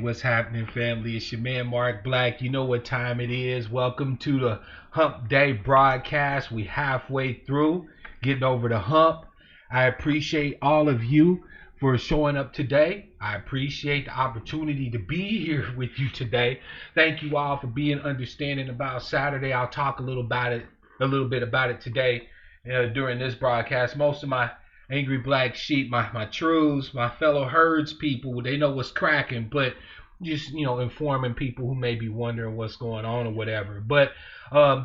what's happening, family? It's your man Mark Black. You know what time it is. Welcome to the Hump Day broadcast. We halfway through, getting over the hump. I appreciate all of you for showing up today. I appreciate the opportunity to be here with you today. Thank you all for being understanding about Saturday. I'll talk a little bit about it today during this broadcast. Most of my angry black sheep, my trues, my fellow herds people, they know what's cracking, but just, informing people who may be wondering what's going on or whatever. But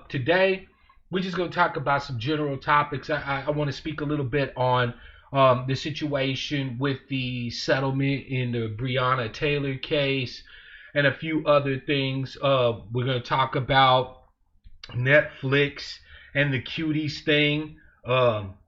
today, we're just going to talk about some general topics. I want to speak a little bit on the situation with the settlement in the Breonna Taylor case and a few other things. We're going to talk about Netflix and the cuties thing.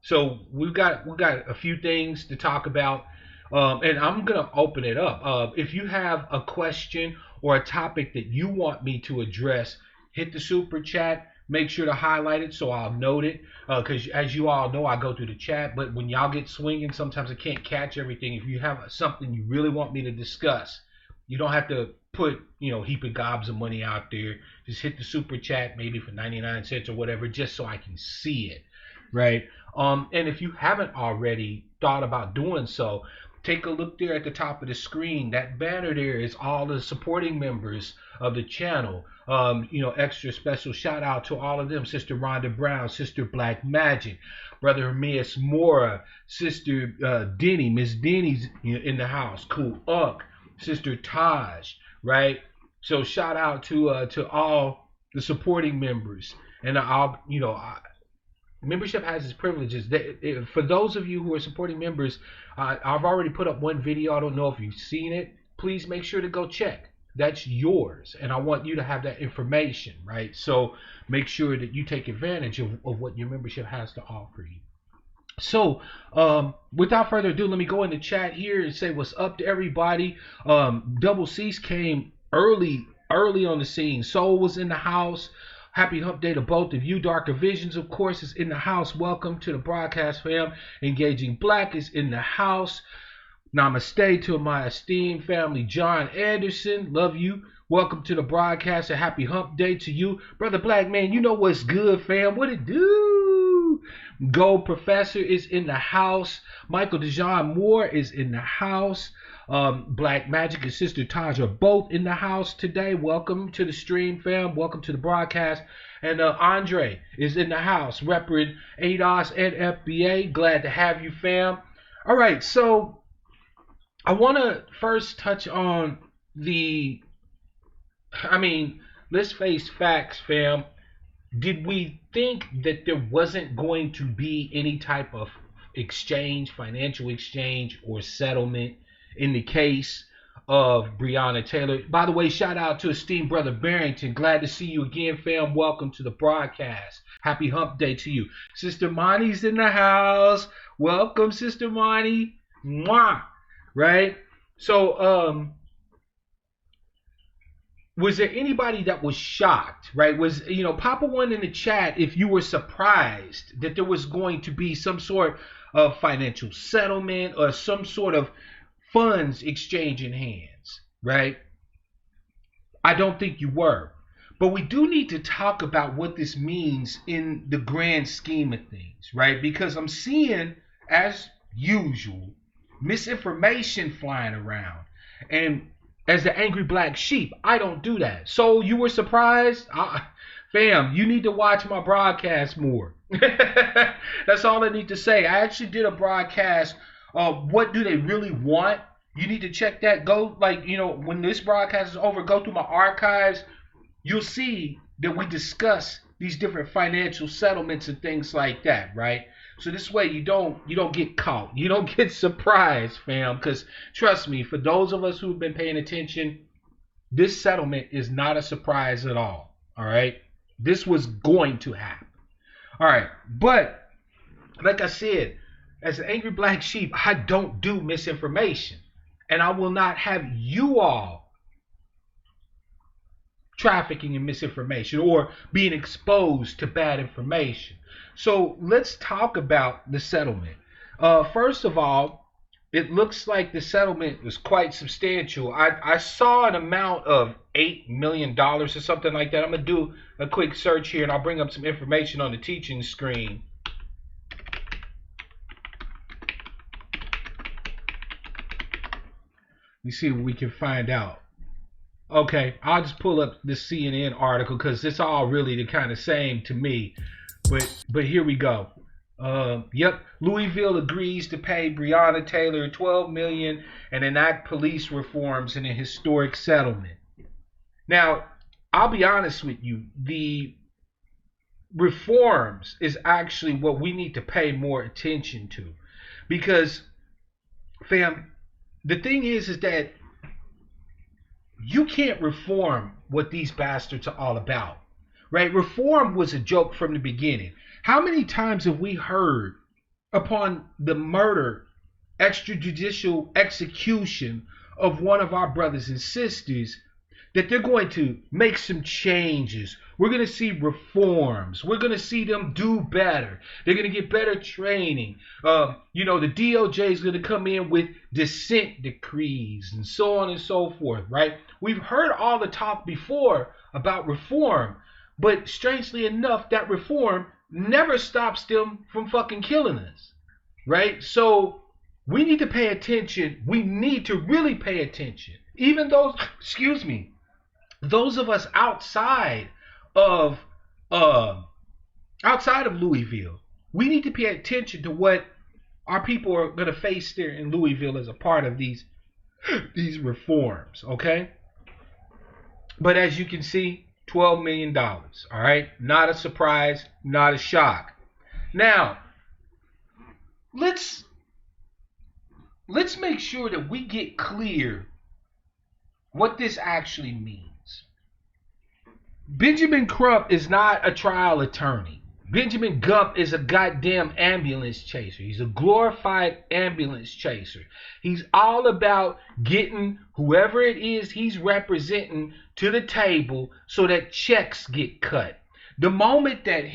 So we've got a few things to talk about, and I'm gonna open it up. If you have a question or a topic that you want me to address, hit the super chat. Make sure to highlight it so I'll note it. Because as you all know, I go through the chat, but when y'all get swinging, sometimes I can't catch everything. If you have something you really want me to discuss, you don't have to put heap of gobs of money out there. Just hit the super chat, maybe for 99 cents or whatever, just so I can see it. Right. And if you haven't already thought about doing so, take a look there at the top of the screen. That banner there is all the supporting members of the channel. Extra special shout out to all of them: Sister Rhonda Brown, Sister Black Magic, Brother Miss Mora, Sister Denny, Miss Denny's in the house, Cool Unk, Sister Taj. Right. So shout out to all the supporting members, and membership has its privileges. For those of you who are supporting members, I've already put up one video. I don't know if you've seen it. Please make sure to go check. That's yours, and I want you to have that information, right? So make sure that you take advantage of what your membership has to offer you. So without further ado, let me go in the chat here and say what's up to everybody. Double C's came early on the scene. Soul was in the house. Happy hump day to both of you. Darker Visions, of course, is in the house. Welcome to the broadcast, fam. Engaging Black is in the house. Namaste to my esteemed family. John Anderson, love you. Welcome to the broadcast, and happy hump day to you. Brother Black Man, you know what's good, fam. What it do? Gold Professor is in the house. Michael DeJohn Moore is in the house. Black Magic and Sister Taj are both in the house today. Welcome to the stream, fam. Welcome to the broadcast. And Andre is in the house, repping ADOS and FBA. Glad to have you, fam. All right, so I want to first touch on let's face facts, fam. Did we think that there wasn't going to be any type of exchange, financial exchange, or settlement in the case of Breonna Taylor? By the way, shout out to esteemed Brother Barrington. Glad to see you again, fam. Welcome to the broadcast. Happy hump day to you. Sister Monty's in the house. Welcome, Sister Monty. Mwah. Right? So, was there anybody that was shocked, right? Papa one in the chat if you were surprised that there was going to be some sort of financial settlement or some sort of funds exchanging hands, right? I don't think you were. But we do need to talk about what this means in the grand scheme of things, right? Because I'm seeing, as usual, misinformation flying around. And as the angry black sheep, I don't do that. So you were surprised? Fam, you need to watch my broadcast more. That's all I need to say. I actually did a broadcast. What do they really want? You need to check that. Go, when this broadcast is over, go through my archives. You'll see that we discuss these different financial settlements and things like that, right? So this way you don't get caught. You don't get surprised, fam. Because trust me, for those of us who've been paying attention, this settlement is not a surprise at all. All right? This was going to happen. All right. But like I said, as an angry black sheep, I don't do misinformation. And I will not have you all trafficking in misinformation or being exposed to bad information. So let's talk about the settlement. First of all, it looks like the settlement was quite substantial. I saw an amount of $8 million or something like that. I'm going to do a quick search here and I'll bring up some information on the teaching screen. Let me see what we can find out. Okay, I'll just pull up the CNN article because it's all really the kind of same to me. But here we go. Yep, Louisville agrees to pay Breonna Taylor $12 million and enact police reforms in a historic settlement. Now, I'll be honest with you, the reforms is actually what we need to pay more attention to. Because, fam, the thing is that you can't reform what these bastards are all about, right? Reform was a joke from the beginning. How many times have we heard upon the murder, extrajudicial execution of one of our brothers and sisters that they're going to make some changes? We're going to see reforms. We're going to see them do better. They're going to get better training. The DOJ is going to come in with dissent decrees and so on and so forth, right? We've heard all the talk before about reform, but strangely enough, that reform never stops them from fucking killing us, right? So we need to pay attention. We need to really pay attention. Even those of us outside of Louisville, we need to pay attention to what our people are going to face there in Louisville as a part of these reforms, okay? But as you can see, $12 million, all right? Not a surprise, not a shock. Now, let's make sure that we get clear what this actually means. Benjamin Crump is not a trial attorney. Benjamin Gump is a goddamn ambulance chaser. He's a glorified ambulance chaser. He's all about getting whoever it is he's representing to the table so that checks get cut. The moment that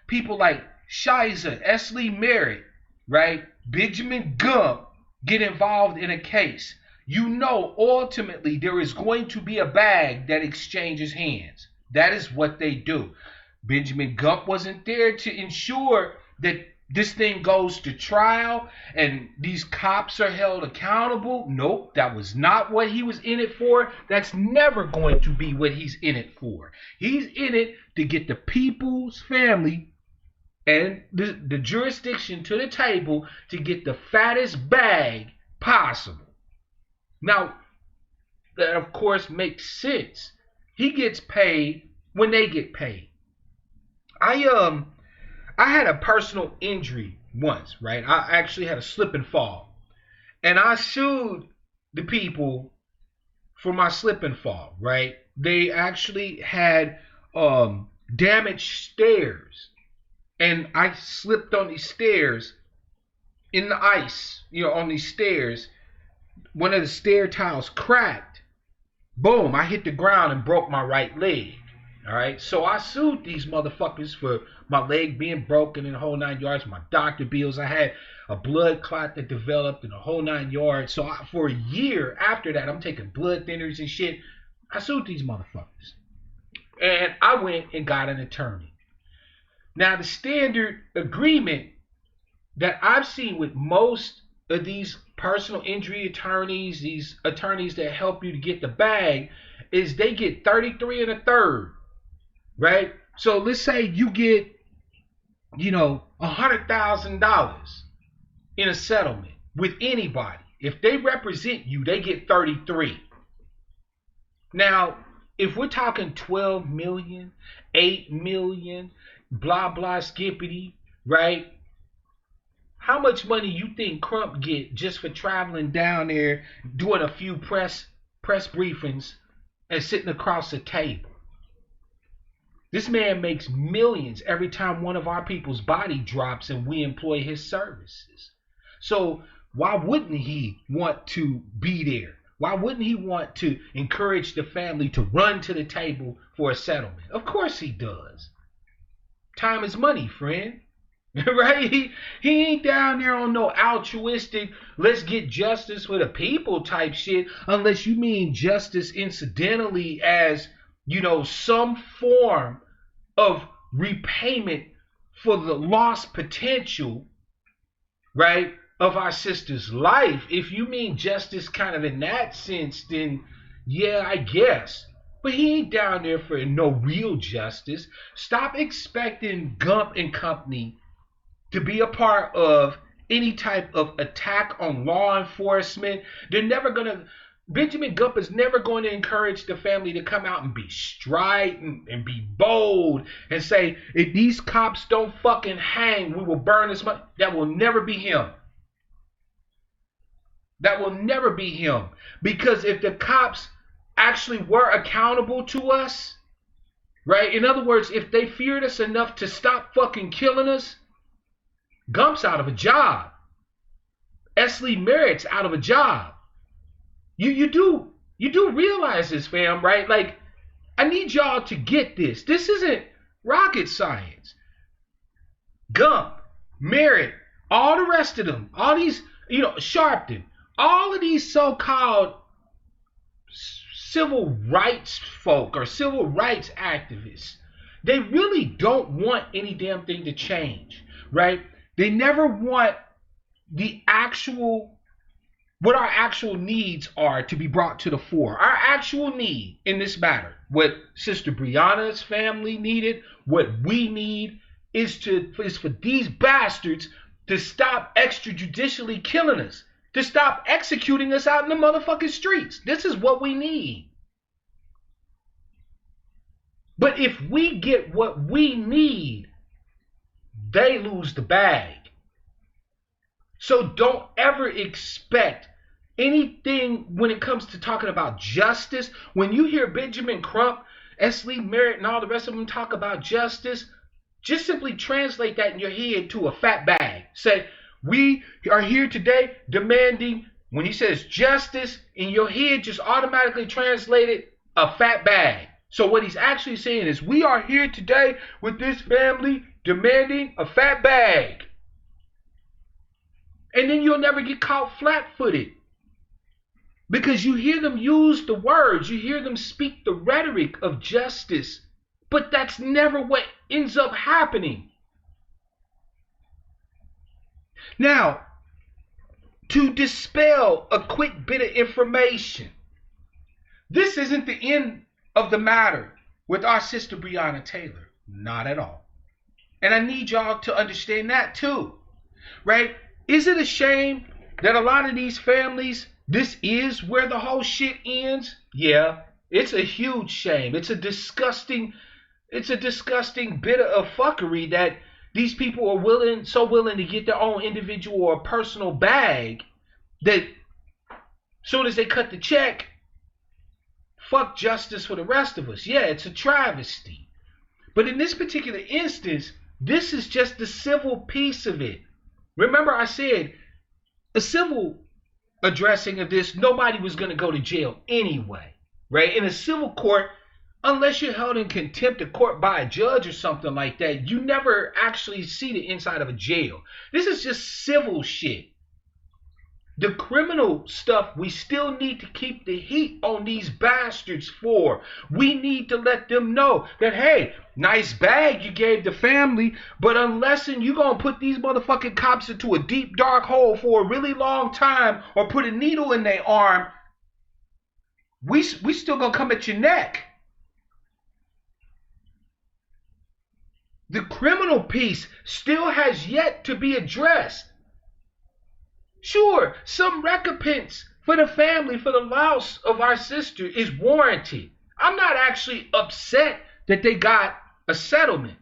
people like Shiza, Esley Merritt, right, Benjamin Gump get involved in a case, you know ultimately there is going to be a bag that exchanges hands. That is what they do. Benjamin Gump wasn't there to ensure that this thing goes to trial and these cops are held accountable. Nope, that was not what he was in it for. That's never going to be what he's in it for. He's in it to get the people's family and the jurisdiction to the table to get the fattest bag possible. Now, that of course makes sense. He gets paid when they get paid. I had a personal injury once, right? I actually had a slip and fall. And I sued the people for my slip and fall, right? They actually had damaged stairs. And I slipped on these stairs in the ice, on these stairs. One of the stair tiles cracked. Boom, I hit the ground and broke my right leg. All right, so I sued these motherfuckers for my leg being broken in the whole 9 yards, my doctor bills. I had a blood clot that developed in the whole 9 yards. So for a year after that, I'm taking blood thinners and shit. I sued these motherfuckers. And I went and got an attorney. Now, the standard agreement that I've seen with most of these personal injury attorneys, these attorneys that help you to get the bag, is they get 33 1/3. Right? So let's say you get, $100,000 in a settlement with anybody. If they represent you, they get 33. Now, if we're talking 12 million, 8 million, blah, blah, skippity, right? How much money you think Crump get just for traveling down there, doing a few press briefings and sitting across the table? This man makes millions every time one of our people's body drops and we employ his services. So why wouldn't he want to be there? Why wouldn't he want to encourage the family to run to the table for a settlement? Of course he does. Time is money, friend. Right? He ain't down there on no altruistic, let's get justice for the people type shit, unless you mean justice incidentally as, some form of repayment for the lost potential, right, of our sister's life. If you mean justice kind of in that sense, then yeah, I guess. But he ain't down there for no real justice. Stop expecting Gump and company to be a part of any type of attack on law enforcement. They're never going to, Benjamin Gump is never going to encourage the family to come out and be strident and be bold and say, if these cops don't fucking hang, we will burn this money. That will never be him. That will never be him. Because if the cops actually were accountable to us, right? In other words, if they feared us enough to stop fucking killing us, Gump's out of a job. Esley Merritt's out of a job. You do realize this, fam, right? Like, I need y'all to get this. This isn't rocket science. Gump, Merritt, all the rest of them, all these, Sharpton, all of these so-called civil rights folk or civil rights activists, they really don't want any damn thing to change, right? They never want what our actual needs are to be brought to the fore. Our actual need in this matter, what Sister Brianna's family needed, what we need is for these bastards to stop extrajudicially killing us, to stop executing us out in the motherfucking streets. This is what we need. But if we get what we need, they lose the bag. So don't ever expect anything when it comes to talking about justice. When you hear Benjamin Crump, Esley Merritt, and all the rest of them talk about justice, just simply translate that in your head to a fat bag. Say, we are here today demanding, when he says justice, in your head just automatically translate it a fat bag. So what he's actually saying is, we are here today with this family demanding a fat bag. And then you'll never get caught flat-footed. Because you hear them use the words, you hear them speak the rhetoric of justice, but that's never what ends up happening. Now, to dispel a quick bit of information, this isn't the end of the matter with our sister Breonna Taylor. Not at all. And I need y'all to understand that too, right? Is it a shame that a lot of these families, this is where the whole shit ends? Yeah, it's a huge shame. It's a disgusting bit of fuckery that these people are so willing to get their own individual or personal bag that as soon as they cut the check, fuck justice for the rest of us. Yeah, it's a travesty. But in this particular instance, this is just the civil piece of it. Remember I said, a civil addressing of this, nobody was going to go to jail anyway, right? In a civil court, unless you're held in contempt of court by a judge or something like that, you never actually see the inside of a jail. This is just civil shit. The criminal stuff, we still need to keep the heat on these bastards for. We need to let them know that, hey, nice bag you gave the family, but unless you're going to put these motherfucking cops into a deep, dark hole for a really long time or put a needle in their arm, we still going to come at your neck. The criminal piece still has yet to be addressed. Sure, some recompense for the family for the loss of our sister is warranted. I'm not actually upset that they got a settlement.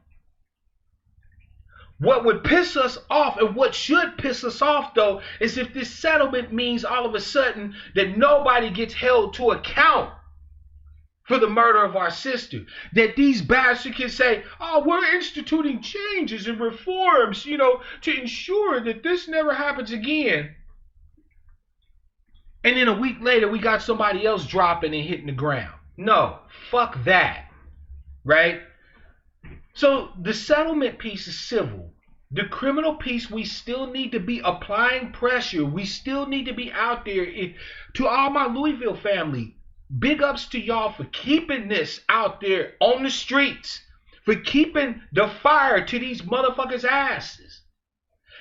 What would piss us off, and what should piss us off though, is if this settlement means all of a sudden that nobody gets held to account for the murder of our sister. That these bastards can say, oh, we're instituting changes and reforms, to ensure that this never happens again. And then a week later, we got somebody else dropping and hitting the ground. No, fuck that, right? So the settlement piece is civil. The criminal piece, we still need to be applying pressure. We still need to be out there. To all my Louisville family, big ups to y'all for keeping this out there on the streets, for keeping the fire to these motherfuckers' asses.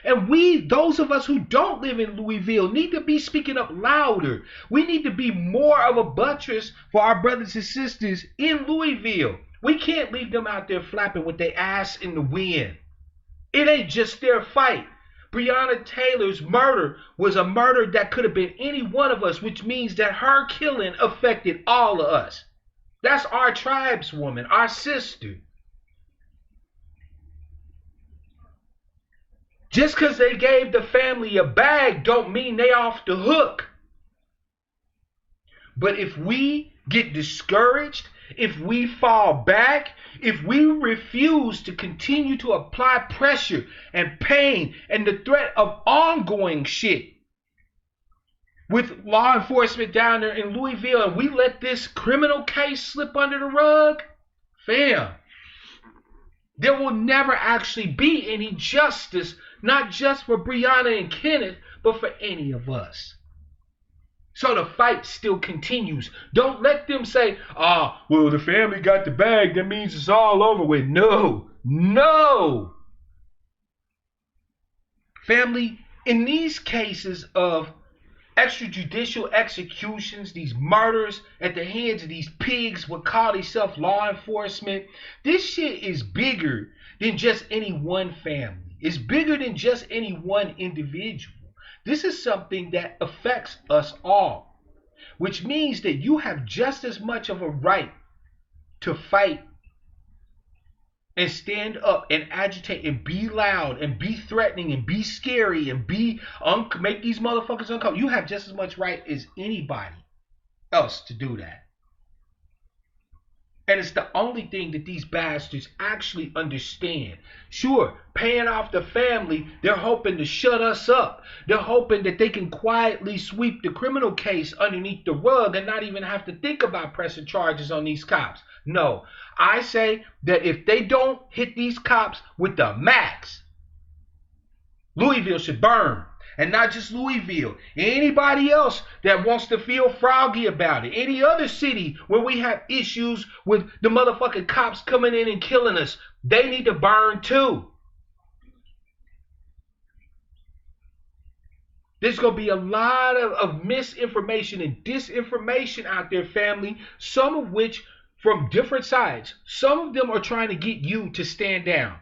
And we, those of us who don't live in Louisville, need to be speaking up louder. We need to be more of a buttress for our brothers and sisters in Louisville. We can't leave them out there flapping with their ass in the wind. It ain't just their fight. Breonna Taylor's murder was a murder that could have been any one of us, which means that her killing affected all of us. That's our tribeswoman, our sister. Just because they gave the family a bag don't mean they off the hook. But if we get discouraged, if we fall back, if we refuse to continue to apply pressure and pain and the threat of ongoing shit with law enforcement down there in Louisville, and we let this criminal case slip under the rug, fam, there will never actually be any justice, not just for Breonna and Kenneth, but for any of us. So the fight still continues. Don't let them say, well, the family got the bag, that means it's all over with. No, no. Family, in these cases of extrajudicial executions, these murders at the hands of these pigs what call themselves law enforcement, this shit is bigger than just any one family. It's bigger than just any one individual. This is something that affects us all, which means that you have just as much of a right to fight and stand up and agitate and be loud and be threatening and be scary and make these motherfuckers uncomfortable. You have just as much right as anybody else to do that. And it's the only thing that these bastards actually understand. Sure, paying off the family, they're hoping to shut us up. They're hoping that they can quietly sweep the criminal case underneath the rug and not even have to think about pressing charges on these cops. No, I say that if they don't hit these cops with the max, Louisville should burn. And not just Louisville. Anybody else that wants to feel froggy about it. Any other city where we have issues with the motherfucking cops coming in and killing us, they need to burn too. There's going to be a lot of misinformation and disinformation out there, family. Some of which from different sides. Some of them are trying to get you to stand down.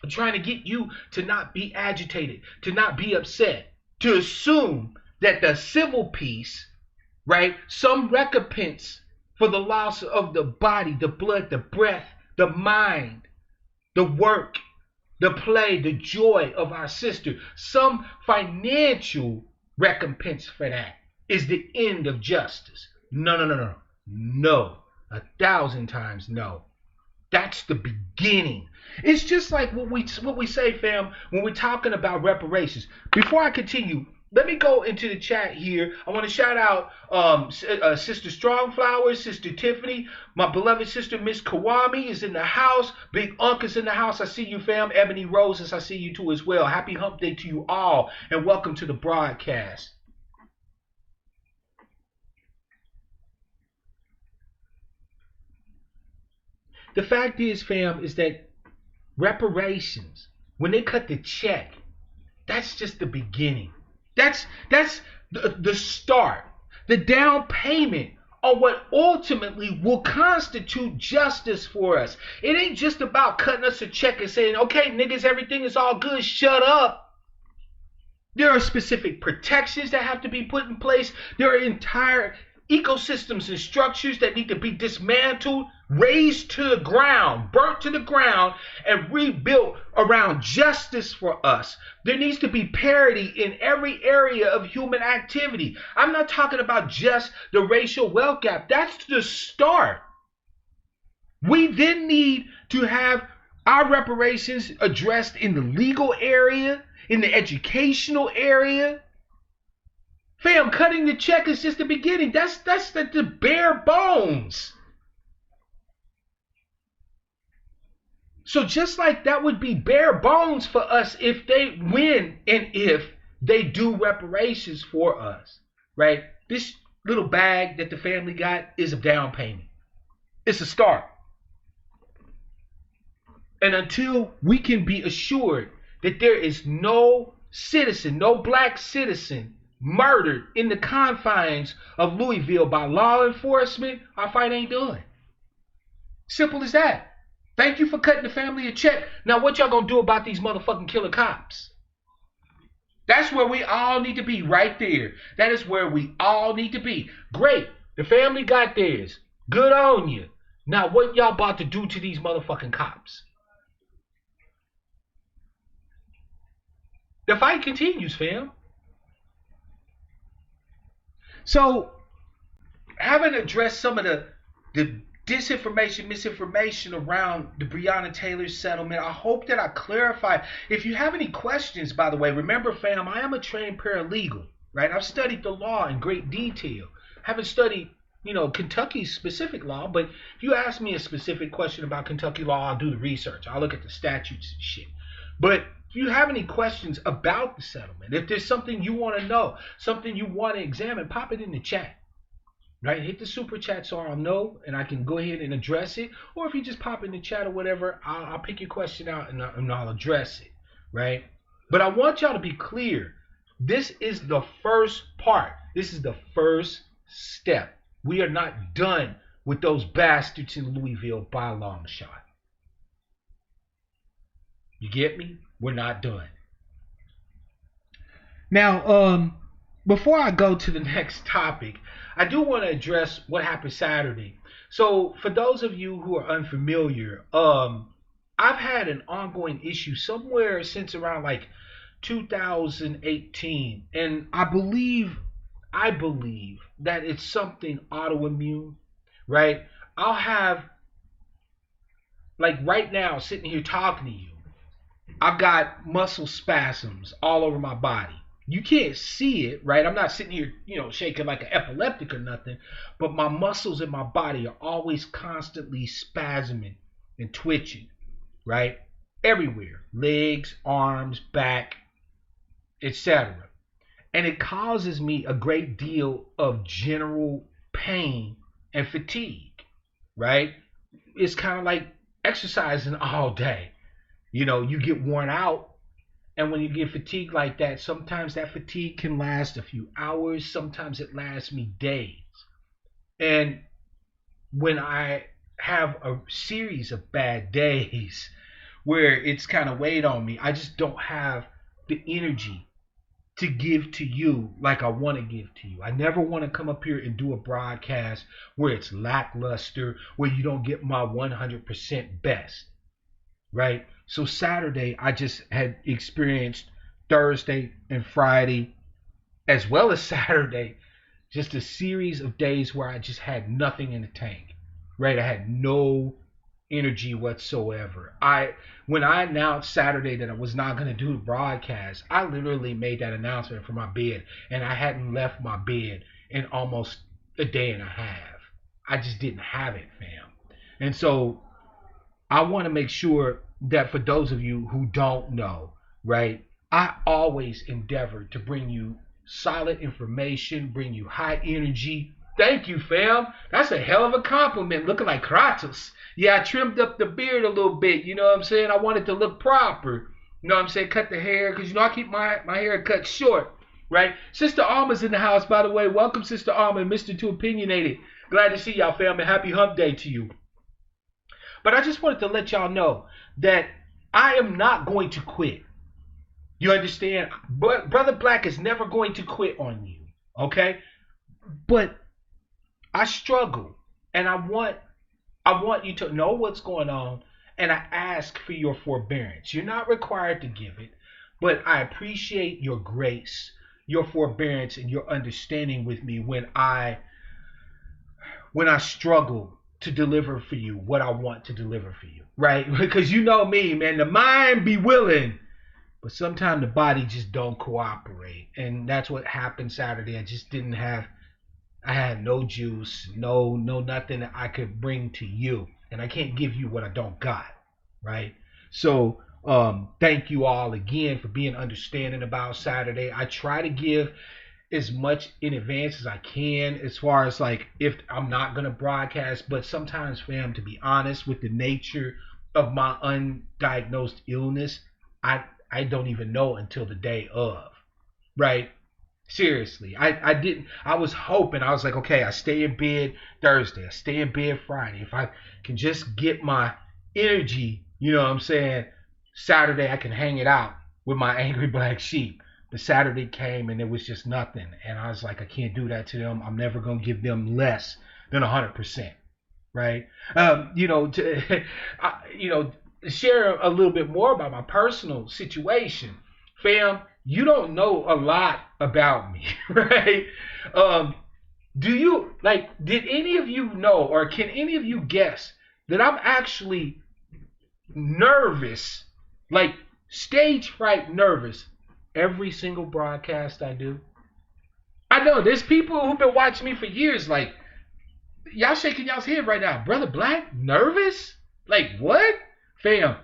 Trying to get you to not be agitated, to not be upset, to assume that the civil piece, right, some recompense for the loss of the body, the blood, the breath, the mind, the work, the play, the joy of our sister, some financial recompense for that is the end of justice. No, no, no, no, no. 1,000 times no. That's the beginning. It's just like what we say, fam, when we're talking about reparations. Before I continue, let me go into the chat here. I want to shout out Sister Strongflower, Sister Tiffany, my beloved sister Miss Kawami is in the house. Big Unc is in the house. I see you, fam. Ebony Roses, I see you too as well. Happy Hump Day to you all, and welcome to the broadcast. The fact is, fam, is that reparations, when they cut the check, that's just the beginning. That's the start, the down payment on what ultimately will constitute justice for us. It ain't just about cutting us a check and saying, okay, niggas, everything is all good, shut up. There are specific protections that have to be put in place. There are entire ecosystems and structures that need to be dismantled, razed to the ground, burnt to the ground, and rebuilt around justice for us. There needs to be parity in every area of human activity. I'm not talking about just the racial wealth gap. That's the start. We then need to have our reparations addressed in the legal area, in the educational area. Fam, cutting the check is just the beginning. That's the bare bones. So just like that would be bare bones for us if they win and if they do reparations for us, right? This little bag that the family got is a down payment. It's a start. And until we can be assured that there is no citizen, no black citizen murdered in the confines of Louisville by law enforcement, our fight ain't done. Simple as that. Thank you for cutting the family a check. Now what y'all gonna do about these motherfucking killer cops? That's where we all need to be, right there. That is where we all need to be. Great. The family got theirs. Good on you. Now what y'all about to do to these motherfucking cops? The fight continues, fam. So, having addressed some of the disinformation, misinformation around the Breonna Taylor settlement, I hope that I clarified. If you have any questions, by the way, remember, fam, I am a trained paralegal, right? I've studied the law in great detail. I haven't studied, Kentucky's specific law, but if you ask me a specific question about Kentucky law, I'll do the research. I'll look at the statutes and shit. But if you have any questions about the settlement, if there's something you want to know, something you want to examine, pop it in the chat. Right? Hit the super chat so I'll know and I can go ahead and address it. Or if you just pop in the chat or whatever, I'll pick your question out and I'll address it. Right? But I want y'all to be clear. This is the first part. This is the first step. We are not done with those bastards in Louisville by a long shot. You get me? We're not done. Now, before I go to the next topic, I do want to address what happened Saturday. So, for those of you who are unfamiliar, I've had an ongoing issue somewhere since around like 2018, and I believe that it's something autoimmune, right? I'll have, like right now, sitting here talking to you, I've got muscle spasms all over my body. You can't see it, right? I'm not sitting here, shaking like an epileptic or nothing, but my muscles in my body are always constantly spasming and twitching, right? Everywhere. Legs, arms, back, etc. And it causes me a great deal of general pain and fatigue, right? It's kind of like exercising all day. You get worn out, and when you get fatigued like that, sometimes that fatigue can last a few hours, sometimes it lasts me days. And when I have a series of bad days where it's kind of weighed on me, I just don't have the energy to give to you like I want to give to you. I never want to come up here and do a broadcast where it's lackluster, where you don't get my 100% best, right? So Saturday, I just had experienced Thursday and Friday, as well as Saturday, just a series of days where I just had nothing in the tank, right? I had no energy whatsoever. When I announced Saturday that I was not going to do the broadcast, I literally made that announcement from my bed, and I hadn't left my bed in almost a day and a half. I just didn't have it, fam. And so I want to make sure that for those of you who don't know, right, I always endeavor to bring you solid information, bring you high energy. Thank you, fam. That's a hell of a compliment. Looking like Kratos. Yeah, I trimmed up the beard a little bit. You know what I'm saying? I wanted to look proper. You know what I'm saying? Cut the hair, because I keep my hair cut short, right? Sister Alma's in the house, by the way. Welcome, Sister Alma and Mr. Too Opinionated. Glad to see y'all, fam, and happy hump day to you. But I just wanted to let y'all know that I am not going to quit. You understand? Brother Black is never going to quit on you, okay? But I struggle, and I want you to know what's going on, and I ask for your forbearance. You're not required to give it, but I appreciate your grace, your forbearance, and your understanding with me when I struggle to deliver for you what I want to deliver for you, right? Because you know me, man, the mind be willing, but sometimes the body just don't cooperate. And that's what happened Saturday. I had no juice, no nothing that I could bring to you. And I can't give you what I don't got, right? So thank you all again for being understanding about Saturday. I try to give as much in advance as I can as far as like if I'm not gonna broadcast, but sometimes, fam, to be honest, with the nature of my undiagnosed illness, I don't even know until the day of, right? Seriously, I didn't. I was hoping. I was like, okay, I stay in bed Thursday. I stay in bed Friday. If I can just get my energy, you know what I'm saying, Saturday I can hang it out with my angry black sheep. But Saturday came and it was just nothing. And I was like, I can't do that to them. I'm never gonna give them less than 100%, right? You know, share a little bit more about my personal situation, fam. You don't know a lot about me, right? Um, do you like? Did any of you know, or can any of you guess that I'm actually nervous, like stage fright nervous, every single broadcast I do? I know there's people who've been watching me for years, like y'all shaking y'all's head right now, brother Black, nervous? Like what, fam?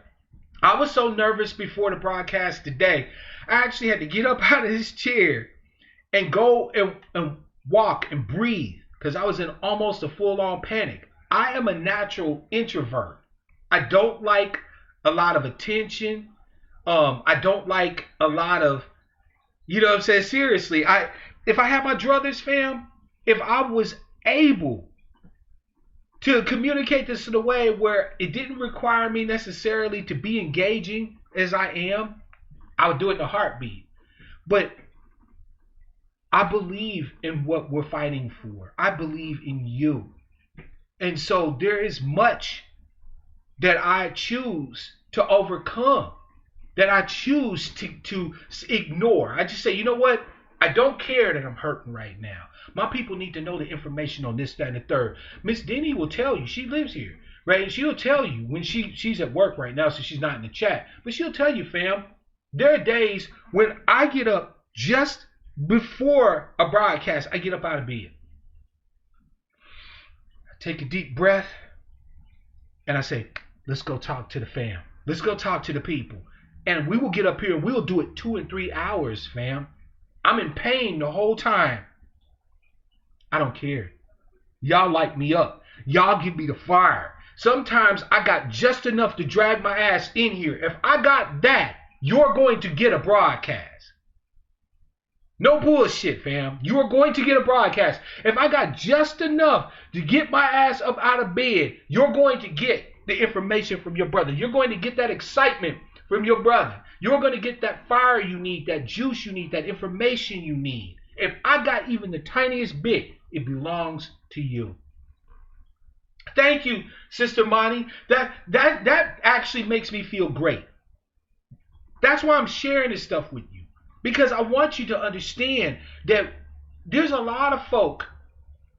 I was so nervous before the broadcast today. I actually had to get up out of this chair and go and walk and breathe because I was in almost a full on panic. I am a natural introvert. I don't like a lot of attention. I don't like a lot of, you know what I'm saying? Seriously, if I had my druthers, fam, if I was able to communicate this in a way where it didn't require me necessarily to be engaging as I am, I would do it in a heartbeat. But I believe in what we're fighting for. I believe in you. And so there is much that I choose to overcome, that I choose to ignore. I just say, you know what? I don't care that I'm hurting right now. My people need to know the information on this, that, and the third. Miss Denny will tell you. She lives here, right? And she'll tell you when she's at work right now, so she's not in the chat. But she'll tell you, fam, there are days when I get up just before a broadcast. I get up out of bed. I take a deep breath, and I say, let's go talk to the fam. Let's go talk to the people. And we will get up here and we'll do it 2 and 3 hours, fam. I'm in pain the whole time. I don't care. Y'all light me up. Y'all give me the fire. Sometimes I got just enough to drag my ass in here. If I got that, you're going to get a broadcast. No bullshit, fam. You are going to get a broadcast. If I got just enough to get my ass up out of bed, you're going to get the information from your brother. You're going to get that excitement from your brother. You're going to get that fire you need, that juice you need, that information you need. If I got even the tiniest bit, it belongs to you. Thank you, Sister Monty. That actually makes me feel great. That's why I'm sharing this stuff with you. Because I want you to understand that there's a lot of folk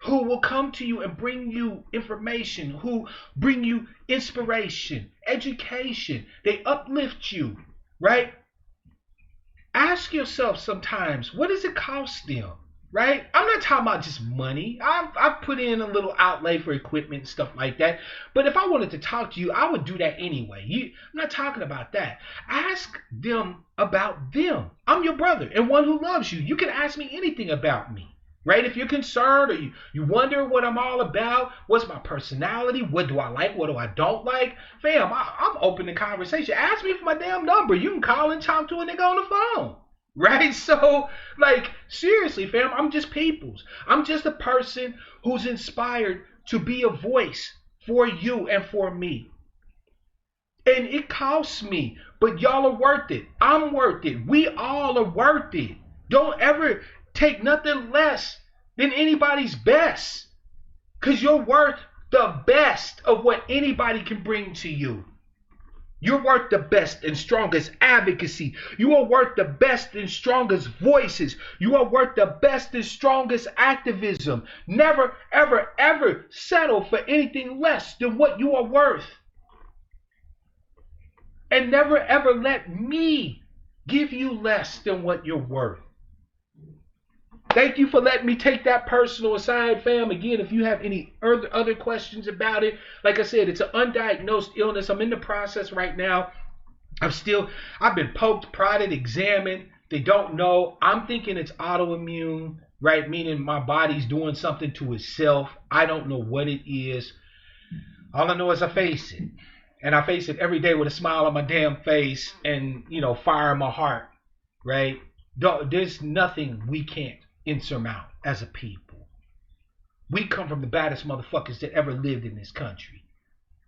who will come to you and bring you information, who bring you inspiration, education. They uplift you, right? Ask yourself sometimes, what does it cost them, right? I'm not talking about just money. I've put in a little outlay for equipment and stuff like that. But if I wanted to talk to you, I would do that anyway. I'm not talking about that. Ask them about them. I'm your brother and one who loves you. You can ask me anything about me. Right? If you're concerned or you wonder what I'm all about, what's my personality, what do I like, what do I don't like, fam, I'm open to conversation. Ask me for my damn number. You can call and talk to a nigga on the phone. Right? So, like, seriously, fam, I'm just peoples. I'm just a person who's inspired to be a voice for you and for me. And it costs me, but y'all are worth it. I'm worth it. We all are worth it. Don't ever take nothing less than anybody's best, because you're worth the best of what anybody can bring to you. You're worth the best and strongest advocacy. You are worth the best and strongest voices. You are worth the best and strongest activism. Never, ever, ever settle for anything less than what you are worth. And never, ever let me give you less than what you're worth. Thank you for letting me take that personal aside, fam. Again, if you have any other questions about it, like I said, it's an undiagnosed illness. I'm in the process right now. I've been poked, prodded, examined. They don't know. I'm thinking it's autoimmune, right? Meaning my body's doing something to itself. I don't know what it is. All I know is I face it. And I face it every day with a smile on my damn face and, fire in my heart, right? There's nothing we can't insurmount as a people. We come from the baddest motherfuckers that ever lived in this country.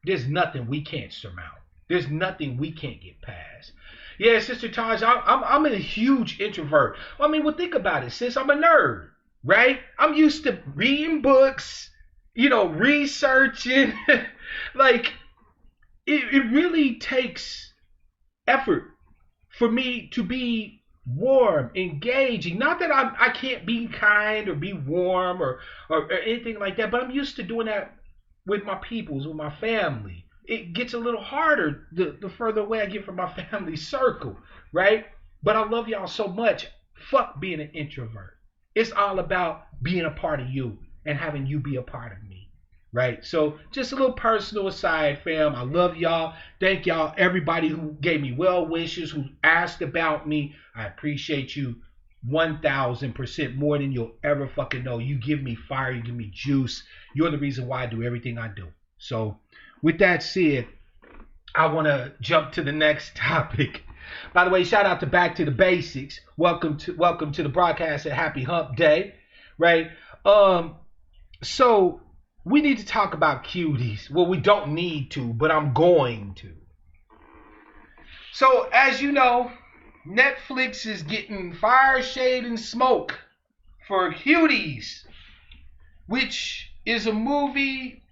There's nothing we can't surmount. There's nothing we can't get past. Yeah, Sister Taj, I'm a huge introvert. Well, think about it, sis. I'm a nerd, right? I'm used to reading books, researching. Like, it really takes effort for me to be warm, engaging. Not that I can't be kind or be warm or anything like that, but I'm used to doing that with my peoples, with my family. It gets a little harder the further away I get from my family circle, right? But I love y'all so much. Fuck being an introvert. It's all about being a part of you and having you be a part of me, right? So just a little personal aside, fam. I love y'all. Thank y'all, everybody who gave me well wishes, who asked about me. I appreciate you 1,000% more than you'll ever fucking know. You give me fire. You give me juice. You're the reason why I do everything I do. So with that said, I want to jump to the next topic. By the way, shout out to Back to the Basics. Welcome to the broadcast at Happy Hump Day, right? So we need to talk about cuties. Well, we don't need to, but I'm going to. So as you know, Netflix is getting fire, shade, and smoke for Cuties, which is a movie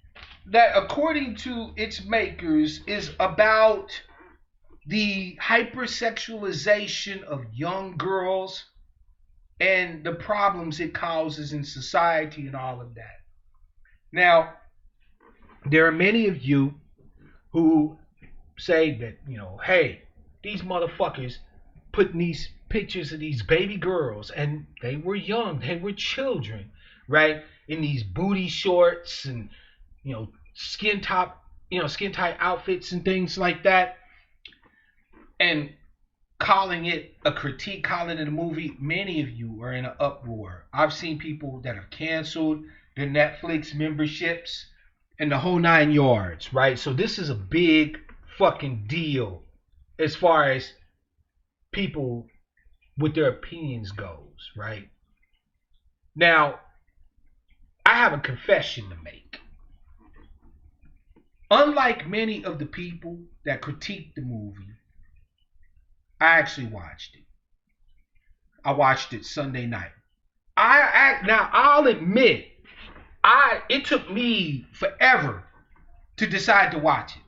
that, according to its makers, is about the hypersexualization of young girls and the problems it causes in society and all of that. Now, there are many of you who say that, hey, these motherfuckers putting these pictures of these baby girls, and they were young, they were children, right, in these booty shorts and skin tight outfits and things like that, and calling it a critique, calling it a movie. Many of you are in an uproar. I've seen people that have canceled their Netflix memberships and the whole 9 yards, right? So this is a big fucking deal as far as people with their opinions goes, right? Now, I have a confession to make. Unlike many of the people that critique the movie, I actually watched it. I watched it Sunday night. Now I'll admit, it took me forever to decide to watch it.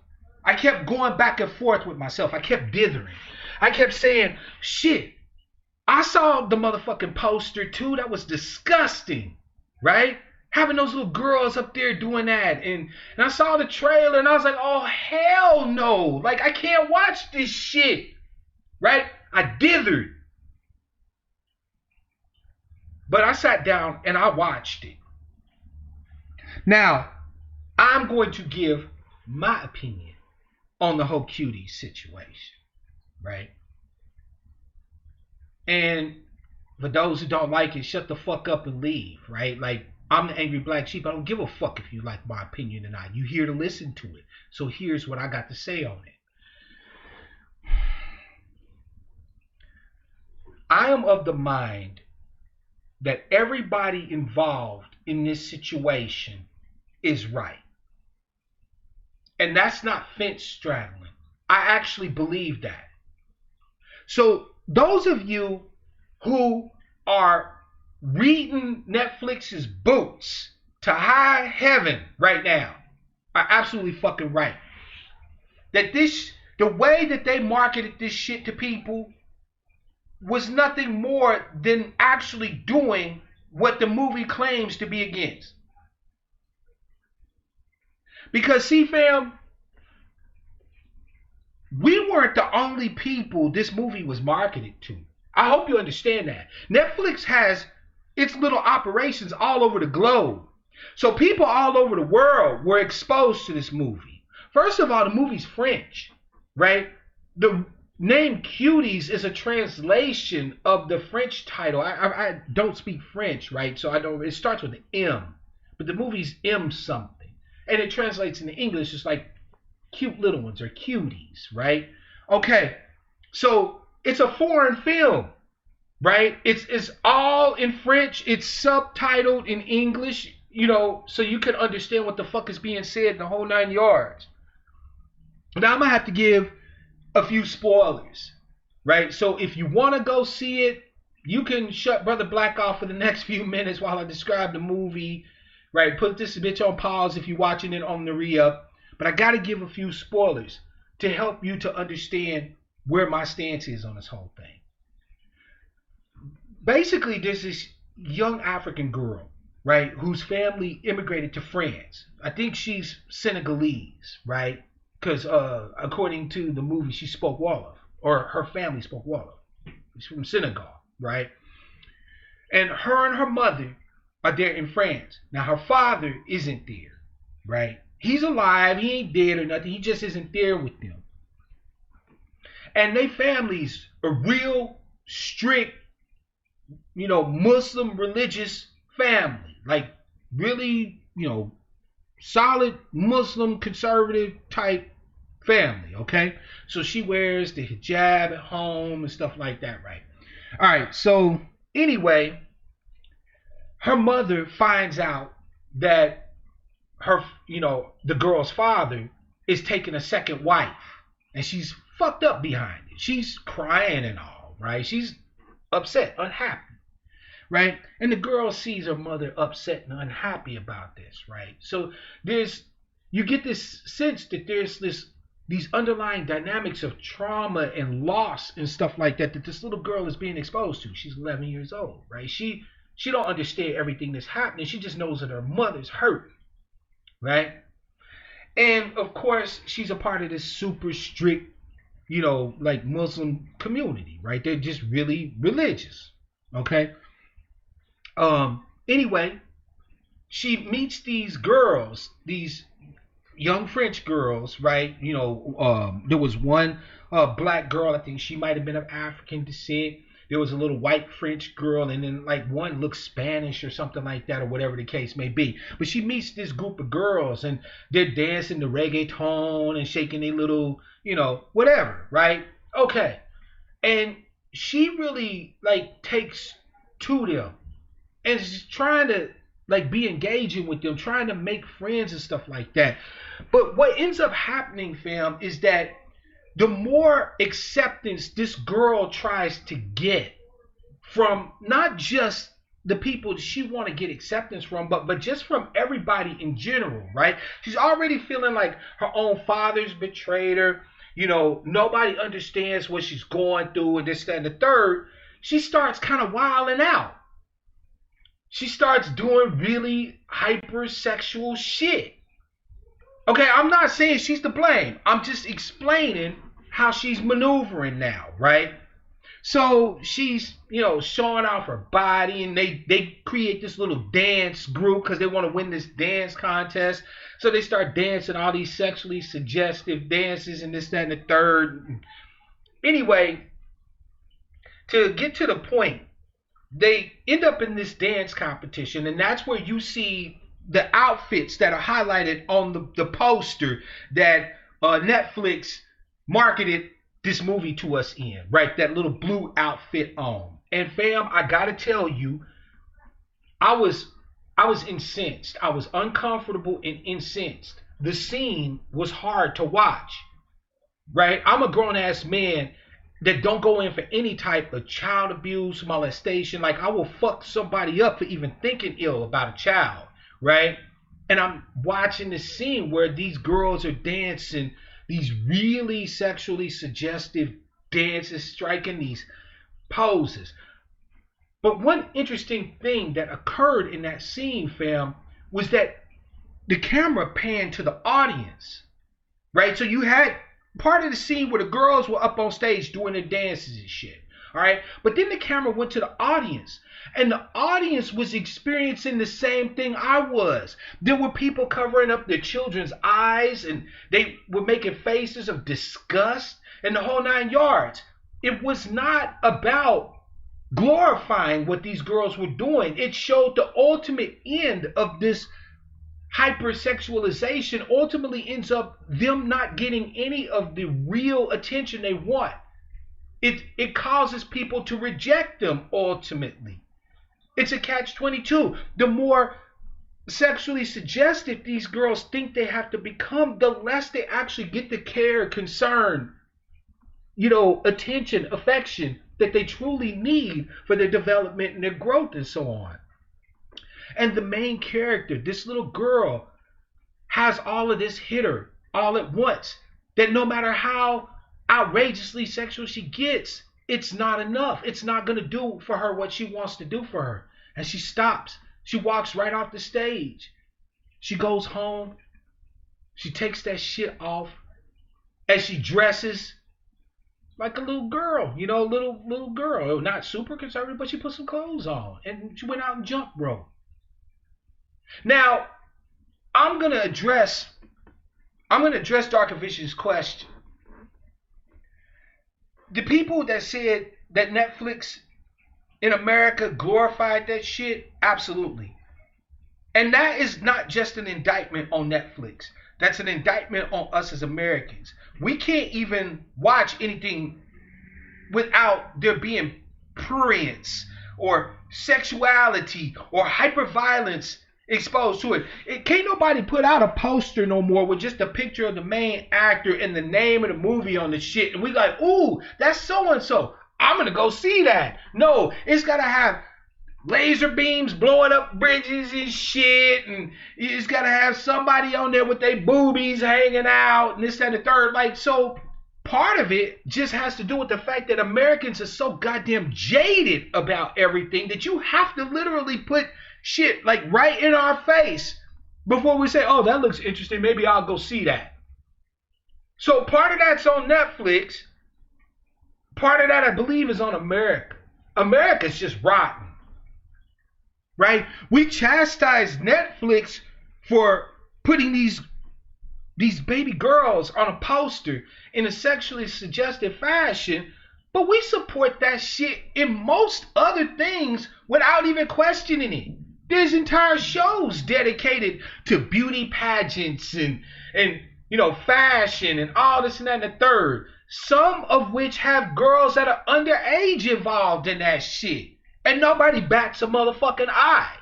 I kept going back and forth with myself. I kept dithering. I kept saying, shit, I saw the motherfucking poster too. That was disgusting, right? Having those little girls up there doing that. And I saw the trailer and I was like, oh, hell no. Like, I can't watch this shit, right? I dithered. But I sat down and I watched it. Now, I'm going to give my opinion on the whole cutie situation, right? And for those who don't like it, shut the fuck up and leave, right? Like, I'm the angry black sheep. I don't give a fuck if you like my opinion or not. You're here to listen to it. So here's what I got to say on it. I am of the mind that everybody involved in this situation is right. And that's not fence straddling. I actually believe that. So those of you who are reading Netflix's boots to high heaven right now are absolutely fucking right. That the way that they marketed this shit to people was nothing more than actually doing what the movie claims to be against. Because, see, fam, we weren't the only people this movie was marketed to. I hope you understand that. Netflix has It's little operations all over the globe. So people all over the world were exposed to this movie. First of all, the movie's French, right? The name Cuties is a translation of the French title. I don't speak French, right? So I don't. It starts with an M, but the movie's M something, and it translates into English just like cute little ones or cuties, right? Okay, so it's a foreign film, right? It's all in French. It's subtitled in English, so you can understand what the fuck is being said in the whole 9 yards. Now I'm gonna have to give a few spoilers, right? So if you want to go see it, you can shut Brother Black off for the next few minutes while I describe the movie, right? Put this bitch on pause if you're watching it on the re-up. But I got to give a few spoilers to help you to understand where my stance is on this whole thing. Basically, there's this young African girl, right, whose family immigrated to France. I think she's Senegalese, right? Because according to the movie, she spoke Wolof, or her family spoke Wolof. She's from Senegal, right? And her mother are there in France. Now, her father isn't there, right? He's alive. He ain't dead or nothing. He just isn't there with them. And they families are real strict, Muslim religious family. Like really, solid Muslim conservative type family, okay? So she wears the hijab at home and stuff like that, right? All right, so anyway, her mother finds out that her, the girl's father is taking a second wife, and she's fucked up behind it. She's crying and all, right? She's upset, unhappy, right? And the girl sees her mother upset and unhappy about this, right? So you get this sense that there's these underlying dynamics of trauma and loss and stuff like that this little girl is being exposed to. She's 11 years old, right? She don't understand everything that's happening. She just knows that her mother's hurt, right? And of course, she's a part of this super strict, like Muslim community, right? They're just really religious, okay? Anyway, she meets these girls, these young French girls, right? There was one black girl, I think she might have been of African descent. There was a little white French girl, and then like one looks Spanish or something like that, or whatever the case may be. But she meets this group of girls, and they're dancing the reggaeton and shaking their little, whatever, right? Okay. And she really like takes to them and is trying to like be engaging with them, trying to make friends and stuff like that. But what ends up happening, fam, is that the more acceptance this girl tries to get from not just the people she want to get acceptance from, but just from everybody in general, right? She's already feeling like her own father's betrayed her. Nobody understands what she's going through and this, that, and the third. She starts kind of wilding out. She starts doing really hypersexual shit. Okay, I'm not saying she's to blame. I'm just explaining how she's maneuvering now, right? So she's, showing off her body, and they create this little dance group because they want to win this dance contest. So they start dancing all these sexually suggestive dances and this, that, and the third. Anyway, to get to the point, they end up in this dance competition, and that's where you see the outfits that are highlighted on the poster that Netflix marketed this movie to us in, right? That little blue outfit on. And fam, I gotta tell you, I was incensed. I was uncomfortable and incensed. The scene was hard to watch, right? I'm a grown ass man that don't go in for any type of child abuse, molestation. Like, I will fuck somebody up for even thinking ill about a child, right? And I'm watching the scene where these girls are dancing these really sexually suggestive dances, striking these poses. But one interesting thing that occurred in that scene, fam, was that the camera panned to the audience, right? So you had part of the scene where the girls were up on stage doing their dances and shit. All right. But then the camera went to the audience, and the audience was experiencing the same thing I was. There were people covering up their children's eyes, and they were making faces of disgust and the whole 9 yards. It was not about glorifying what these girls were doing. It showed the ultimate end of this hypersexualization. Ultimately ends up them not getting any of the real attention they want. It causes people to reject them ultimately. It's a catch-22. The more sexually suggestive these girls think they have to become, the less they actually get the care, concern, attention, affection that they truly need for their development and their growth and so on. And the main character, this little girl, has all of this hit her all at once, that no matter how outrageously sexual she gets, it's not enough. It's not going to do for her what she wants to do for her. And she stops. She walks right off the stage. She goes home. She takes that shit off. And she dresses like a little girl, little girl. Not super conservative, but she put some clothes on. And she went out and jump rope. Now, I'm going to address Dark and Vicious' question. The people that said that Netflix in America glorified that shit, absolutely. And that is not just an indictment on Netflix. That's an indictment on us as Americans. We can't even watch anything without there being prurience or sexuality or hyperviolence exposed to it. Can't nobody put out a poster no more with just a picture of the main actor and the name of the movie on the shit, and we like, ooh, that's so and so. I'm gonna go see that. No, it's gotta have laser beams blowing up bridges and shit, and it's gotta have somebody on there with their boobies hanging out and this and the third. Like, so part of it just has to do with the fact that Americans are so goddamn jaded about everything that you have to literally put shit like right in our face before we say, oh, that looks interesting, maybe I'll go see that. So part of that's on Netflix. Part of that, I believe, is on America. America's just rotten, right? We chastise Netflix for putting these baby girls on a poster in a sexually suggestive fashion, but we support that shit in most other things without even questioning it. There's entire shows dedicated to beauty pageants and fashion and all this and that and the third. Some of which have girls that are underage involved in that shit. And nobody bats a motherfucking eye.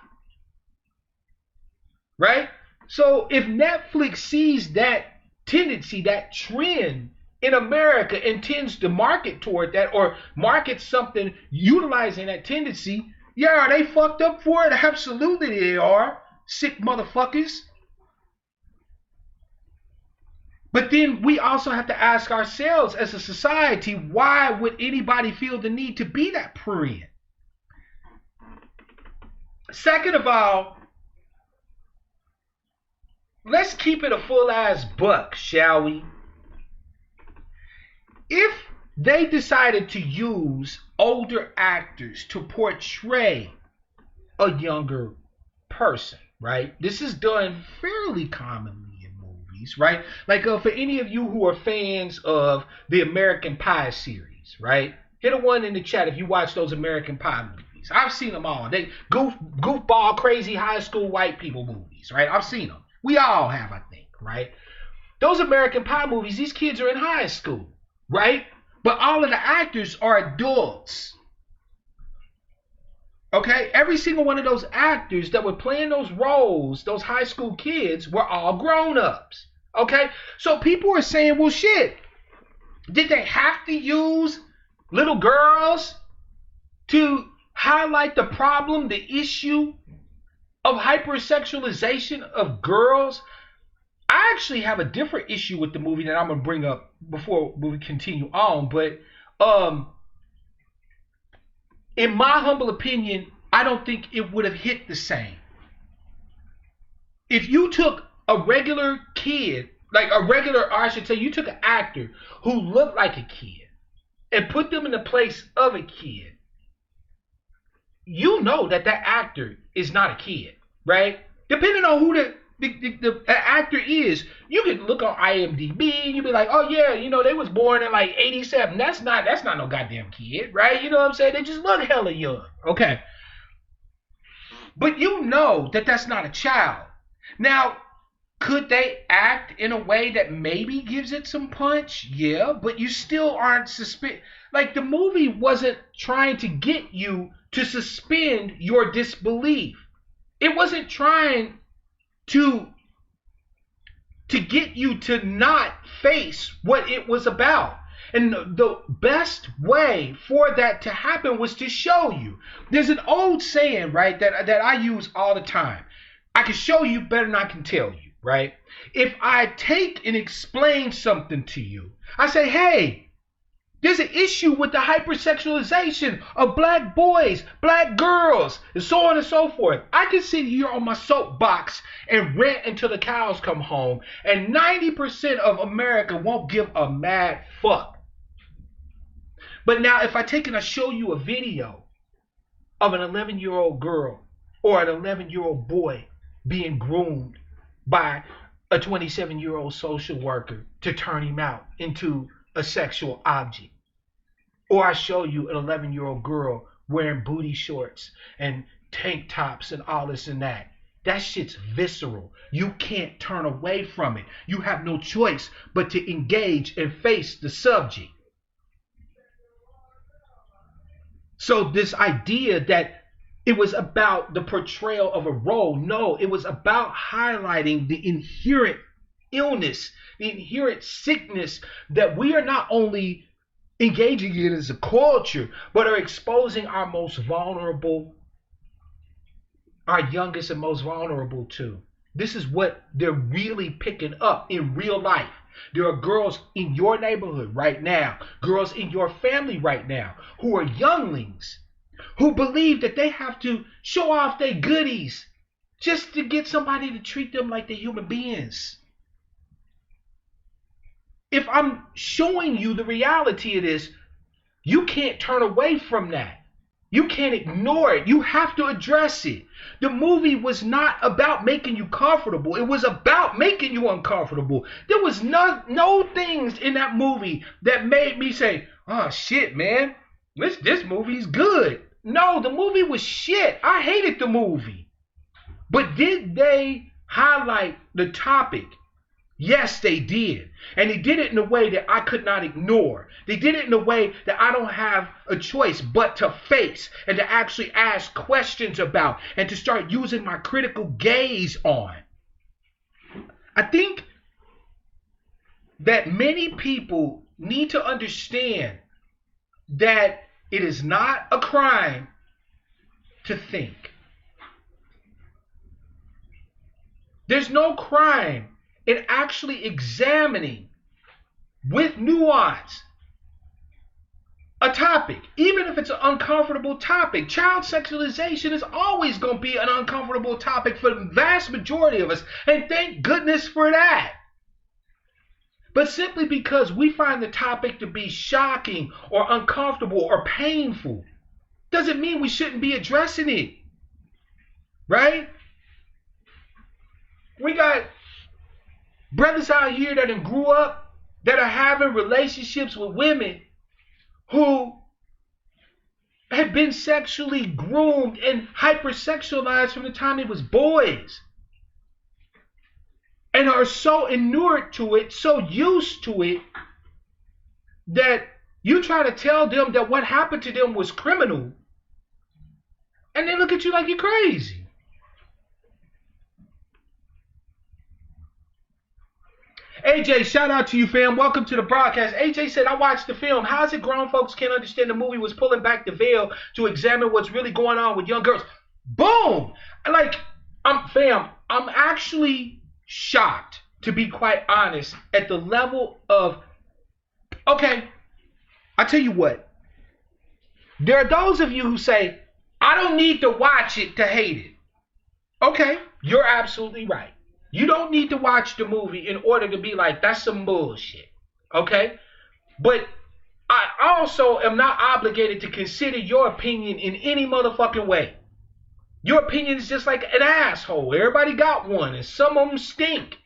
Right? So if Netflix sees that tendency, that trend in America, and tends to market toward that or market something utilizing that tendency, yeah, are they fucked up for it? Absolutely they are. Sick motherfuckers. But then we also have to ask ourselves as a society, why would anybody feel the need to be that prurient? Second of all, let's keep it a full-ass buck, shall we? If they decided to use older actors to portray a younger person, right? This is done fairly commonly. Right? Like for any of you who are fans of the American Pie series, right? Hit a 1 in the chat if you watch those American Pie movies. I've seen them all. They goofball, crazy high school white people movies, right? I've seen them. We all have, I think, right? Those American Pie movies, these kids are in high school, right? But all of the actors are adults. Okay? Every single one of those actors that were playing those roles, those high school kids, were all grown-ups. Okay? So people are saying, well, shit, did they have to use little girls to highlight the problem, the issue of hypersexualization of girls? I actually have a different issue with the movie that I'm going to bring up before we continue on. But in my humble opinion, I don't think it would have hit the same. If you took a regular kid, like a regular, or I should say, you took an actor who looked like a kid, and put them in the place of a kid, you know that that actor is not a kid, right? Depending on who the actor is, you can look on IMDb and you be like, oh yeah, you know, they was born in like 87. That's not no goddamn kid, right? You know what I'm saying? They just look hella young. Okay. But you know that that's not a child. Now, could they act in a way that maybe gives it some punch? Yeah, but you still aren't like the movie wasn't trying to get you to suspend your disbelief. It wasn't trying to get you to not face what it was about. And the best way for that to happen was to show you. There's an old saying, right, that I use all the time. I can show you better than I can tell you, right? If I take and explain something to you, I say, hey, there's an issue with the hypersexualization of black boys, black girls, and so on and so forth. I can sit here on my soapbox and rant until the cows come home, and 90% of America won't give a mad fuck. But now if I take and I show you a video of an 11-year-old girl or an 11-year-old boy being groomed by a 27-year-old social worker to turn him out into a sexual object, or I show you an 11-year-old girl wearing booty shorts and tank tops and all this and that, that shit's visceral. You can't turn away from it. You have no choice but to engage and face the subject. So this idea that it was about the portrayal of a role, no, it was about highlighting the inherent illness, the inherent sickness that we are not only engaging in as a culture, but are exposing our most vulnerable, our youngest and most vulnerable to. This is what they're really picking up in real life. There are girls in your neighborhood right now, girls in your family right now, who are younglings, who believe that they have to show off their goodies just to get somebody to treat them like they're human beings. If I'm showing you the reality of this, you can't turn away from that. You can't ignore it. You have to address it. The movie was not about making you comfortable. It was about making you uncomfortable. There was no things in that movie that made me say, oh shit, man, this movie's good. No, the movie was shit. I hated the movie. But did they highlight the topic? Yes, they did. And they did it in a way that I could not ignore. They did it in a way that I don't have a choice but to face and to actually ask questions about and to start using my critical gaze on. I think that many people need to understand that it is not a crime to think. There's no crime in actually examining with nuance a topic, even if it's an uncomfortable topic. Child sexualization is always going to be an uncomfortable topic for the vast majority of us, and thank goodness for that. But simply because we find the topic to be shocking or uncomfortable or painful doesn't mean we shouldn't be addressing it, right? We got brothers out here that done grew up that are having relationships with women who had been sexually groomed and hypersexualized from the time they was boys, and are so inured to it, so used to it, that you try to tell them that what happened to them was criminal, and they look at you like you're crazy. AJ, shout out to you, fam. Welcome to the broadcast. AJ said, I watched the film. How is it grown folks can't understand the movie was pulling back the veil to examine what's really going on with young girls? Boom! Like, I'm actually shocked, to be quite honest, at the level of, okay, I tell you what. There are those of you who say, I don't need to watch it to hate it. Okay, you're absolutely right. You don't need to watch the movie in order to be like, that's some bullshit. Okay? But I also am not obligated to consider your opinion in any motherfucking way. Your opinion is just like an asshole. Everybody got one, and some of them stink.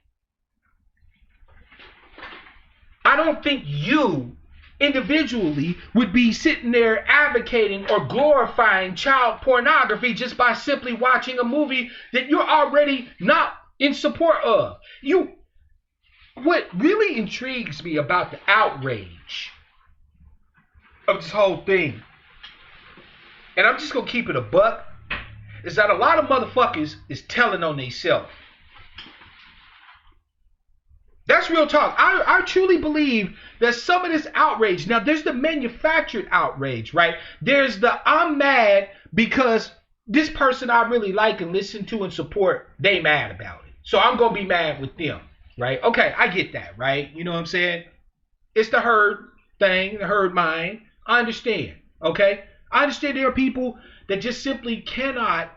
I don't think you individually would be sitting there advocating or glorifying child pornography just by simply watching a movie that you're already not in support of. What really intrigues me about the outrage of this whole thing, and I'm just gonna keep it a buck, is that a lot of motherfuckers is telling on themselves. That's real talk. I truly believe that some of this outrage, now there's the manufactured outrage, right? There's the I'm mad because this person I really like and listen to and support, they mad about it. So I'm going to be mad with them, right? Okay, I get that, right? You know what I'm saying? It's the herd thing, the herd mind. I understand, okay? I understand there are people that just simply cannot,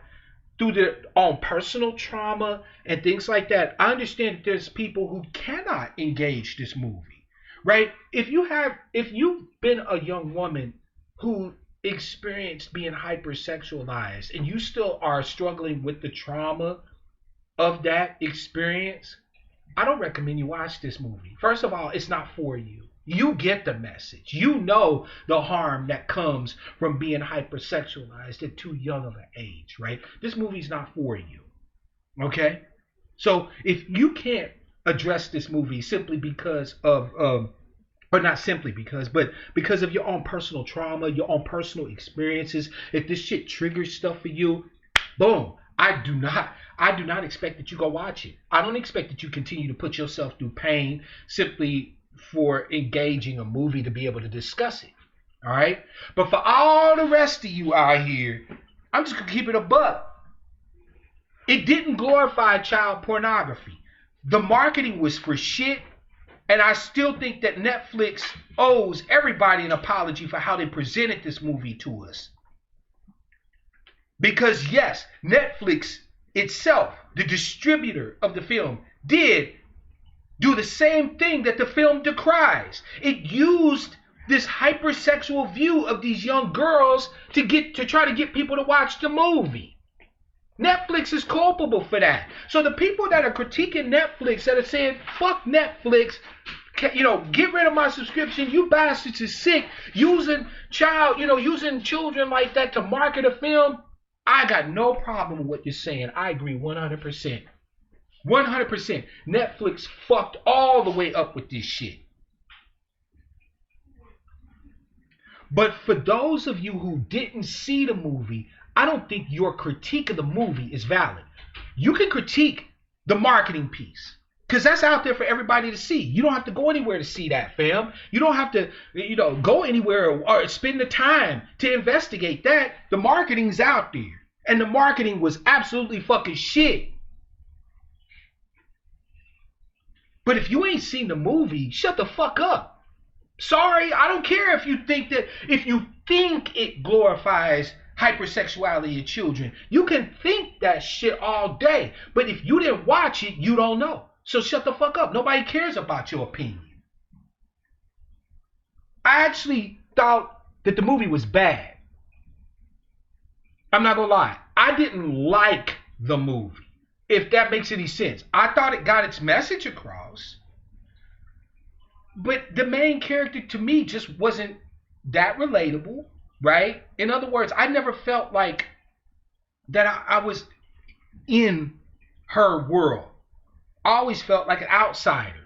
through their own personal trauma and things like that. I understand that there's people who cannot engage this movie, right? If you've been a young woman who experienced being hypersexualized and you still are struggling with the trauma of that experience, I don't recommend you watch this movie. First of all, it's not for you. You get the message. You know the harm that comes from being hypersexualized at too young of an age, right? This movie's not for you, okay? So if you can't address this movie simply because of, or not simply because, but because of your own personal trauma, your own personal experiences, if this shit triggers stuff for you, boom. I do not expect that you go watch it. I don't expect that you continue to put yourself through pain simply for engaging a movie to be able to discuss it. All right? But for all the rest of you out here, I'm just going to keep it a buck. It didn't glorify child pornography. The marketing was for shit. And I still think that Netflix owes everybody an apology for how they presented this movie to us. Because yes, Netflix itself, the distributor of the film, did do the same thing that the film decries. It used this hypersexual view of these young girls to try to get people to watch the movie. Netflix is culpable for that. So the people that are critiquing Netflix, that are saying, fuck Netflix, get rid of my subscription, you bastards is sick, using children like that to market a film, I got no problem with what you're saying. I agree 100%. 100%. Netflix fucked all the way up with this shit. But for those of you who didn't see the movie, I don't think your critique of the movie is valid. You can critique the marketing piece, because that's out there for everybody to see. You don't have to go anywhere to see that, fam. You don't have to, go anywhere or spend the time to investigate that. The marketing's out there. And the marketing was absolutely fucking shit. But if you ain't seen the movie, shut the fuck up. Sorry, I don't care if you think it glorifies hypersexuality in children. You can think that shit all day. But if you didn't watch it, you don't know. So shut the fuck up. Nobody cares about your opinion. I actually thought that the movie was bad. I'm not gonna lie. I didn't like the movie, if that makes any sense. I thought it got its message across. But the main character to me just wasn't that relatable, right? In other words, I never felt like that I was in her world. I always felt like an outsider.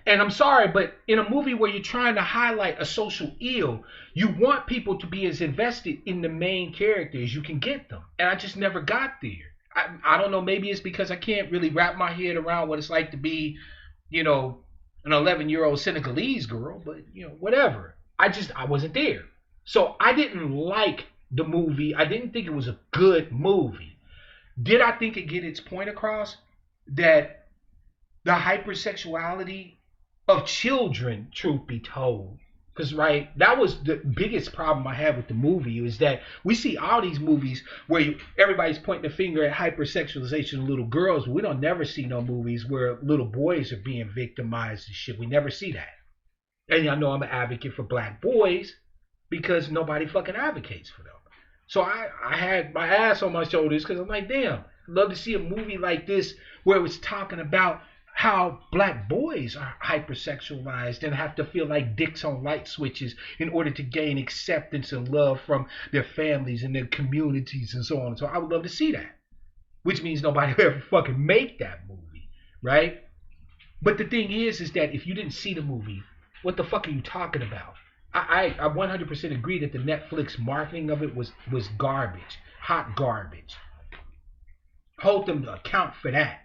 And I'm sorry, but in a movie where you're trying to highlight a social ill, you want people to be as invested in the main character as you can get them. And I just never got there. I don't know, maybe it's because I can't really wrap my head around what it's like to be, an 11-year-old Senegalese girl, but, whatever. I wasn't there. So I didn't like the movie. I didn't think it was a good movie. Did I think it get its point across? That the hypersexuality of children, truth be told, because that was the biggest problem I had with the movie, is that we see all these movies where everybody's pointing the finger at hypersexualization of little girls. We don't never see no movies where little boys are being victimized and shit. We never see that. And y'all know I'm an advocate for black boys because nobody fucking advocates for them. So I had my ass on my shoulders because I'm like, damn, I'd love to see a movie like this where it was talking about how black boys are hypersexualized and have to feel like dicks on light switches in order to gain acceptance and love from their families and their communities and so on. So I would love to see that. Which means nobody will ever fucking make that movie, right? But the thing is that if you didn't see the movie, what the fuck are you talking about? I 100% agree that the Netflix marketing of it was garbage, hot garbage. Hold them to account for that.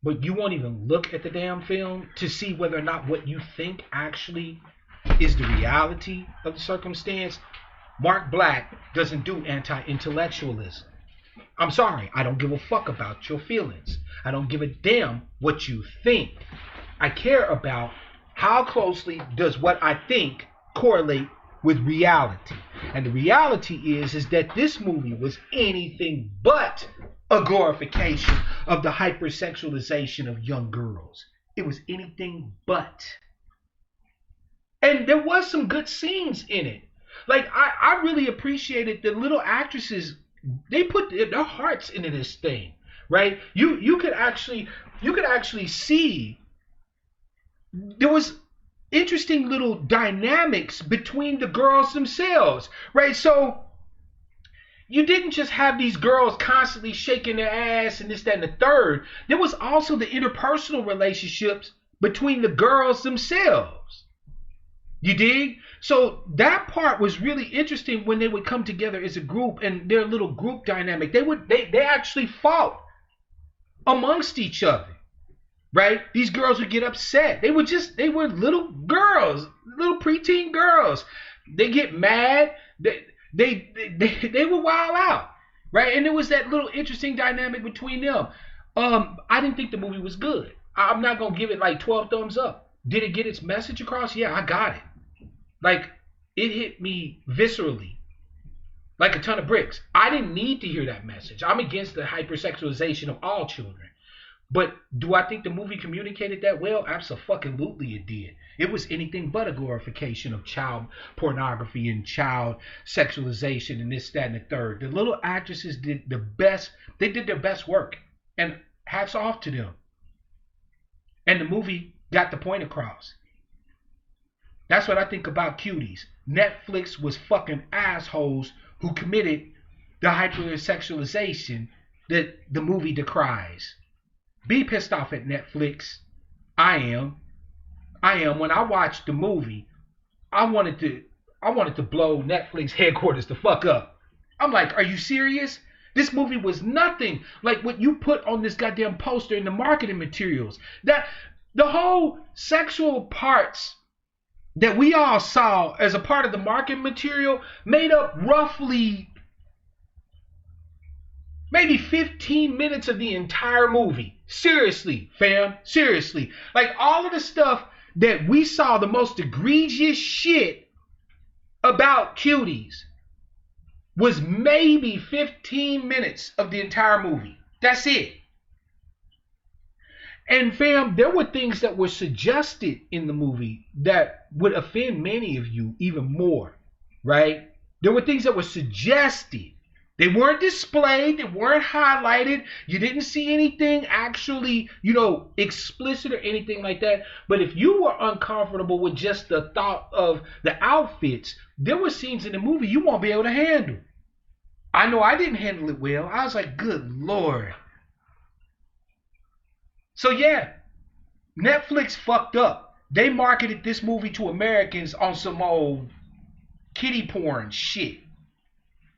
But you won't even look at the damn film to see whether or not what you think actually is the reality of the circumstance. Mark Black doesn't do anti-intellectualism. I'm sorry, I don't give a fuck about your feelings. I don't give a damn what you think. I care about how closely does what I think correlate with reality. And the reality is that this movie was anything but a glorification of the hypersexualization of young girls. It was anything but. And there was some good scenes in it. Like, I really appreciated the little actresses. They put their hearts into this thing, right? You could actually see there was interesting little dynamics between the girls themselves, right? So you didn't just have these girls constantly shaking their ass and this, that, and the third. There was also the interpersonal relationships between the girls themselves. You dig? So that part was really interesting when they would come together as a group and their little group dynamic. They actually fought amongst each other. Right? These girls would get upset. They were little girls, little preteen girls. They get mad. They would wild out. Right? And there was that little interesting dynamic between them. I didn't think the movie was good. I'm not gonna give it like 12 thumbs up. Did it get its message across? Yeah, I got it. Like, it hit me viscerally. Like a ton of bricks. I didn't need to hear that message. I'm against the hypersexualization of all children. But do I think the movie communicated that well? Absolutely it did. It was anything but a glorification of child pornography and child sexualization and this, that, and the third. The little actresses did the best. They did their best work. And hats off to them. And the movie got the point across. That's what I think about Cuties. Netflix was fucking assholes who committed the hypersexualization that the movie decries. Be pissed off at Netflix. I am. When I watched the movie, I wanted to blow Netflix headquarters the fuck up. I'm like, are you serious? This movie was nothing like what you put on this goddamn poster in the marketing materials. That the whole sexual parts that we all saw as a part of the marketing material made up roughly maybe 15 minutes of the entire movie. Seriously, fam. Seriously. Like, all of the stuff that we saw, the most egregious shit about Cuties, was maybe 15 minutes of the entire movie. That's it. And fam, there were things that were suggested in the movie that would offend many of you even more, right? There were things that were suggested. They weren't displayed. They weren't highlighted. You didn't see anything actually, explicit or anything like that. But if you were uncomfortable with just the thought of the outfits, there were scenes in the movie you won't be able to handle. I know I didn't handle it well. I was like, good Lord. So yeah, Netflix fucked up. They marketed this movie to Americans on some old kiddie porn shit.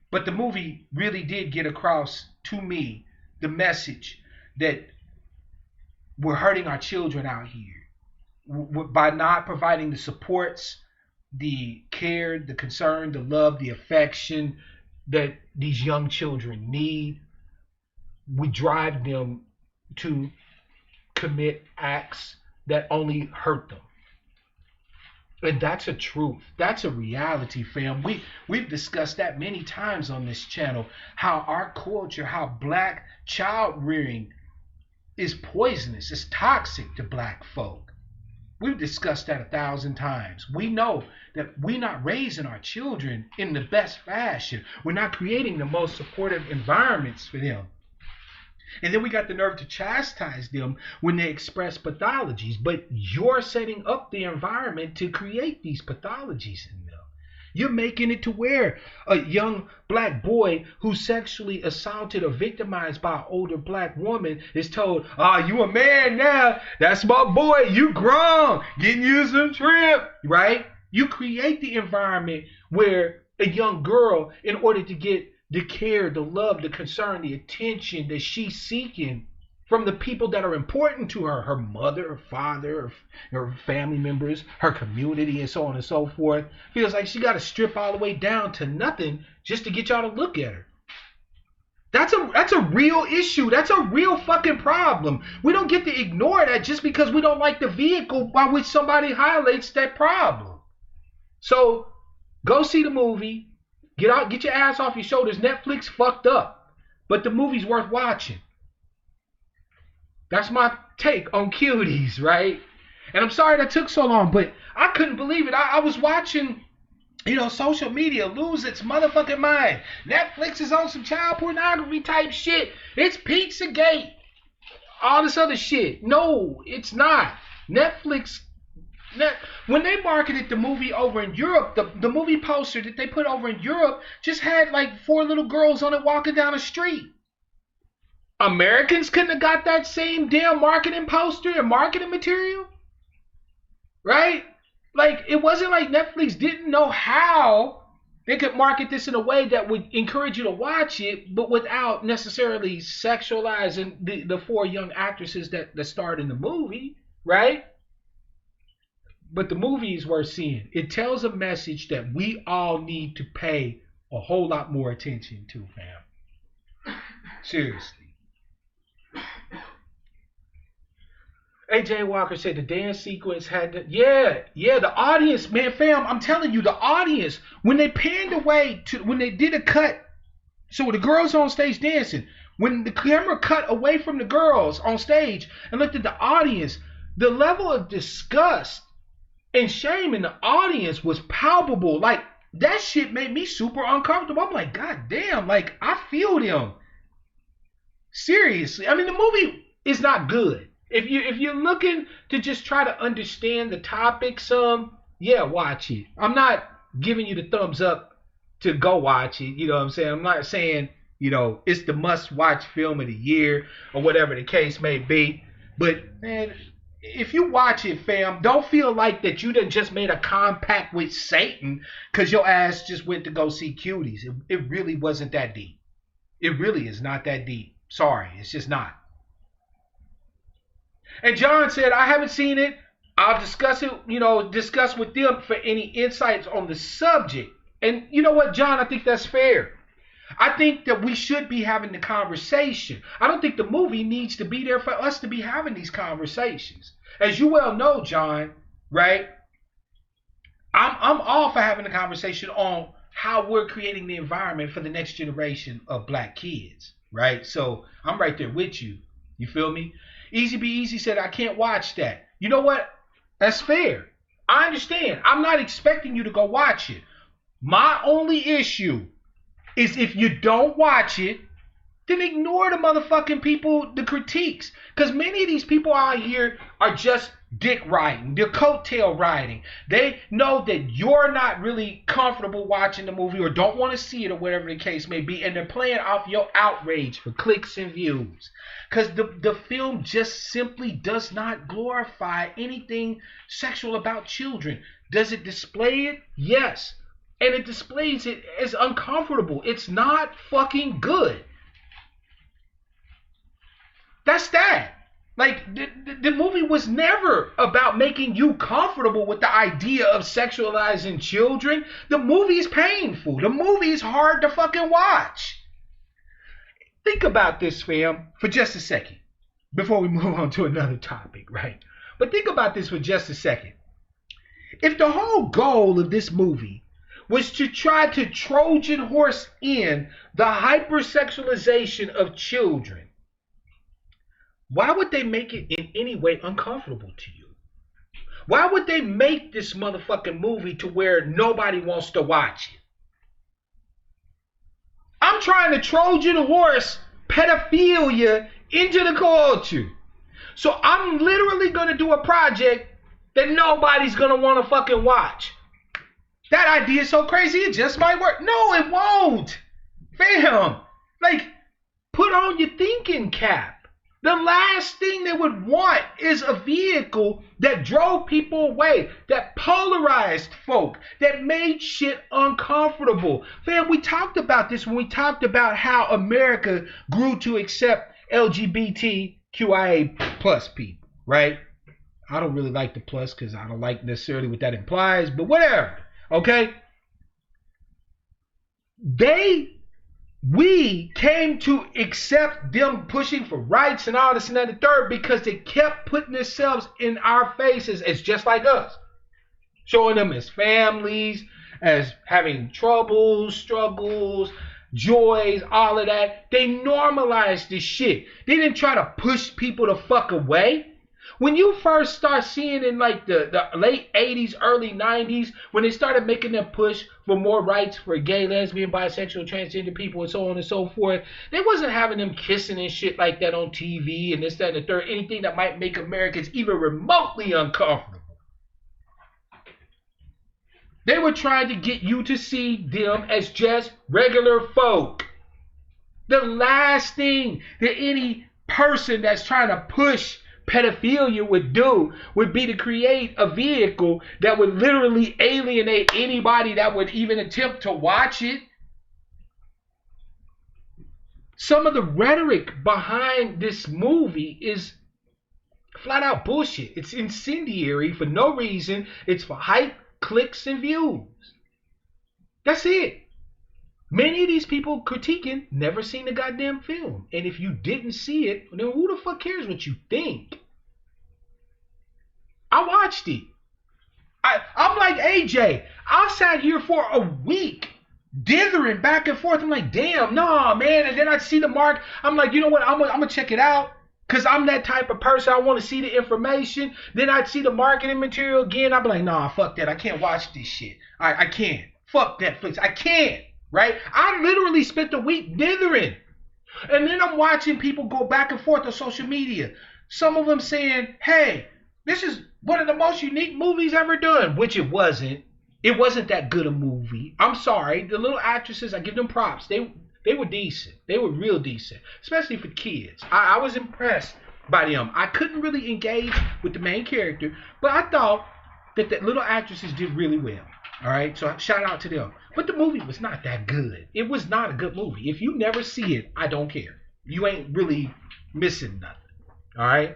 But the movie really did get across to me the message that we're hurting our children out here by not providing the supports, the care, the concern, the love, the affection that these young children need. We drive them to commit acts that only hurt them. And that's a truth. That's a reality, fam. We've discussed that many times on this channel. How our culture, how black child rearing is poisonous. It's toxic to black folk. We've discussed that 1,000 times. We know that we're not raising our children in the best fashion. We're not creating the most supportive environments for them. And then we got the nerve to chastise them when they express pathologies. But you're setting up the environment to create these pathologies in them. You're making it to where a young black boy who's sexually assaulted or victimized by an older black woman is told, you a man now. That's my boy. You grown. Getting you some trim. Right? You create the environment where a young girl, in order to get the care, the love, the concern, the attention that she's seeking from the people that are important to her, her mother, her father, her family members, her community, and so on and so forth, feels like she got to strip all the way down to nothing just to get y'all to look at her. That's a real issue. That's a real fucking problem. We don't get to ignore that just because we don't like the vehicle by which somebody highlights that problem. So go see the movie. Get your ass off your shoulders. Netflix fucked up, but the movie's worth watching. That's my take on Cuties, right? And I'm sorry that took so long, but I couldn't believe it. I was watching, social media lose its motherfucking mind. Netflix is on some child pornography type shit. It's Pizzagate. All this other shit. No, it's not. Netflix, when they marketed the movie over in Europe, the movie poster that they put over in Europe just had like 4 little girls on it walking down the street. Americans couldn't have got that same damn marketing poster and marketing material, right? Like, it wasn't like Netflix didn't know how they could market this in a way that would encourage you to watch it, but without necessarily sexualizing the 4 young actresses that starred in the movie, right? But the movie is worth seeing. It tells a message that we all need to pay a whole lot more attention to, fam. Seriously. AJ Walker said the dance sequence had to, the audience, man, fam, I'm telling you, the audience, when they panned away when they did a cut, so the girls on stage dancing, when the camera cut away from the girls on stage and looked at the audience, the level of disgust and shame in the audience was palpable. Like, that shit made me super uncomfortable. I'm like, God damn, like, I feel them. Seriously. I mean, the movie is not good. If you're looking to just try to understand the topic watch it. I'm not giving you the thumbs up to go watch it. You know what I'm saying? I'm not saying, it's the must-watch film of the year or whatever the case may be. But, man, if you watch it, fam, don't feel like that you done just made a compact with Satan because your ass just went to go see Cuties. It really wasn't that deep. It really is not that deep. Sorry, it's just not. And John said, I haven't seen it. I'll discuss it, discuss with them for any insights on the subject. And you know what, John, I think that's fair. I think that we should be having the conversation. I don't think the movie needs to be there for us to be having these conversations. As you well know, John, right? I'm all for having a conversation on how we're creating the environment for the next generation of black kids, right? So I'm right there with you. You feel me? Easy Be Easy said, I can't watch that. You know what? That's fair. I understand. I'm not expecting you to go watch it. My only issue is if you don't watch it, then ignore the motherfucking people, the critiques. Because many of these people out here are just dick riding. They're coattail riding. They know that you're not really comfortable watching the movie or don't want to see it or whatever the case may be. And they're playing off your outrage for clicks and views. Because the film just simply does not glorify anything sexual about children. Does it display it? Yes. And it displays it as uncomfortable. It's not fucking good. That's that. Like, the movie was never about making you comfortable with the idea of sexualizing children. The movie is painful. The movie is hard to fucking watch. Think about this, fam, for just a second before we move on to another topic, right? But think about this for just a second. If the whole goal of this movie was to try to Trojan horse in the hypersexualization of children, why would they make it in any way uncomfortable to you? Why would they make this motherfucking movie to where nobody wants to watch it? I'm trying to Trojan horse pedophilia into the culture. So I'm literally going to do a project that nobody's going to want to fucking watch. That idea is so crazy, it just might work. No, it won't. Fam, like, put on your thinking cap. The last thing they would want is a vehicle that drove people away, that polarized folk, that made shit uncomfortable. Fam, we talked about this when we talked about how America grew to accept LGBTQIA plus people, right? I don't really like the plus because I don't like necessarily what that implies, but whatever, okay? We came to accept them pushing for rights and all this and that and the third because they kept putting themselves in our faces as just like us. Showing them as families, as having troubles, struggles, joys, all of that. They normalized this shit. They didn't try to push people the fuck away. When you first start seeing in like the late 80s, early 90s, when they started making them push for more rights for gay, lesbian, bisexual, transgender people and so on and so forth, they wasn't having them kissing and shit like that on TV and this, that, and the third, anything that might make Americans even remotely uncomfortable. They were trying to get you to see them as just regular folk. The last thing that any person that's trying to push pedophilia would do would be to create a vehicle that would literally alienate anybody that would even attempt to watch it. Some of the rhetoric behind this movie is flat out bullshit. It's incendiary for no reason. It's for hype, clicks, and views. That's it. Many of these people critiquing never seen the goddamn film. And if you didn't see it, then who the fuck cares what you think? I watched it. I'm like AJ. I sat here for a week dithering back and forth. I'm like, damn, nah, man. And then I see the mark. I'm like, you know what? I'm gonna check it out. Because I'm that type of person. I want to see the information. Then I'd see the marketing material again. I'd be like, nah, fuck that. I can't watch this shit. I can't. Fuck Netflix. I can't. Right? I literally spent a week dithering. And then I'm watching people go back and forth on social media. Some of them saying, hey, this is one of the most unique movies ever done. Which it wasn't. It wasn't that good a movie. I'm sorry. The little actresses, I give them props. They were decent. They were real decent. Especially for kids. I was impressed by them. I couldn't really engage with the main character. But I thought that the little actresses did really well. All right, so shout out to them. But the movie was not that good. It was not a good movie. If you never see it, I don't care. You ain't really missing nothing. All right.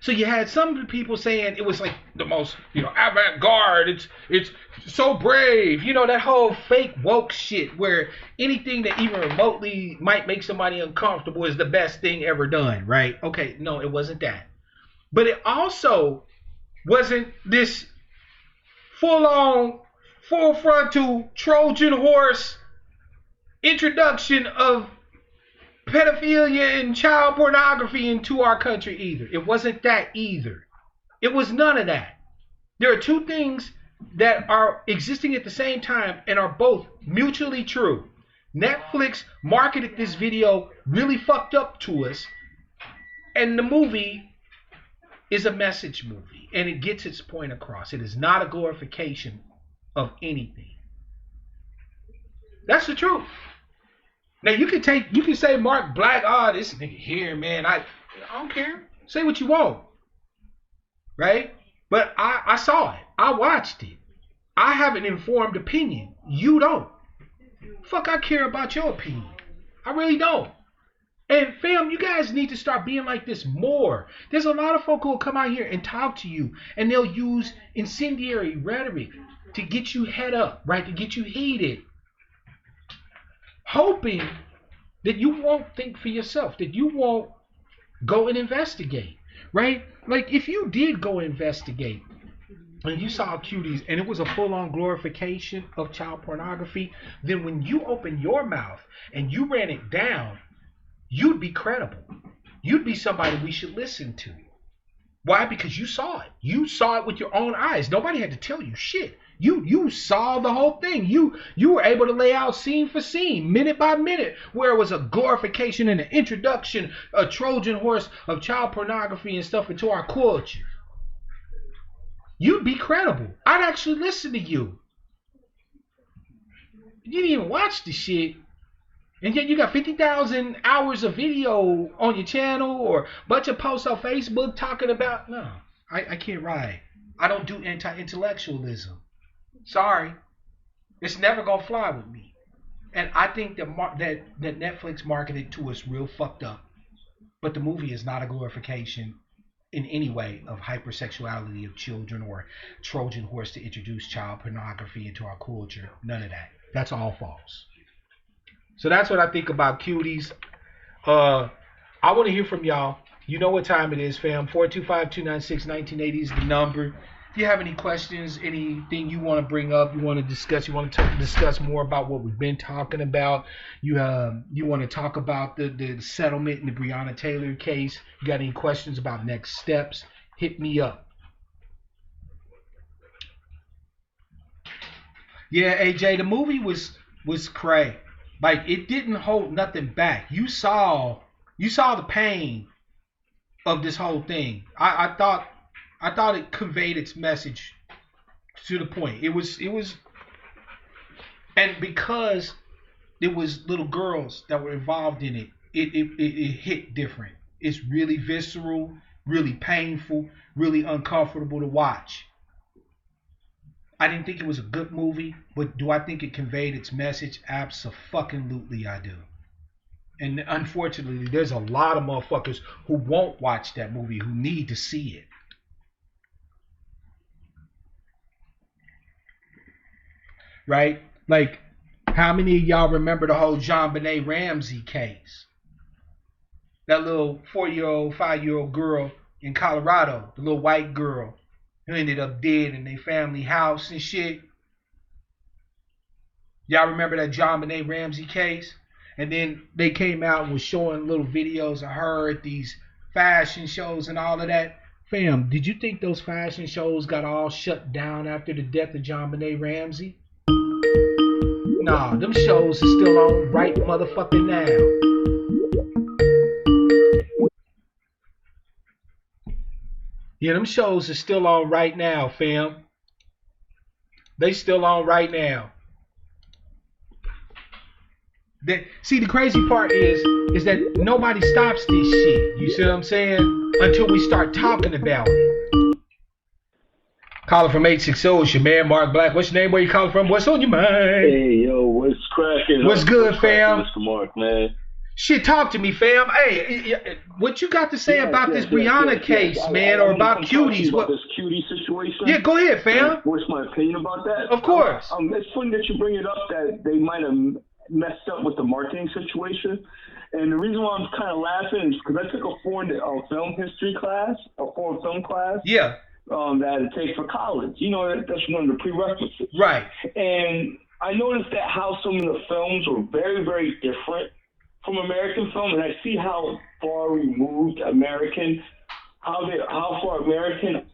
So you had some of the people saying it was like the most, avant-garde. It's so brave. That whole fake woke shit where anything that even remotely might make somebody uncomfortable is the best thing ever done, right? Okay, no, it wasn't that. But it also wasn't this full-on, full-frontal Trojan horse introduction of pedophilia and child pornography into our country either. It wasn't that either. It was none of that. There are two things that are existing at the same time and are both mutually true. Netflix marketed this video really fucked up to us, and the movie is a message movie, and it gets its point across. It is not a glorification of anything. That's the truth. Now you can say Mark Black, this nigga here, man. I don't care. Say what you want, right? But I saw it. I watched it. I have an informed opinion. You don't. Fuck, I care about your opinion. I really don't. And fam, you guys need to start being like this more. There's a lot of folk who will come out here and talk to you, and they'll use incendiary rhetoric to get you head up, right? To get you heated. Hoping that you won't think for yourself, that you won't go and investigate, right? Like if you did go investigate and you saw cuties and it was a full-on glorification of child pornography, then when you open your mouth and you ran it down, you'd be credible. You'd be somebody we should listen to. Why? Because you saw it. You saw it with your own eyes. Nobody had to tell you shit. You saw the whole thing. You were able to lay out scene for scene, minute by minute, where it was a glorification and an introduction, a Trojan horse of child pornography and stuff into our culture. You'd be credible. I'd actually listen to you. You didn't even watch the shit. And yet you got 50,000 hours of video on your channel or a bunch of posts on Facebook talking about, no, I can't ride. I don't do anti-intellectualism. Sorry. It's never going to fly with me. And I think that Netflix marketed to us real fucked up. But the movie is not a glorification in any way of hypersexuality of children or Trojan horse to introduce child pornography into our culture. None of that. That's all false. So that's what I think about Cuties. I want to hear from y'all. You know what time it is, fam. 425-296-1980 is the number. If you have any questions, anything you want to bring up, you want to discuss, you want to discuss more about what we've been talking about, you want to talk about the settlement in the Breonna Taylor case, you got any questions about next steps, hit me up. Yeah, AJ, the movie was cray. Like, it didn't hold nothing back. You saw the pain of this whole thing. I thought it conveyed its message to the point. It was, and because it was little girls that were involved in it, it hit different. It's really visceral, really painful, really uncomfortable to watch. I didn't think it was a good movie, but do I think it conveyed its message? Abso-fucking-lutely I do. And unfortunately, there's a lot of motherfuckers who won't watch that movie, who need to see it. Right? Like, how many of y'all remember the whole JonBenet Ramsey case? That little 4-year-old, 5-year-old girl in Colorado, the little white girl who ended up dead in their family house and shit. Y'all remember that JonBenet Ramsey case? And then they came out and was showing little videos of her at these fashion shows and all of that. Fam, did you think those fashion shows got all shut down after the death of JonBenet Ramsey? Nah, them shows are still on right motherfucking now. Yeah, them shows are still on right now, fam. They still on right now. See, the crazy part is that nobody stops this shit. You see what I'm saying? Until we start talking about it. Calling from 860, it's your man, Mark Black. What's your name? Where you calling from? What's on your mind? Hey, yo, what's cracking? What's good, fam? Mr. Mark, man. Shit, talk to me, fam. Hey, what you got to say about this Breonna case, man, or about Cuties? About this cutie situation? Yeah, go ahead, fam. What's my opinion about that? Of course. It's funny that you bring it up that they might have messed up with the marketing situation. And the reason why I'm kind of laughing is because I took a foreign film history class, a foreign film class. Yeah. That I take for college. You know, that's one of the prerequisites. Right. And I noticed that how some of the films were very, very different from American film, and I see how far removed how far American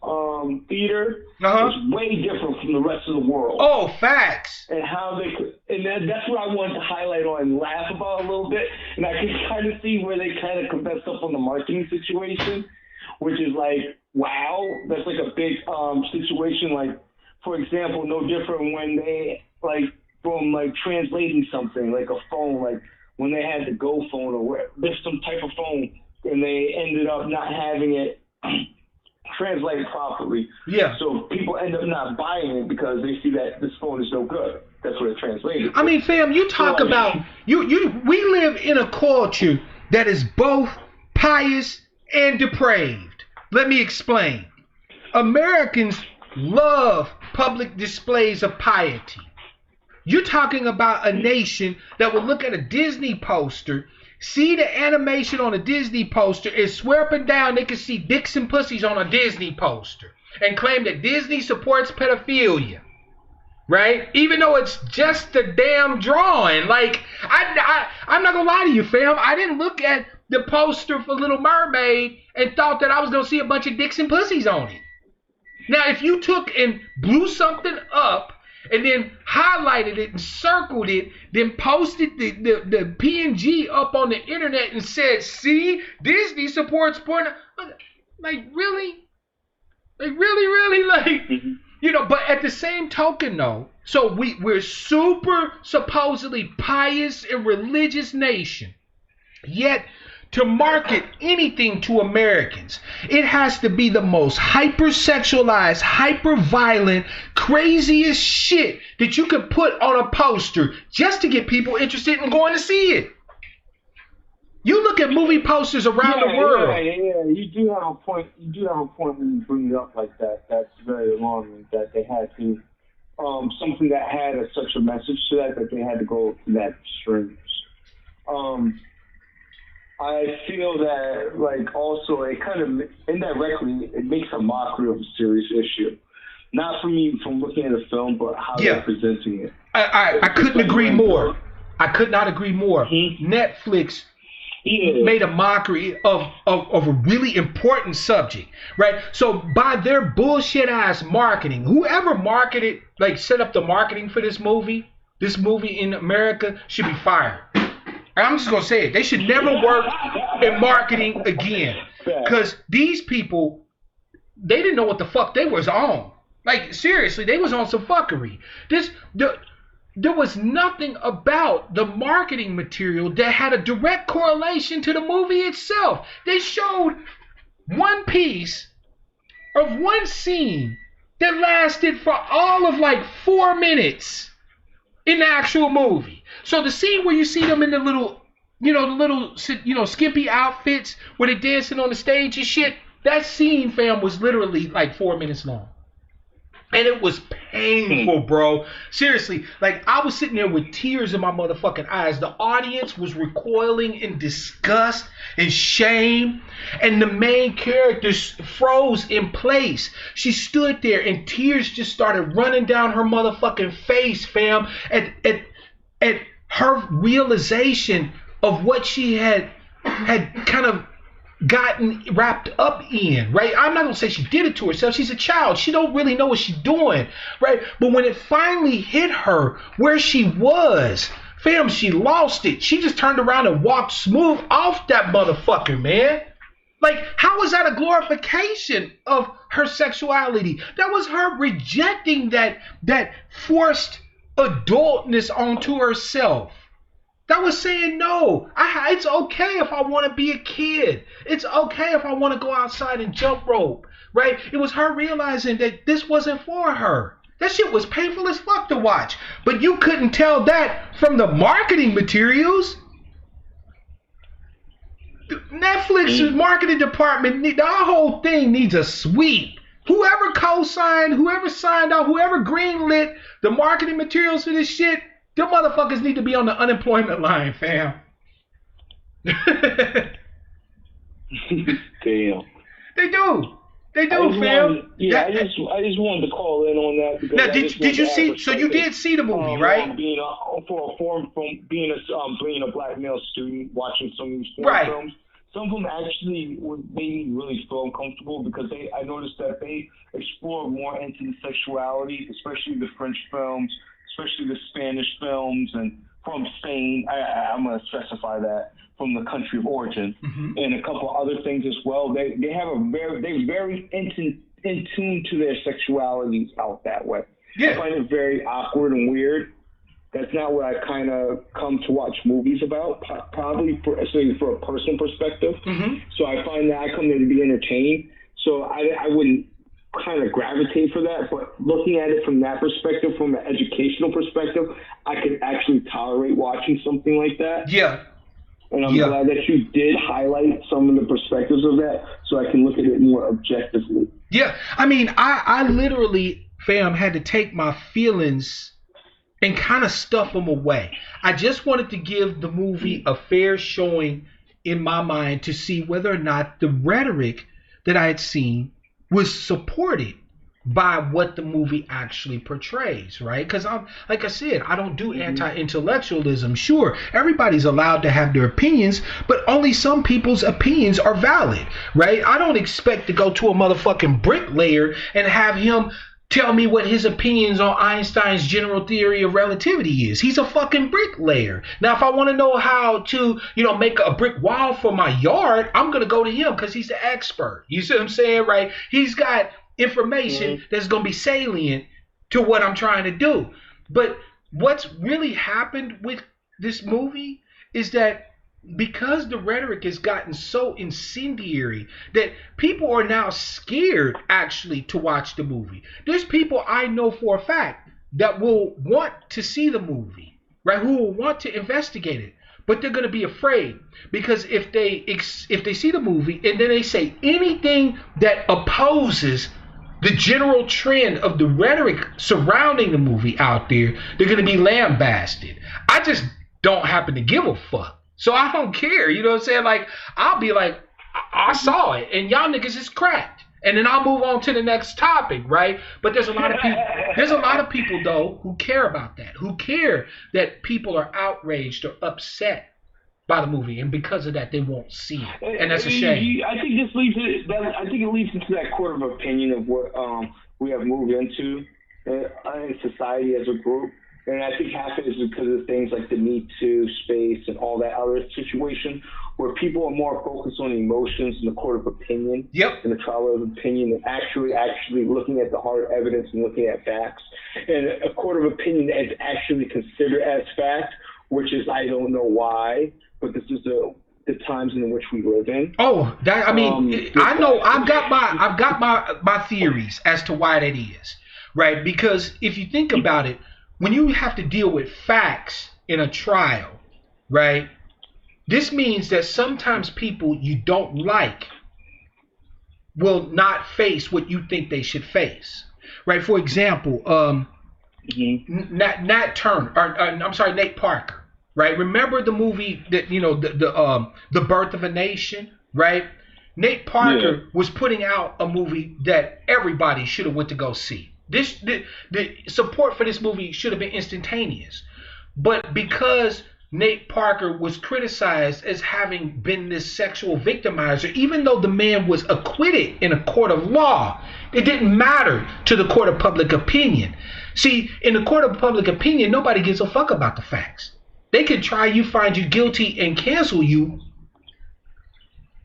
theater is way different from the rest of the world. Oh, facts. And how they could, and that's what I wanted to highlight on and laugh about a little bit. And I can kind of see where they kind of messed up on the marketing situation, which is like, wow, that's like a big situation. Like, for example, no different when they from translating something like a phone, like when they had the Go phone or some type of phone, and they ended up not having it translated properly. Yeah. So people end up not buying it because they see that this phone is no good. That's what it translated. I mean, fam, you talk about we live in a culture that is both pious and depraved. Let me explain. Americans love public displays of piety. You're talking about a nation that will look at a Disney poster, see the animation on a Disney poster, and swear up and down they can see dicks and pussies on a Disney poster, and claim that Disney supports pedophilia, right? Even though it's just a damn drawing. Like, I'm not gonna lie to you, fam. I didn't look at the poster for Little Mermaid and thought that I was gonna see a bunch of dicks and pussies on it. Now, if you took and blew something up and then highlighted it and circled it, then posted the PNG up on the internet and said, "See, Disney supports porn," like really, but at the same token, though, so we're super supposedly pious and religious nation, yet to market anything to Americans, it has to be the most hypersexualized, hyper-violent, craziest shit that you could put on a poster just to get people interested in going to see it. You look at movie posters around the world. Yeah, you do have a point. You do have a point when you bring it up like that. That's very alarming that they had to, something that had such a message to that they had to go to that extremes. I feel that, like, also it kind of indirectly it makes a mockery of a serious issue. Not from me from looking at the film, but how they're presenting it. I couldn't agree more. I could not agree more. Netflix made a mockery of a really important subject, right? So by their bullshit ass marketing, whoever marketed, like, set up the marketing for this movie in America should be fired. I'm just going to say it. They should never work in marketing again. Because these people, they didn't know what the fuck they was on. Like, seriously, they was on some fuckery. There was nothing about the marketing material that had a direct correlation to the movie itself. They showed one piece of one scene that lasted for all of like 4 minutes in the actual movie. So the scene where you see them in the little skimpy outfits where they're dancing on the stage and shit, that scene, fam, was literally like 4 minutes long. And it was painful, bro. Seriously, like, I was sitting there with tears in my motherfucking eyes. The audience was recoiling in disgust and shame. And the main character froze in place. She stood there and tears just started running down her motherfucking face, fam. At her realization of what she had kind of gotten wrapped up in, right? I'm not gonna say she did it to herself. She's a child. She don't really know what she's doing, right? But when it finally hit her where she was, fam, she lost it. She just turned around and walked smooth off that motherfucker, man. Like, how is that a glorification of her sexuality? That was her rejecting that forced adultness onto herself. That was saying, no, it's okay if I want to be a kid. It's okay if I want to go outside and jump rope, right? It was her realizing that this wasn't for her. That shit was painful as fuck to watch. But you couldn't tell that from the marketing materials. Netflix's marketing department, the whole thing needs a sweep. Whoever co-signed, whoever signed out, whoever greenlit the marketing materials for this shit, them motherfuckers need to be on the unemployment line, fam. Damn. They do, fam. I just wanted to call in on that. Because now, did you see? So you did see the movie, right? Being a black male student, watching some of these films. Some of them actually made me really feel uncomfortable because I noticed that they explore more into the sexuality, especially the French films, especially the Spanish films, and from Spain. I'm going to specify that, from the country of origin, and a couple other things as well. They're very in tune to their sexualities out that way. Yeah. I find it very awkward and weird. That's not what I kind of come to watch movies about, probably especially for a personal perspective. So I find that I come there to be entertained. So I wouldn't kind of gravitate for that, but looking at it from that perspective, from an educational perspective, I could actually tolerate watching something like that. Yeah. And I'm glad that you did highlight some of the perspectives of that so I can look at it more objectively. Yeah. I mean, I literally, fam, had to take my feelings and kind of stuff them away. I just wanted to give the movie a fair showing in my mind to see whether or not the rhetoric that I had seen was supported by what the movie actually portrays, right? Because I'm, like I said, I don't do anti-intellectualism. Sure, everybody's allowed to have their opinions, but only some people's opinions are valid, right? I don't expect to go to a motherfucking bricklayer and have him tell me what his opinions on Einstein's general theory of relativity is. He's a fucking bricklayer. Now, if I want to know how to, make a brick wall for my yard, I'm going to go to him because he's the expert. You see what I'm saying, right? He's got information that's going to be salient to what I'm trying to do. But what's really happened with this movie is that because the rhetoric has gotten so incendiary that people are now scared actually to watch the movie. There's people I know for a fact that will want to see the movie, right? Who will want to investigate it, but they're going to be afraid because if they see the movie and then they say anything that opposes the general trend of the rhetoric surrounding the movie out there, they're going to be lambasted. I just don't happen to give a fuck. So I don't care, you know what I'm saying? Like, I'll be like, I saw it, and y'all niggas is cracked. And then I'll move on to the next topic, right? But there's a lot of people though who care about that, who care that people are outraged or upset by the movie, and because of that, they won't see it, and that's a shame. I think this leads it leads into that court of opinion of what we have moved into in society as a group. And I think half of it is because of things like the Me Too space and all that other situation where people are more focused on emotions and the court of opinion and the trial of opinion and actually looking at the hard evidence and looking at facts. And a court of opinion is actually considered as fact, which is, I don't know why, but this is the times in which we live in. Oh, I know. I've got my theories as to why that is, right? Because if you think about it, when you have to deal with facts in a trial, right, this means that sometimes people you don't like will not face what you think they should face, right? For example, Nat Turner, Nate Parker, right? Remember the movie that, The Birth of a Nation, right? Nate Parker was putting out a movie that everybody should have went to go see. The support for this movie should have been instantaneous. But because Nate Parker was criticized as having been this sexual victimizer, even though the man was acquitted in a court of law, it didn't matter to the court of public opinion. See, in the court of public opinion, nobody gives a fuck about the facts. They could try you, find you guilty, and cancel you.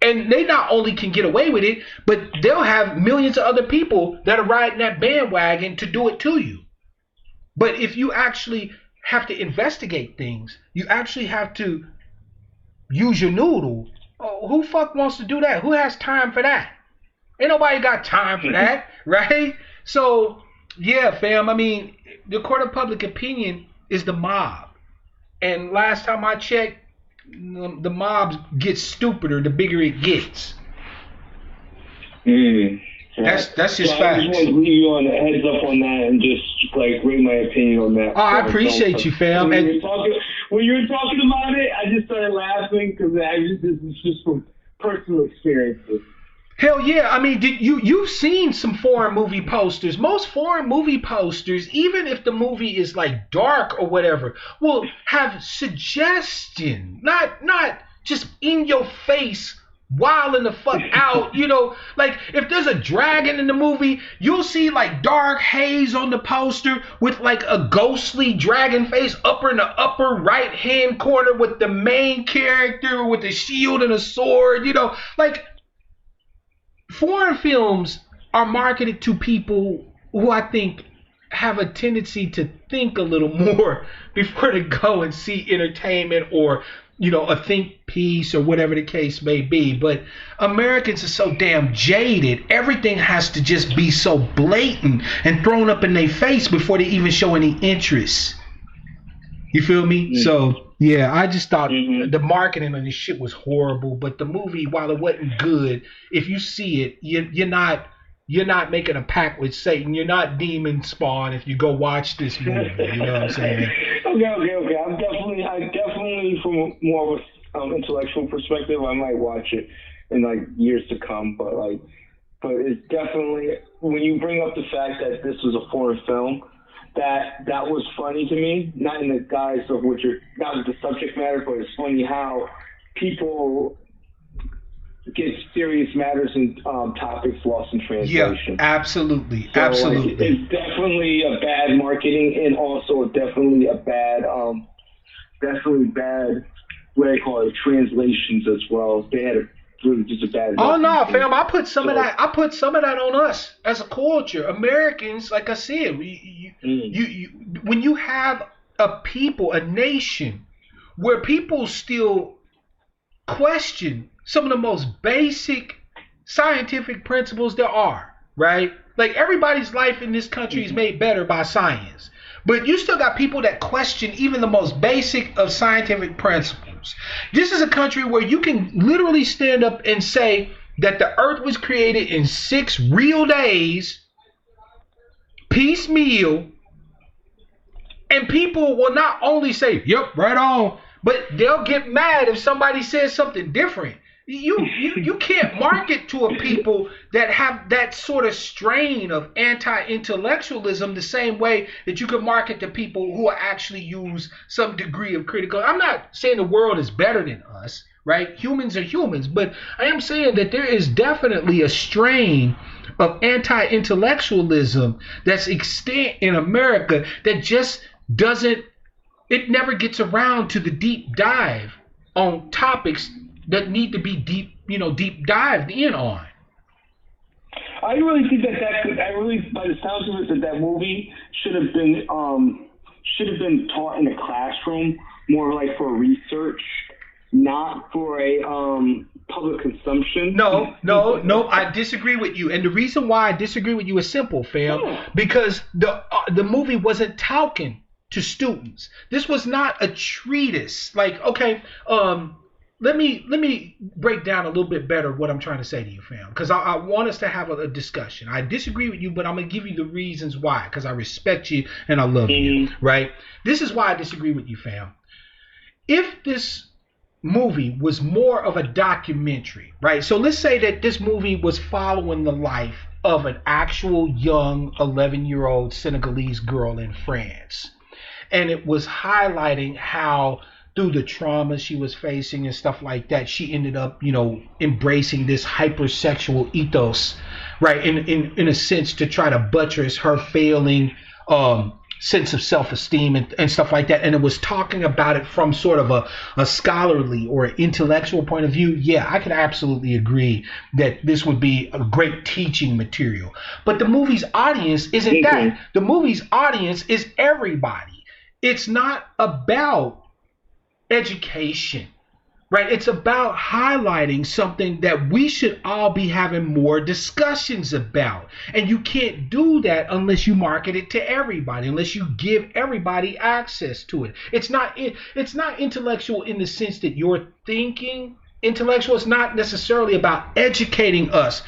And they not only can get away with it, but they'll have millions of other people that are riding that bandwagon to do it to you. But if you actually have to investigate things, you actually have to use your noodle. Oh, who fuck wants to do that? Who has time for that? Ain't nobody got time for that, right? So, yeah, fam, I mean, the court of public opinion is the mob. And last time I checked, the mob gets stupider the bigger it gets. That's just facts. I just want to leave you on a heads up on that and just bring my opinion on that. Oh, I appreciate you, fam. When you were talking about it, I just started laughing because this is just from personal experiences. Hell yeah. I mean, you've seen some foreign movie posters. Most foreign movie posters, even if the movie is like dark or whatever, will have suggestion, not just in your face, wilding the fuck out. Like if there's a dragon in the movie, you'll see like dark haze on the poster with like a ghostly dragon face in the upper right hand corner with the main character with a shield and a sword. Like foreign films are marketed to people who I think have a tendency to think a little more before they go and see entertainment or, a think piece or whatever the case may be. But Americans are so damn jaded. Everything has to just be so blatant and thrown up in their face before they even show any interest. You feel me? Mm-hmm. So, yeah, I just thought the marketing on this shit was horrible. But the movie, while it wasn't good, if you see it, you're not making a pact with Satan. You're not demon spawn if you go watch this movie. You know what I'm saying? Okay. I definitely, from more of an intellectual perspective, I might watch it in like years to come. But like, but it's definitely, when you bring up the fact that this was a foreign film, that was funny to me. Not in the guise of not with the subject matter, but it's funny how people get serious matters and topics lost in translation. Yeah, absolutely, so, absolutely. It's definitely a bad marketing, and also definitely a bad, what I call it, translations as well. They had really just a bad. Oh no, fam! I put some of that on us as a culture, Americans. Like I said, when you have a people, a nation, where people still question some of the most basic scientific principles there are, right? Like everybody's life in this country is made better by science, but you still got people that question even the most basic of scientific principles. This is a country where you can literally stand up and say that the earth was created in 6 real days, piecemeal, and people will not only say, yep, right on, but they'll get mad if somebody says something different. You can't market to a people that have that sort of strain of anti-intellectualism the same way that you can market to people who actually use some degree of critical. I'm not saying the world is better than us, right? Humans are humans, but I am saying that there is definitely a strain of anti-intellectualism that's extant in America that just doesn't, it never gets around to the deep dive on topics that need to be deep dived in on. I really think by the sounds of it, that movie should have been taught in a classroom, more like for research, not for a public consumption. No, I disagree with you, and the reason why I disagree with you is simple, fam. Because the movie wasn't talking to students. This was not a treatise. Like, okay, let me break down a little bit better what I'm trying to say to you, fam, because I want us to have a discussion. I disagree with you, but I'm going to give you the reasons why, because I respect you and I love you, right? This is why I disagree with you, fam. If this movie was more of a documentary, right? So let's say that this movie was following the life of an actual young 11-year-old Senegalese girl in France, and it was highlighting how through the trauma she was facing and stuff like that, she ended up, embracing this hypersexual ethos, right? In a sense, to try to buttress her failing sense of self-esteem and stuff like that. And it was talking about it from sort of a scholarly or intellectual point of view. Yeah, I can absolutely agree that this would be a great teaching material. But the movie's audience isn't that. The movie's audience is everybody. It's not about education, right? It's about highlighting something that we should all be having more discussions about. And you can't do that unless you market it to everybody, unless you give everybody access to it. It's not intellectual in the sense that you're thinking intellectual. It's not necessarily about educating us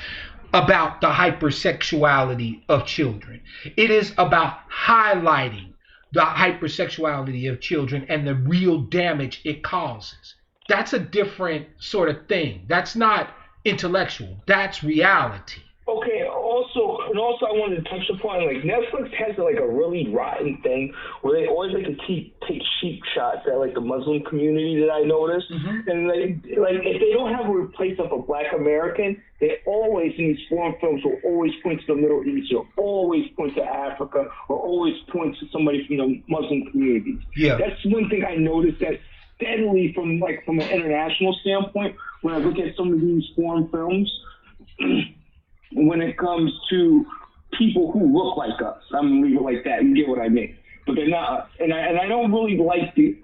about the hypersexuality of children. It is about highlighting the hypersexuality of children and the real damage it causes. That's a different sort of thing. That's not intellectual. That's reality. Okay. Also, I wanted to touch upon, like, Netflix has like a really rotten thing where they always like to take cheap shots at like the Muslim community that I noticed, and like if they don't have a replace of a Black American, they always in these foreign films will always point to the Middle East, or always point to Africa, or always point to somebody from the Muslim communities. Yeah, that's one thing I noticed that steadily from an international standpoint when I look at some of these foreign films. When it comes to people who look like us, I'm gonna leave it like that. You get what I mean? But they're not us, and I don't really like the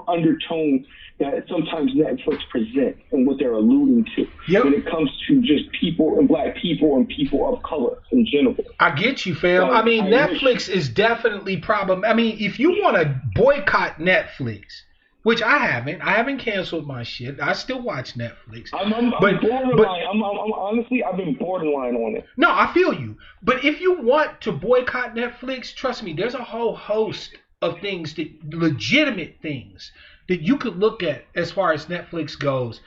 undertone that sometimes Netflix presents and what they're alluding to when it comes to just people and Black people and people of color in general. I get you, fam. I mean, Netflix is definitely problem. I mean, if you want to boycott Netflix, which I haven't canceled my shit. I still watch Netflix. I'm borderline. I'm honestly, I've been borderline on it. No, I feel you. But if you want to boycott Netflix, trust me, there's a whole host of things, legitimate things that you could look at as far as Netflix goes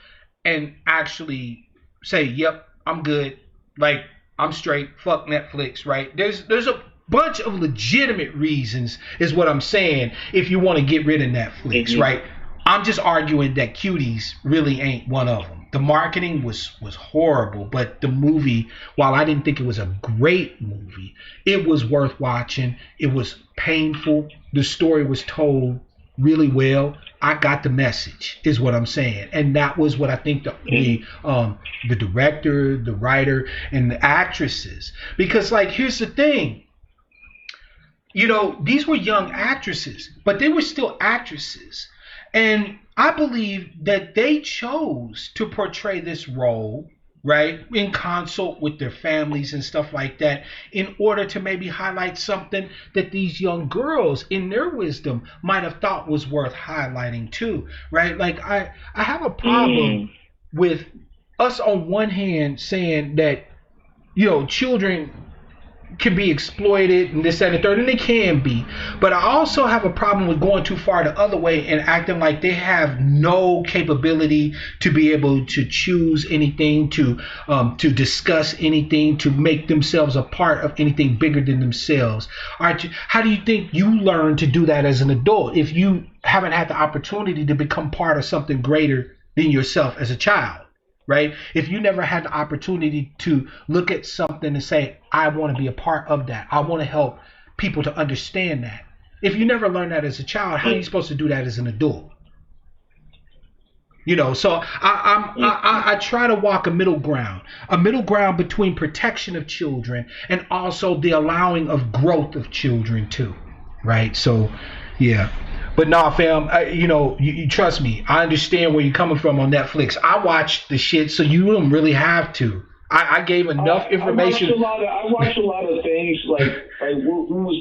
and actually say, yep, I'm good. Like, I'm straight. Fuck Netflix, right? There's a bunch of legitimate reasons, is what I'm saying, if you want to get rid of Netflix, right? I'm just arguing that Cuties really ain't one of them. The marketing was horrible, but the movie, while I didn't think it was a great movie, it was worth watching. It was painful. The story was told really well. I got the message, is what I'm saying, and that was what I think the director, the writer, and the actresses. Because, like, here's the thing, you know, these were young actresses, but they were still actresses, and I believe that they chose to portray this role, right, in consult with their families and stuff like that, in order to maybe highlight something that these young girls, in their wisdom, might have thought was worth highlighting too, right? Like, I have a problem with us on one hand saying that, you know, children can be exploited and this, that, and the third, and they can be. But I also have a problem with going too far the other way and acting like they have no capability to be able to choose anything, to discuss anything, to make themselves a part of anything bigger than themselves. All right, how do you think you learn to do that as an adult if you haven't had the opportunity to become part of something greater than yourself as a child? Right? If you never had the opportunity to look at something and say, I want to be a part of that, I want to help people to understand that. If you never learned that as a child, how are you supposed to do that as an adult? You know, so I try to walk a middle ground between protection of children and also the allowing of growth of children too, right? So, yeah. But nah, fam, you know, you trust me. I understand where you're coming from on Netflix. I watched the shit, so you don't really have to. I gave enough information. I watched a lot of things, like who was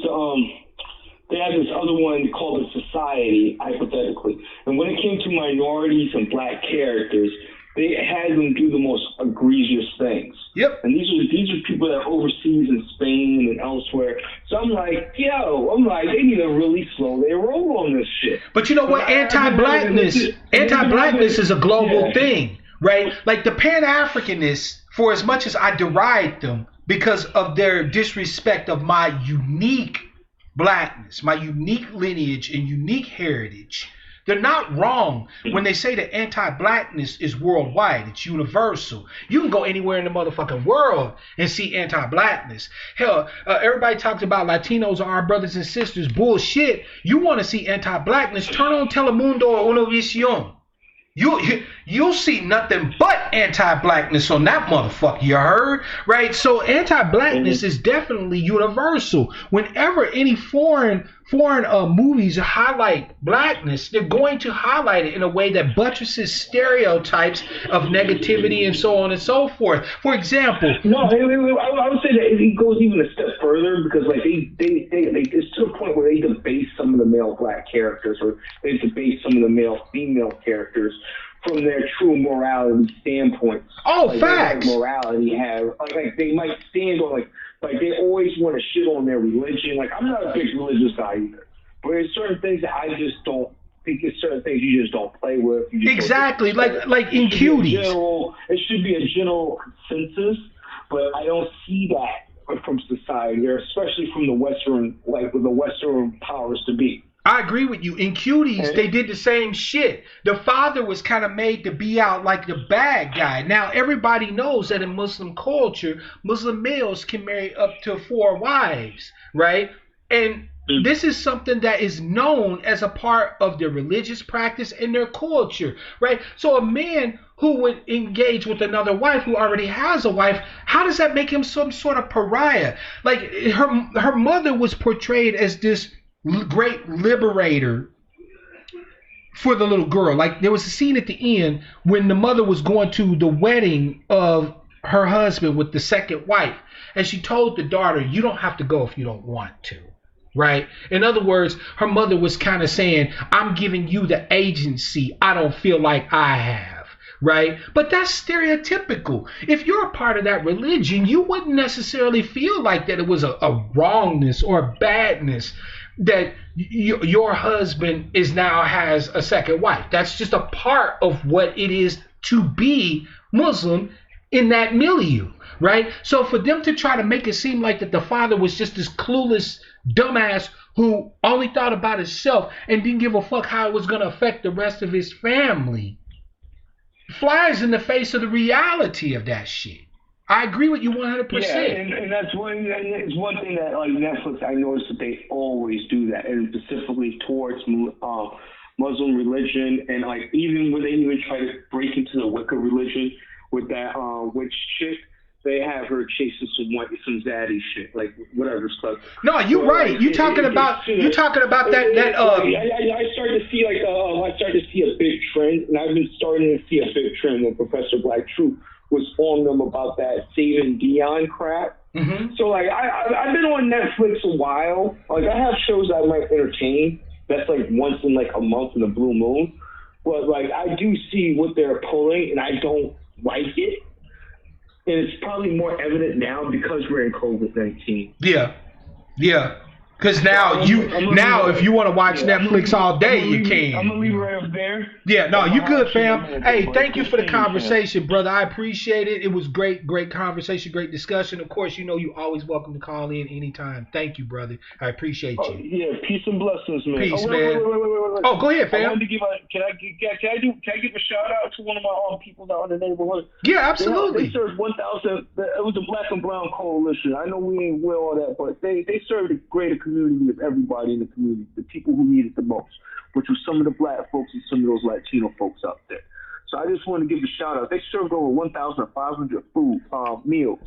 they had this other one called The Society, hypothetically. And when it came to minorities and black characters, they had them do the most egregious things. Yep. And these are people that are overseas in Spain and elsewhere. So I'm like, they need to really slow their roll on this shit. But you know what? Anti-blackness is a global thing, right? Like the Pan-Africanists, for as much as I deride them because of their disrespect of my unique blackness, my unique lineage and unique heritage, they're not wrong when they say that anti-blackness is worldwide. It's universal. You can go anywhere in the motherfucking world and see anti-blackness. Hell, everybody talks about Latinos are our brothers and sisters. Bullshit. You want to see anti-blackness? Turn on Telemundo or Univision. You'll see nothing but anti-blackness on that motherfucker, you heard? Right? So anti-blackness is definitely universal. Whenever any foreign movies highlight blackness, they're going to highlight it in a way that buttresses stereotypes of negativity and so on and so forth. For example, no, I would say that it goes even a step further, because like they it's to a point where they debase some of the male black characters, or they debase some of the male female characters from their true morality standpoints. Oh, like, facts. Morality have like they might stand on like they always want to shit on their religion. Like, I'm not a big religious guy either, but there's certain things that I just don't think. It's certain things you just don't play with. Exactly, like in Cuties. It should be a general consensus, but I don't see that from society, or especially from the Western, like with the Western powers to be. I agree with you. In Cuties, they did the same shit. The father was kind of made to be out like the bad guy. Now, everybody knows that in Muslim culture, Muslim males can marry up to 4 wives, right? And this is something that is known as a part of their religious practice and their culture, right? So a man who would engage with another wife who already has a wife, how does that make him some sort of pariah? Like, her mother was portrayed as this great liberator for the little girl. Like, there was a scene at the end when the mother was going to the wedding of her husband with the second wife, and she told the daughter, you don't have to go if you don't want to, right? In other words, her mother was kind of saying, I'm giving you the agency I don't feel like I have, right? But that's stereotypical. If you're a part of that religion, you wouldn't necessarily feel like that it was a wrongness or a badness that your husband has a second wife. That's just a part of what it is to be Muslim in that milieu, right? So for them to try to make it seem like that the father was just this clueless dumbass who only thought about himself and didn't give a fuck how it was going to affect the rest of his family flies in the face of the reality of that shit. I agree with you 100%. Yeah, and that's one. And it's one thing that like Netflix, I noticed that they always do that, and specifically towards Muslim religion, and like even when they even try to break into the Wicca religion with that witch chick, they have her chasing some zaddy shit, like whatever stuff. No, you're right. Like, you talking about that. I started to see a big trend, and I've been starting to see a big trend when Professor Black Truth was on them about that saving Dion crap. Mm-hmm. So like I've been on Netflix a while. Like I have shows I might entertain. That's like once in like a month in a blue moon. But like I do see what they're pulling, and I don't like it. And it's probably more evident now because we're in COVID-19. Yeah. Because now if you want to watch Netflix all day, you can. I'm gonna leave it right up there. Yeah, no, you good, fam. Hey, thank you for the conversation, brother. I appreciate it. It was great conversation, great discussion. Of course, you know you're always welcome to call in anytime. Thank you, brother. I appreciate you. Yeah, peace and blessings, man. Peace, man. Wait. Oh, go ahead, fam. I wanted to can I give a shout out to one of my people down in the neighborhood? Yeah, absolutely. They served 1,000. It was a Black and Brown Coalition. I know we ain't with all that, but they served a greater community of everybody in the community, the people who need it the most, which was some of the Black folks and some of those Latino folks out there. So I just want to give a shout out. They served over 1,500 meals.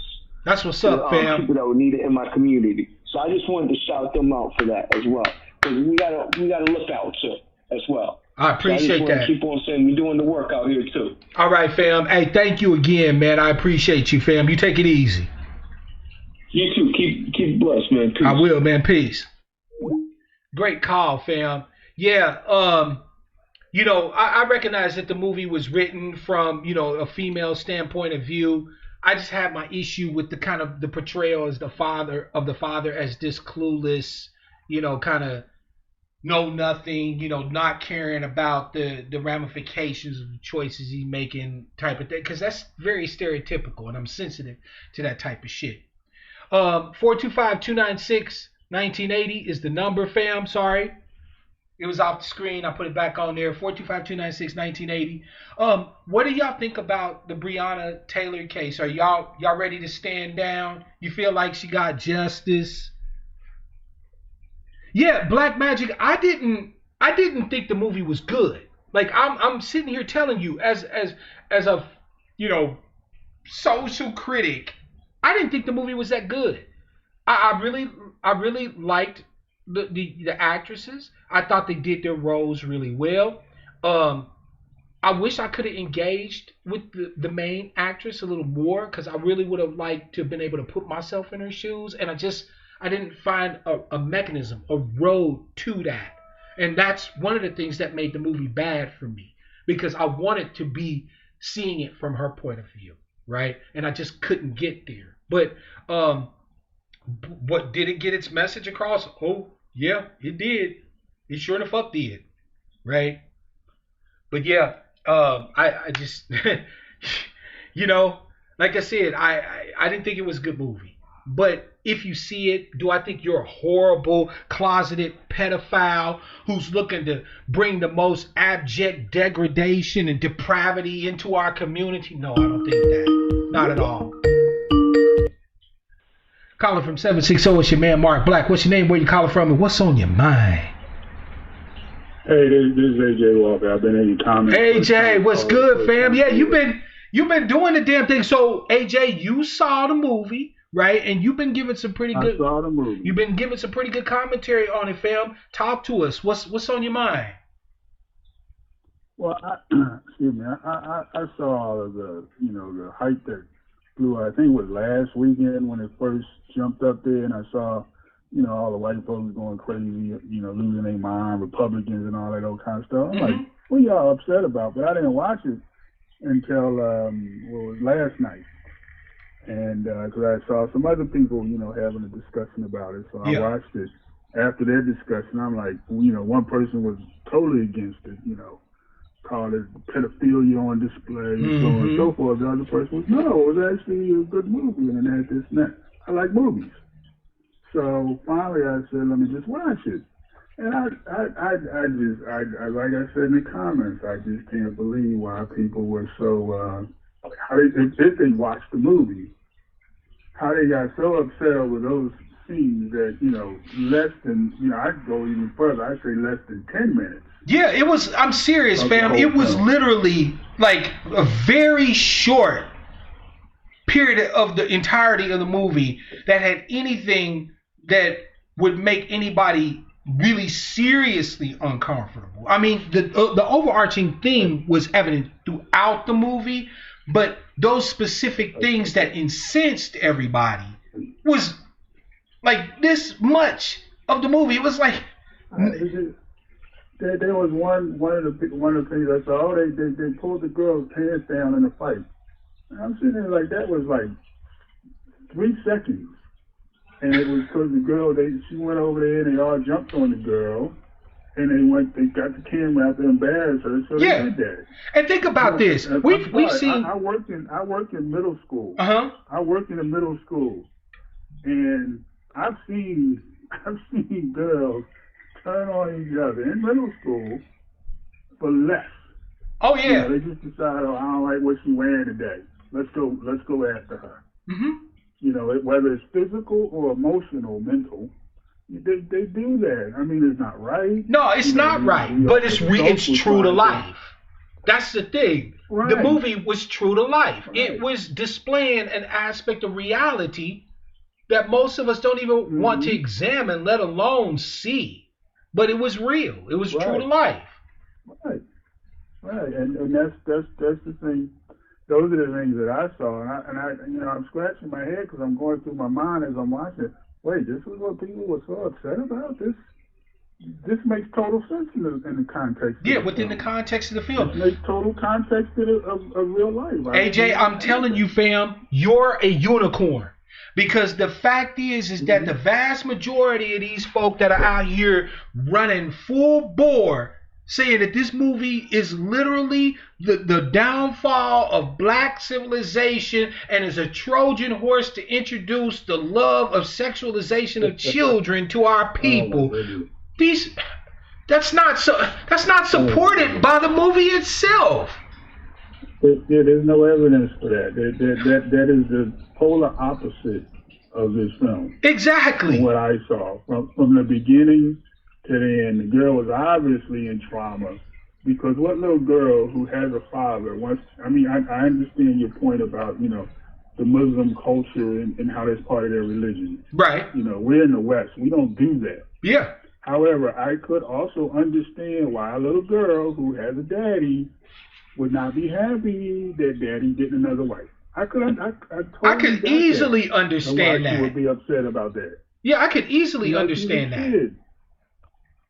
That's what's up, fam. People that would need it in my community. So I just wanted to shout them out for that as well, because we gotta look out too as well. I appreciate that. Keep on saying we're doing the work out here too. All right, fam. Hey, thank you again, man. I appreciate you, fam. You take it easy. You too. Keep blessed, man. Peace. I will, man. Peace. Great call, fam. Yeah, I recognize that the movie was written from, a female standpoint of view. I just had my issue with the kind of the portrayal as the father as this clueless, kind of know nothing, not caring about the ramifications of the choices he's making type of thing, because that's very stereotypical, and I'm sensitive to that type of shit. 425-296-1980 is the number, fam. Sorry. It was off the screen. I put it back on there. 425-296-1980. What do y'all think about the Breonna Taylor case? Are y'all ready to stand down? You feel like she got justice? Yeah, Black Magic. I didn't think the movie was good. Like I'm sitting here telling you as a social critic, I didn't think the movie was that good. I really liked the actresses. I thought they did their roles really well. I wish I could have engaged with the main actress a little more, because I really would have liked to have been able to put myself in her shoes, and I didn't find a mechanism, a road to that. And that's one of the things that made the movie bad for me, because I wanted to be seeing it from her point of view, right? And I just couldn't get there. But what did it get its message across? Oh, yeah, it did. It sure the fuck did, right? But yeah, I just, like I said, I didn't think it was a good movie. But if you see it, do I think you're a horrible, closeted pedophile who's looking to bring the most abject degradation and depravity into our community? No, I don't think that. Not at all. Calling from 760, it's your man Mark Black. What's your name, where you calling from, and what's on your mind? Hey, this is AJ Walker. I've been in your comments. AJ, what's good, fam? Yeah, you've been doing the damn thing. So, AJ, you saw the movie, right? And you've been giving some pretty good. I saw the movie. You've been giving some pretty good commentary on it, fam. Talk to us. What's on your mind? Well, excuse me. I saw all of the the hype that flew. I think it was last weekend when it first jumped up there, and I saw all the white folks going crazy, losing their mind, Republicans and all that old kind of stuff. I'm like, what y'all upset about? But I didn't watch it until last night. And because I saw some other people, having a discussion about it. So I watched it. After their discussion, I'm like, one person was totally against it, called it pedophilia on display, so on and so forth. The other person was, no, it was actually a good movie, and it had this and that. I like movies. So finally I said, let me just watch it. And I like I said in the comments, I just can't believe why people were so, if they watched the movie, how they got so upset over those scenes that, less than, I'd go even further, I'd say less than 10 minutes. Yeah, it was, I'm serious, fam. It was literally like a very short period of the entirety of the movie that had anything that would make anybody really seriously uncomfortable. I mean, the overarching theme was evident throughout the movie, but those specific things that incensed everybody was like this much of the movie. It was like there was one of the things I saw. Oh, they pulled the girl's pants down in a fight. And I'm sitting there like that was like 3 seconds. And it was because the girl, she went over there and they all jumped on the girl, and they got the camera out there and embarrassed her, so they did that. And think about this: we've seen. I worked in middle school. I worked in a middle school, and I've seen girls turn on each other in middle school for less. Oh yeah. They just decide, oh, I don't like what she's wearing today. Let's go after her. Whether it's physical or emotional, mental, they do that. I mean, it's not right. No, it's not right, but it's true to life. That's the thing. Right. The movie was true to life. Right. It was displaying an aspect of reality that most of us don't even want to examine, let alone see. But it was real. It was true to life. Right. And that's the thing. Those are the things that I saw, and I I'm scratching my head because I'm going through my mind as I'm watching it. Wait, this is what people were so upset about? This makes total sense in the context. Yeah, within the context of the film. It makes total context of real life. Right? AJ, I'm telling you, fam, you're a unicorn. Because the fact is that the vast majority of these folk that are out here running full bore saying that this movie is literally the downfall of black civilization and is a Trojan horse to introduce the love of sexualization of children to our people. That's not supported by the movie itself. There's no evidence for that. That is the polar opposite of this film. Exactly. From what I saw from the beginning to the end, the girl was obviously in trauma because what little girl who has a father wants? I mean, I understand your point about the Muslim culture and how that's part of their religion. Right. We're in the West. We don't do that. Yeah. However, I could also understand why a little girl who has a daddy would not be happy that daddy getting another wife. I could easily understand that. She would be upset about that. Yeah, I could easily understand that.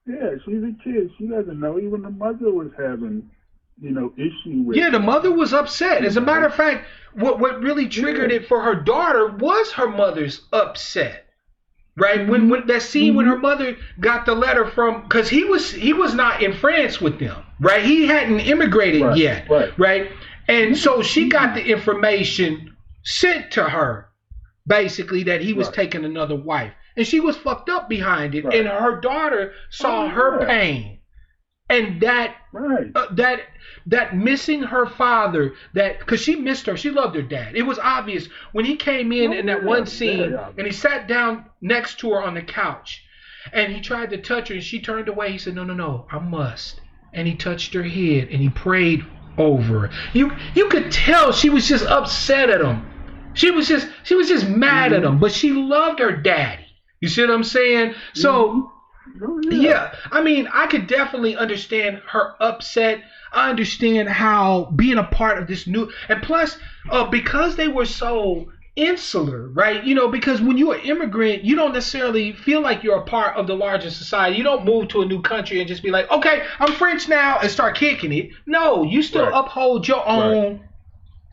Yeah, she's a kid. She doesn't know. Even the mother was having, issue with. Yeah, the mother was upset. As a matter of fact, what really triggered it for her daughter was her mother's upset. Right? When that scene when her mother got the letter from, because he was not in France with them. Right? He hadn't immigrated yet. Right? And so she got the information sent to her, basically, that he was taking another wife. And she was fucked up behind it. And her daughter saw her pain. And that missing her father, because she missed her, she loved her dad. It was obvious when he came in that one scene and he sat down next to her on the couch and he tried to touch her and she turned away. He said, no, I must. And he touched her head and he prayed over her. You could tell she was just upset at him. She was just mad at him, but she loved her daddy. You see what I'm saying? So, yeah, I mean, I could definitely understand her upset. I understand how being a part of this new, and plus, because they were so insular, right? Because when you're an immigrant, you don't necessarily feel like you're a part of the larger society. You don't move to a new country and just be like, okay, I'm French now and start kicking it. No, you still uphold your own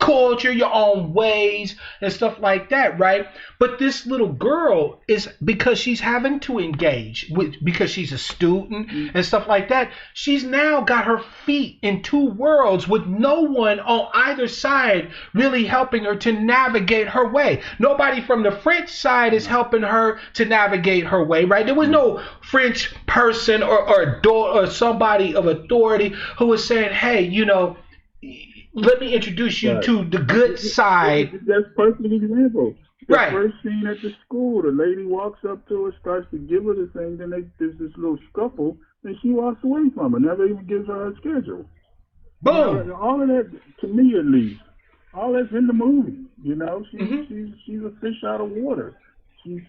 culture, your own ways, and stuff like that, right? But this little girl is, because she's having to engage with, because she's a student and stuff like that, she's now got her feet in two worlds with no one on either side really helping her to navigate her way. Nobody from the French side is helping her to navigate her way, right? There was no French person or somebody of authority who was saying, hey, you know, let me introduce you to the good side. That's a perfect example. The Right. first scene at the school, the lady walks up to her, starts to give her the thing, then there's this little scuffle, and she walks away from her, never even gives her her schedule. Boom. You know, all of that, to me at least, all that's in the movie. You know, she's a fish out of water. She's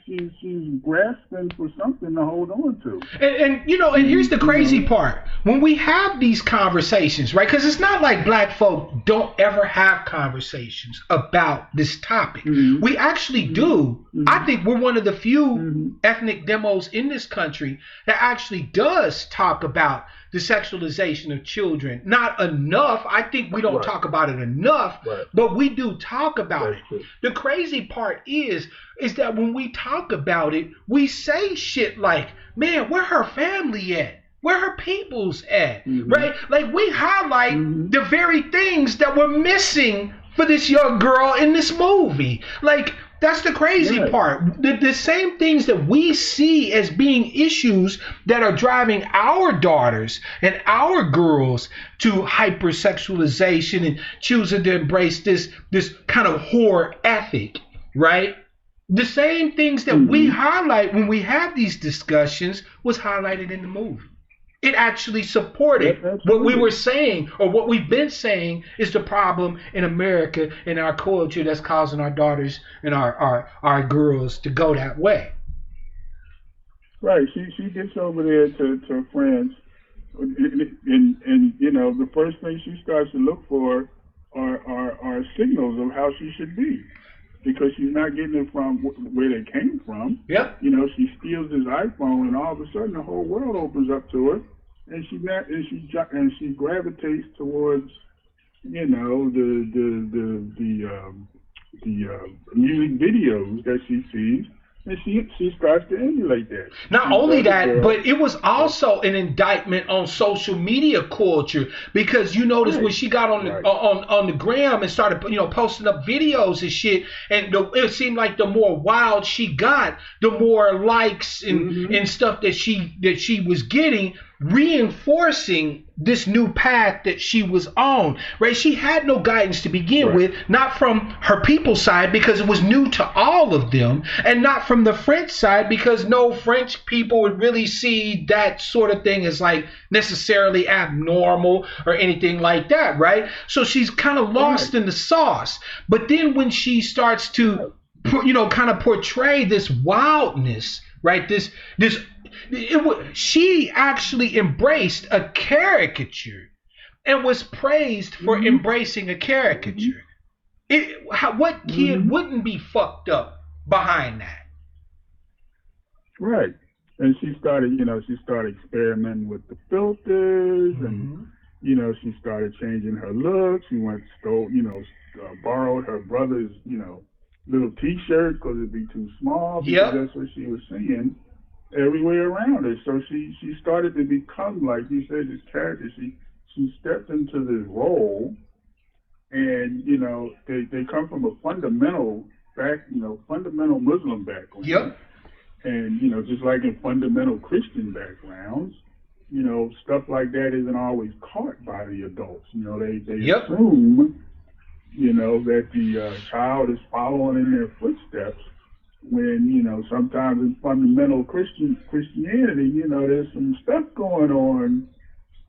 grasping for something to hold on to. And you know, and here's the crazy part. When we have these conversations, right? Because it's not like black folk don't ever have conversations about this topic. We actually do. I think we're one of the few ethnic demos in this country that actually does talk about the sexualization of children. Not enough. I think we don't talk about it enough, but we do talk about it. True. The crazy part is that when we talk about it, we say shit like, man, where her family at? Where her people's at? Right? Like, we highlight the very things that were missing for this young girl in this movie. Like, that's the crazy part. The same things that we see as being issues that are driving our daughters and our girls to hypersexualization and choosing to embrace this kind of whore ethic, right? The same things that we highlight when we have these discussions was highlighted in the movie. It actually supported what we were saying, or what we've been saying is the problem in America and our culture that's causing our daughters and our girls to go that way. Right. She gets over there to France, and you know, the first thing she starts to look for are signals of how she should be, because she's not getting it from where they came from. Yep. You know, she steals his iPhone, and all of a sudden the whole world opens up to her, and she gravitates towards, you know, the music videos that she sees, and she starts to emulate that. Not only that, but it was also an indictment on social media culture, because you notice when she got on the gram and started, you know, posting up videos and shit, and it seemed like the more wild she got, the more likes and stuff that she was getting, reinforcing this new path that she was on, right? She had no guidance to begin with, not from her people's side, because it was new to all of them, and not from the French side, because no French people would really see that sort of thing as like necessarily abnormal or anything like that, right? So she's kind of lost in the sauce. But then when she starts to, you know, kind of portray this wildness, right? She actually embraced a caricature and was praised for embracing a caricature. What kid wouldn't be fucked up behind that? Right. And she started experimenting with the filters, and, you know, she started changing her look. She borrowed her brother's, you know, little T-shirt because it'd be too small, because that's what she was seeing everywhere around her. So she started to become, like you said, this character. She stepped into this role, and, you know, they come from a fundamental Muslim background. Yep. And, you know, just like in fundamental Christian backgrounds, you know, stuff like that isn't always caught by the adults. You know, they assume, you know, that the child is following in their footsteps, when, you know, sometimes in fundamental Christianity, you know, there's some stuff going on,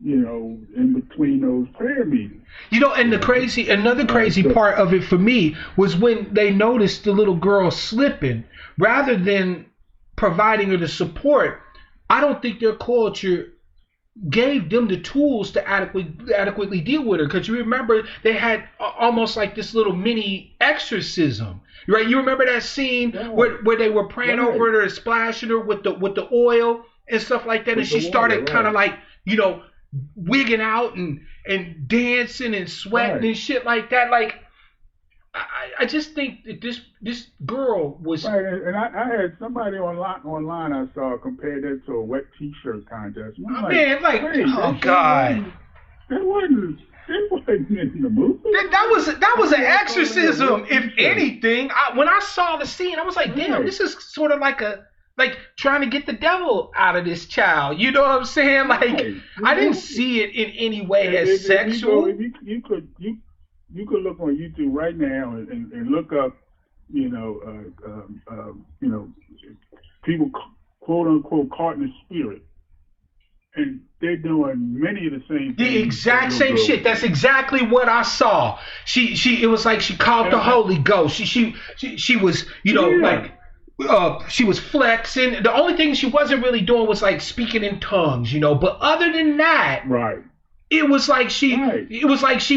you know, in between those prayer meetings. You know, and another crazy part of it for me was when they noticed the little girl slipping, rather than providing her the support, I don't think their culture gave them the tools to adequately deal with her. Because you remember they had almost like this little mini exorcism, right? You remember that scene where they were praying over her, splashing her with the oil and stuff like that, and she started kind of like, you know, wigging out and dancing and sweating and shit like that. Like, I just think that this girl was Right, and I had somebody online I saw compare that to a wet T-shirt contest. And I'm man, like, hey, oh God, that wasn't in the movie. That was an exorcism, if anything. When I saw the scene, I was like, damn, this is sort of like trying to get the devil out of this child. You know what I'm saying? Like, I didn't see it in any way as sexual. You could look on YouTube right now and look up, people quote unquote caught in the spirit, and they're doing many of the same things. The exact same shit. That's exactly what I saw. It was like she caught the Holy Ghost. She was, she was flexing. The only thing she wasn't really doing was like speaking in tongues, But other than that, right. It was like she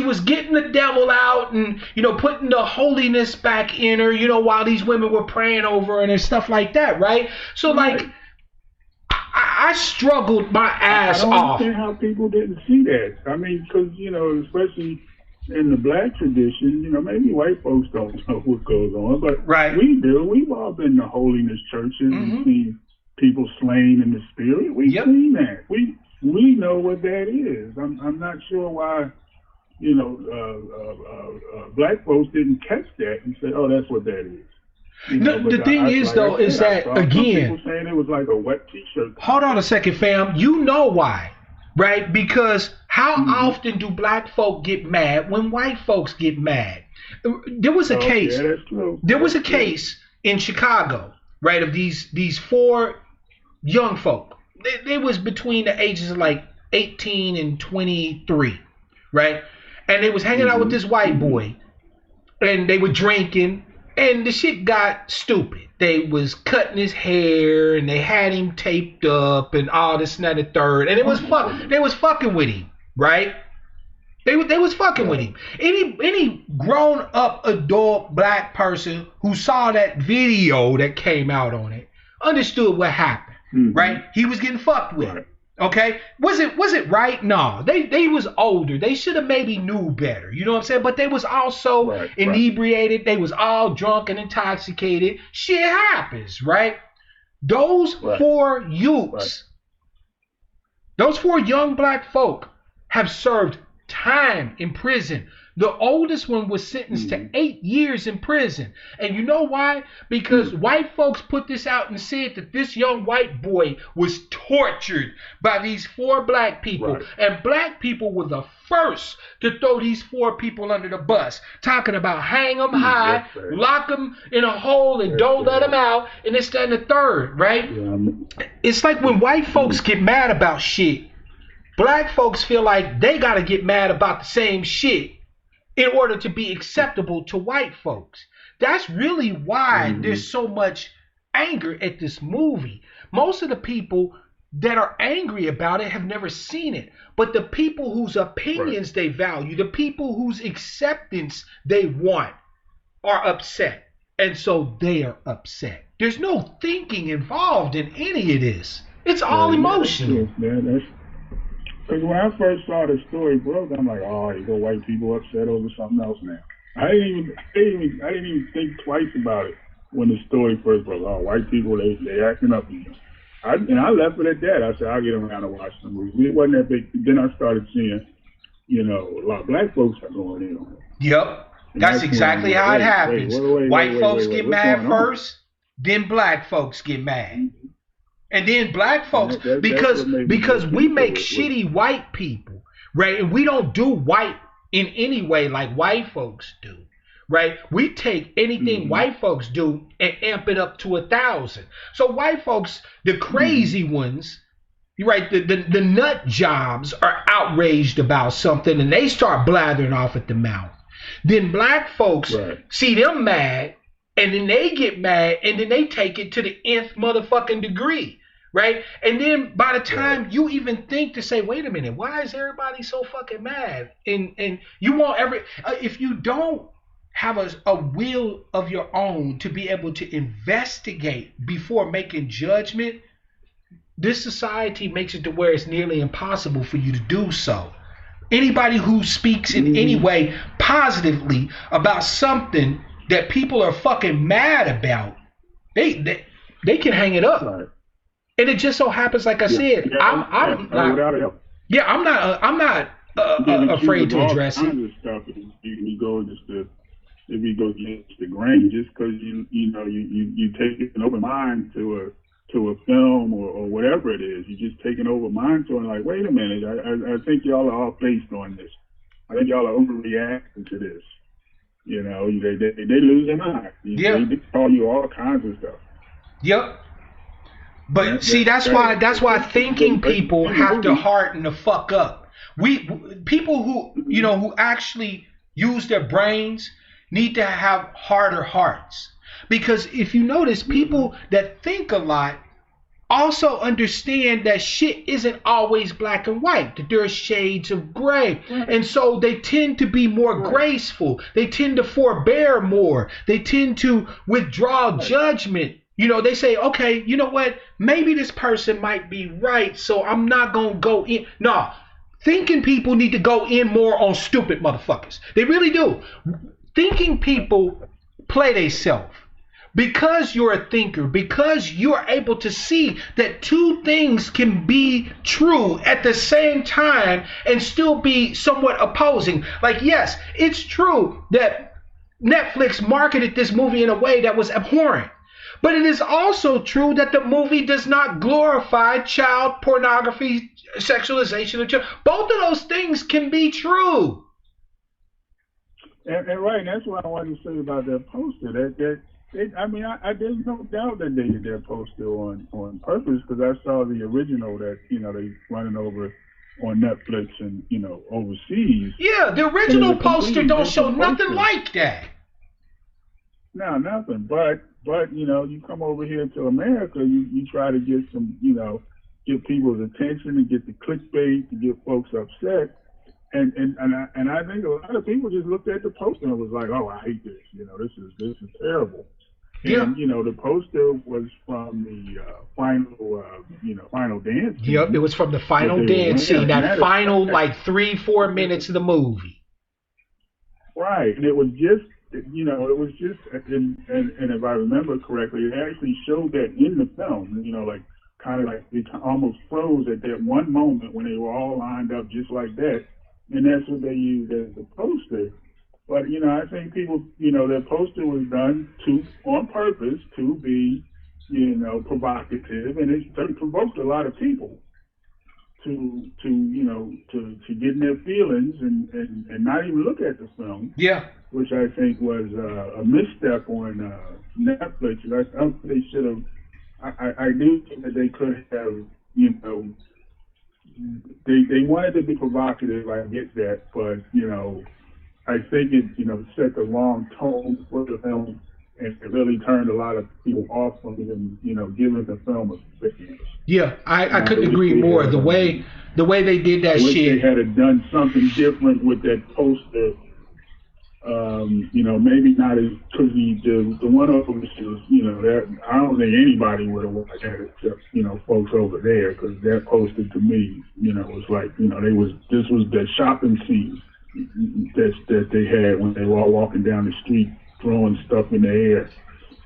was getting the devil out and, putting the holiness back in her, while these women were praying over her and stuff like that, right? So like, I struggled my ass off. I don't understand how people didn't see that. I mean, because, especially in the black tradition, maybe white folks don't know what goes on, but we do. We've all been to holiness churches and seen people slain in the spirit. We've seen that. We know what that is. I'm not sure why, black folks didn't catch that and say, "Oh, that's what that is." The thing is, though, is that again, people saying it was like a wet T-shirt. Hold on a second, fam. You know why, right? Because how often do black folk get mad when white folks get mad? There was a case. Yeah, that's true. There was a case in Chicago, right, of these four young folk. They was between the ages of like 18 and 23, right? And they was hanging out with this white boy, and they were drinking, and the shit got stupid. They was cutting his hair, and they had him taped up, and all this and that and third, and they was fucking with him, right? They was fucking with him. Any grown up adult black person who saw that video that came out on it understood what happened. Right? He was getting fucked with. Right. Okay? Was it right? No. They was older. They should have maybe knew better. You know what I'm saying? But they was also inebriated. They was all drunk and intoxicated. Shit happens, right? Those four youths, those four young black folk have served time in prison. The oldest one was sentenced to 8 years in prison. And you know why? Because white folks put this out and said that this young white boy was tortured by these four black people. Right. And black people were the first to throw these four people under the bus. Talking about hang them high, lock them in a hole, and don't let them out. And this, that, and the third, right? Yeah. It's like when white folks get mad about shit, black folks feel like they got to get mad about the same shit in order to be acceptable to white folks. That's really why there's so much anger at this movie. Most of the people that are angry about it have never seen it. But the people whose opinions they value, the people whose acceptance they want, are upset. And so they are upset. There's no thinking involved in any of this. It's all emotional. Because when I first saw the story broke, I'm like, oh, you got white people upset over something else now. I didn't even think twice about it when the story first broke. Oh, white people, they acting up. And I left it at that. I said, I'll get around to watch the movie. It wasn't that big. Then I started seeing, a lot of black folks are going in on it. Yep. That's exactly how it happens. White folks get mad first, then black folks get mad. And then black folks, because we make shitty white people, right? And we don't do white in any way like white folks do, right? We take anything white folks do and amp it up to 1,000. So white folks, the crazy ones, right? The nut jobs are outraged about something and they start blathering off at the mouth. Then black folks see them mad, and then they get mad, and then they take it to the nth motherfucking degree. Right? And then by the time you even think to say, wait a minute, why is everybody so fucking mad? And you want if you don't have a will of your own to be able to investigate before making judgment, this society makes it to where it's nearly impossible for you to do so. Anybody who speaks in any way positively about something that people are fucking mad about, they can hang it up. Right. And it just so happens, like I said, I'm not afraid to address it. Kind of stuff, you go just to, if you go against the grain, just because you take an open mind to a film or whatever it is, you just take an open mind to it, and like, wait a minute, I think y'all are off base on this. I think y'all are overreacting to this. You know, they lose their mind. They call you all kinds of stuff. Yep. But that's why thinking people have to harden the fuck up. People who actually use their brains need to have harder hearts. Because if you notice, people that think a lot also understand that shit isn't always black and white, that there are shades of gray. And so they tend to be more graceful. They tend to forbear more. They tend to withdraw judgment. You know, they say, okay, you know what? Maybe this person might be right, so I'm not going to go in. No, thinking people need to go in more on stupid motherfuckers. They really do. Thinking people play themselves. Because you're a thinker, because you're able to see that two things can be true at the same time and still be somewhat opposing. Like, yes, it's true that Netflix marketed this movie in a way that was abhorrent. But it is also true that the movie does not glorify child pornography, sexualization of children. Both of those things can be true. And right, and that's what I wanted to say about that poster. There's no doubt that they did that poster on purpose, because I saw the original that they running over on Netflix and overseas. Yeah, the original poster don't show nothing like that. No, nothing. But you come over here to America, you try to get some, get people's attention and get the clickbait to get folks upset. And I think a lot of people just looked at the poster and was like, oh, I hate this. This is terrible. Yeah. And the poster was from the final dance scene. Yep, it was from the final dance scene, that final 3-4 minutes of the movie. Right, and it was just. And if I remember correctly, it actually showed that in the film, it almost froze at that one moment when they were all lined up just like that. And that's what they used as the poster. But, I think people, that poster was done on purpose to be, provocative, and it provoked a lot of people to get in their feelings and not even look at the film. Yeah. Which I think was a misstep on Netflix. I think they should have. I do think that they could have. They wanted to be provocative. I get that, but I think it set the wrong tone for the film, and it really turned a lot of people off from even giving the film a fairness. Yeah, I couldn't agree more. The way they did that shit. They had done something different with that poster. Maybe not as, because the one over that I don't think anybody would have watched that except folks over there, because that poster to me was like this was the shopping scene that they had when they were all walking down the street throwing stuff in the air.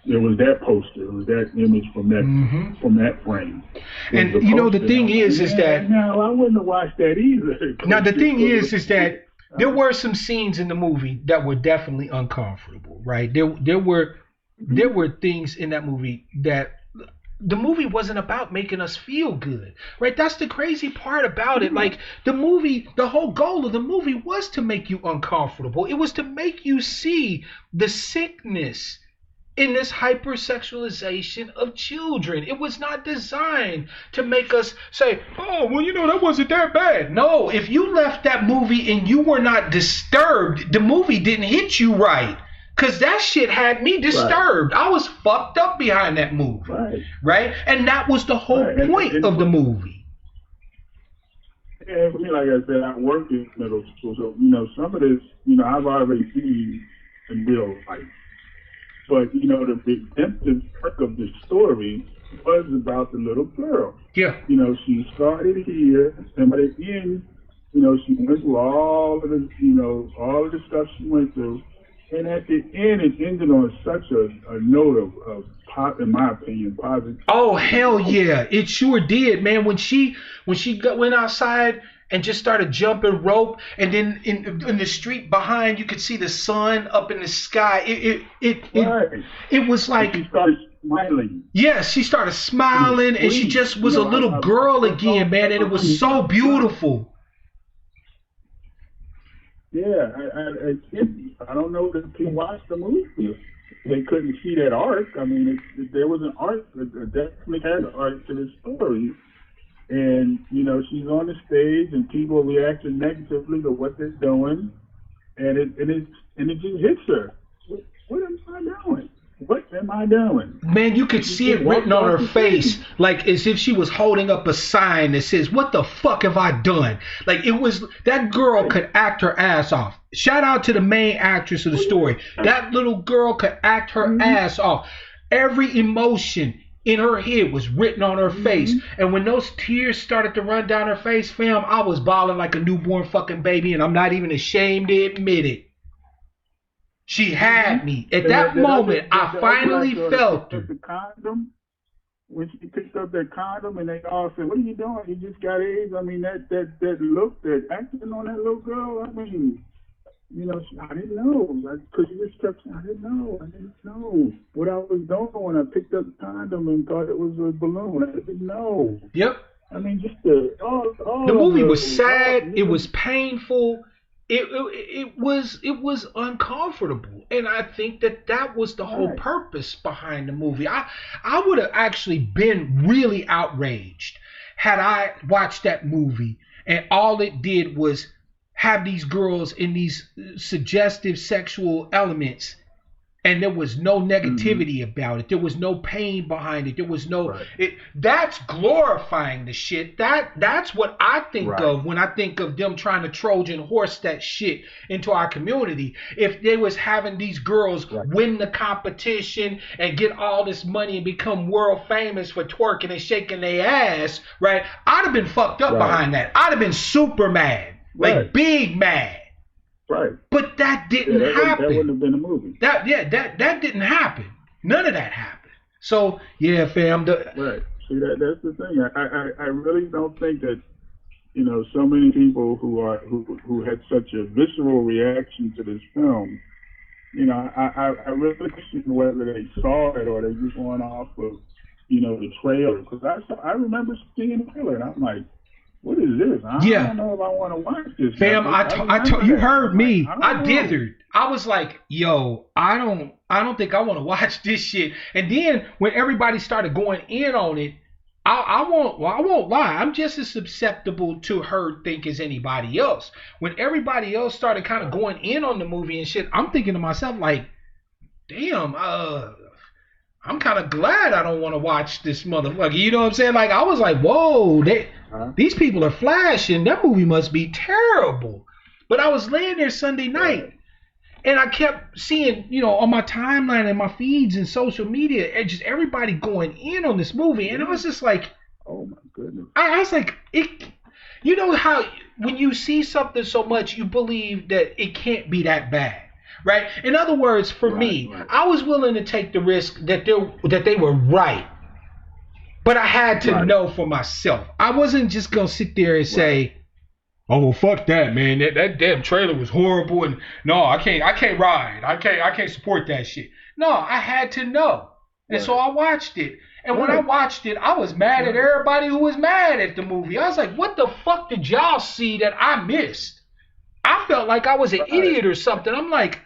It was that poster. It was that image from that frame. And the thing is that no, I wouldn't have watched that either. Now the thing is that there were some scenes in the movie that were definitely uncomfortable, right? There were things in that movie that the movie wasn't about making us feel good, right? That's the crazy part about it. Like the whole goal of the movie was to make you uncomfortable. It was to make you see the sickness in this hypersexualization of children. It was not designed to make us say, oh, well, that wasn't that bad. No, if you left that movie and you were not disturbed, the movie didn't hit you right. Because that shit had me disturbed. Right. I was fucked up behind that movie. Right? And that was the whole point of the movie. Yeah, for me, like I said, I worked in middle school. So, some of this, I've already seen in real life. But, the redemptive arc of the story was about the little girl. Yeah. She started here, and by the end, she went through all of the, all of the stuff she went through. And at the end, it ended on such a note of in my opinion, positive. Oh, hell yeah. It sure did, man. When she went outside and just started jumping rope, and then in the street behind, you could see the sun up in the sky. It was like... She started smiling. Yes, she started smiling, and she just was a little girl again, man, and it was so beautiful. Yeah, I don't know that people watched the movie. They couldn't see that arc. I mean, there was an arc. It definitely had an arc to the story. And, she's on the stage, and people are reacting negatively to what they're doing. And it just hits her. What am I doing? What am I doing? Man, you could see it written on her face, like as if she was holding up a sign that says, "What the fuck have I done?" Like, it was, that girl could act her ass off. Shout out to the main actress of the story. That little girl could act her ass off. Every emotion in her head was written on her face. And when those tears started to run down her face, fam, I was bawling like a newborn fucking baby, and I'm not even ashamed to admit it. She had me. At that moment, I finally felt her. The condom, when she picked up that condom, and they all said, "What are you doing? You just got AIDS." I mean, that look, that acting on that little girl. I mean, I didn't know, because she just kept saying, I didn't know what I was doing when I picked up the condom and thought it was a balloon. I didn't know. Yep. I mean, just the movie was sad. It was painful. It was uncomfortable, and I think that was the whole purpose behind the movie. I would have actually been really outraged had I watched that movie and all it did was have these girls in these suggestive sexual elements, and there was no negativity about it. There was no pain behind it. There was no... That's glorifying the shit. That's what I think of when I think of them trying to Trojan horse that shit into our community. If they was having these girls win the competition and get all this money and become world famous for twerking and shaking their ass, right? I'd have been fucked up behind that. I'd have been super mad. Like, big mad. Right. But that didn't happen. That wouldn't have been a movie. That didn't happen. None of that happened. So, yeah, fam. Right. See, that's the thing. I really don't think that, so many people who had such a visceral reaction to this film, I really question whether they saw it or they just went off of, the trailer. Because I remember seeing the trailer and I'm like, what is this? I don't know if I want to watch this. Fam, you heard me. I dithered. I was like, yo, I don't think I want to watch this shit. And then when everybody started going in on it, I won't lie. I'm just as susceptible to her think as anybody else. When everybody else started kind of going in on the movie and shit, I'm thinking to myself like, damn, I'm kind of glad I don't want to watch this motherfucker. You know what I'm saying? Like, I was like, whoa, these people are flashing. That movie must be terrible. But I was laying there Sunday night, and I kept seeing, on my timeline and my feeds and social media, and just everybody going in on this movie. And I was just like, oh my goodness. I was like, you know how when you see something so much, you believe that it can't be that bad. Right? In other words, for me, I was willing to take the risk that they were right. But I had to know for myself. I wasn't just going to sit there and say, oh, well, fuck that, man. That damn trailer was horrible. And no, I can't ride. I can't support that shit. No, I had to know. And so I watched it. And when I watched it, I was mad at everybody who was mad at the movie. I was like, what the fuck did y'all see that I missed? I felt like I was an idiot or something. I'm like,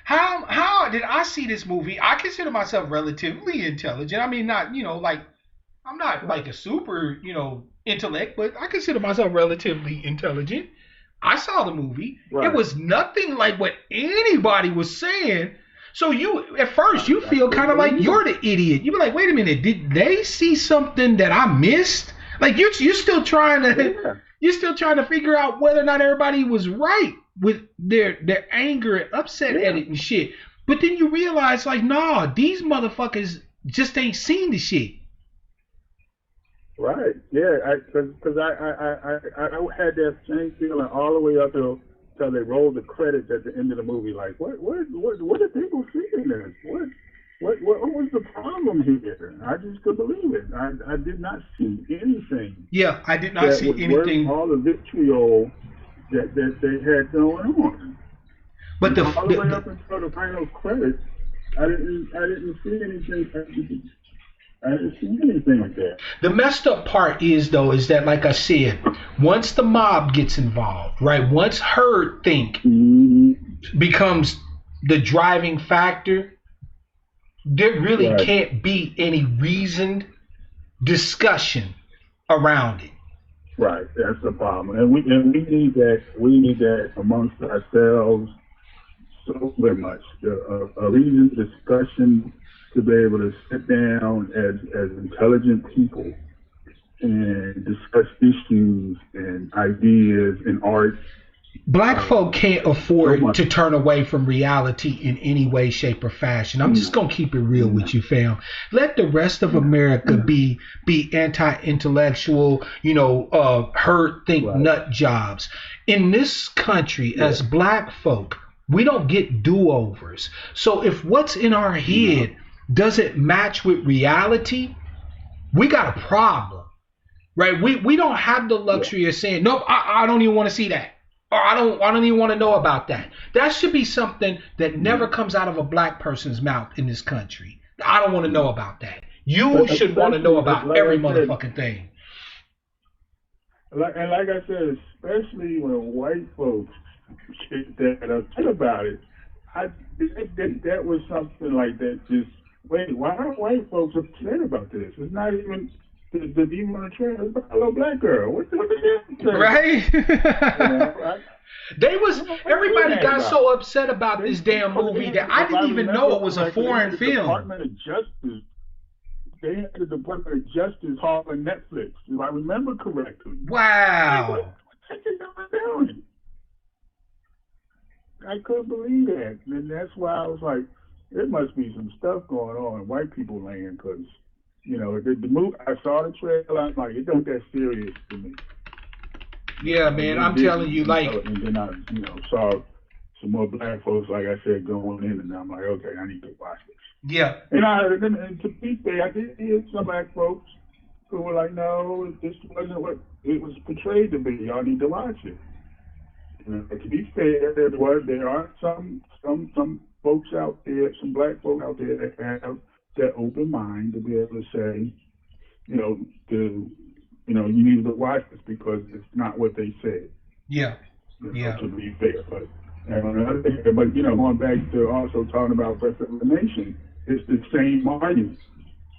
how did I see this movie? I consider myself relatively intelligent. I mean, not, I'm not like a super, intellect, but I consider myself relatively intelligent. I saw the movie. It was nothing like what anybody was saying. So at first you feel kind of like you're the idiot. You be like, wait a minute, did they see something that I missed? Like you're still trying to figure out whether or not everybody was right with their anger and upset at it and shit. But then you realize, like, nah, these motherfuckers just ain't seen the shit. Right. Yeah. Because I had that same feeling all the way up till they rolled the credits at the end of the movie. Like, what are people seeing this? What was the problem here? I just couldn't believe it. I did not see anything Yeah, I did not that see was anything. worth all the vitriol that they had going on. But And all the way up until the final credits, I didn't see anything. I didn't see anything like that. the messed up part is though is that, like I said, once the mob gets involved, right? Once herd think becomes the driving factor, there really Right. can't be any reasoned discussion around it. Right, that's the problem, and we need that. We need that amongst ourselves so very much. A reasoned discussion to be able to sit down as intelligent people and discuss issues and ideas and art. Black folk can't afford so to turn away from reality in any way, shape, or fashion. I'm just gonna keep it real with you, fam. Let the rest of America be anti-intellectual, herd think nut jobs. In this country, as black folk, we don't get do-overs. So if what's in our head doesn't match with reality, we got a problem, right? We don't have the luxury of saying, nope, I don't even want to see that. Or I don't even want to know about that. That should be something that never comes out of a black person's mouth in this country. I don't want to know about that. You should want to know about every motherfucking thing. Like I said, especially when white folks get that upset about it, that was something like that. Just wait, why are white folks upset about this? It's not even the demon on the train. It's about a little black girl. What the right? Everybody got so upset about this damn movie that I didn't even know it was a foreign film. Department of Justice. They had the Department of Justice hauling Netflix, if I remember correctly. Wow. I couldn't believe that. And that's why I was like, there must be some stuff going on in white people land, because, the movie, I saw the trailer, I'm like, it don't that serious to me. Yeah, man, I'm telling you, like... And then I, saw some more black folks, like I said, going in, and I'm like, okay, I need to watch this. Yeah. And to be fair, I did hear some black folks who were like, no, this wasn't what it was portrayed to be. Y'all need to watch it. To be fair, there are some folks out there, some black folks out there that have that open mind to be able to say, you need to watch this because it's not what they said. Yeah. To be fair, but going back to also talking about first elimination, it's the same argument.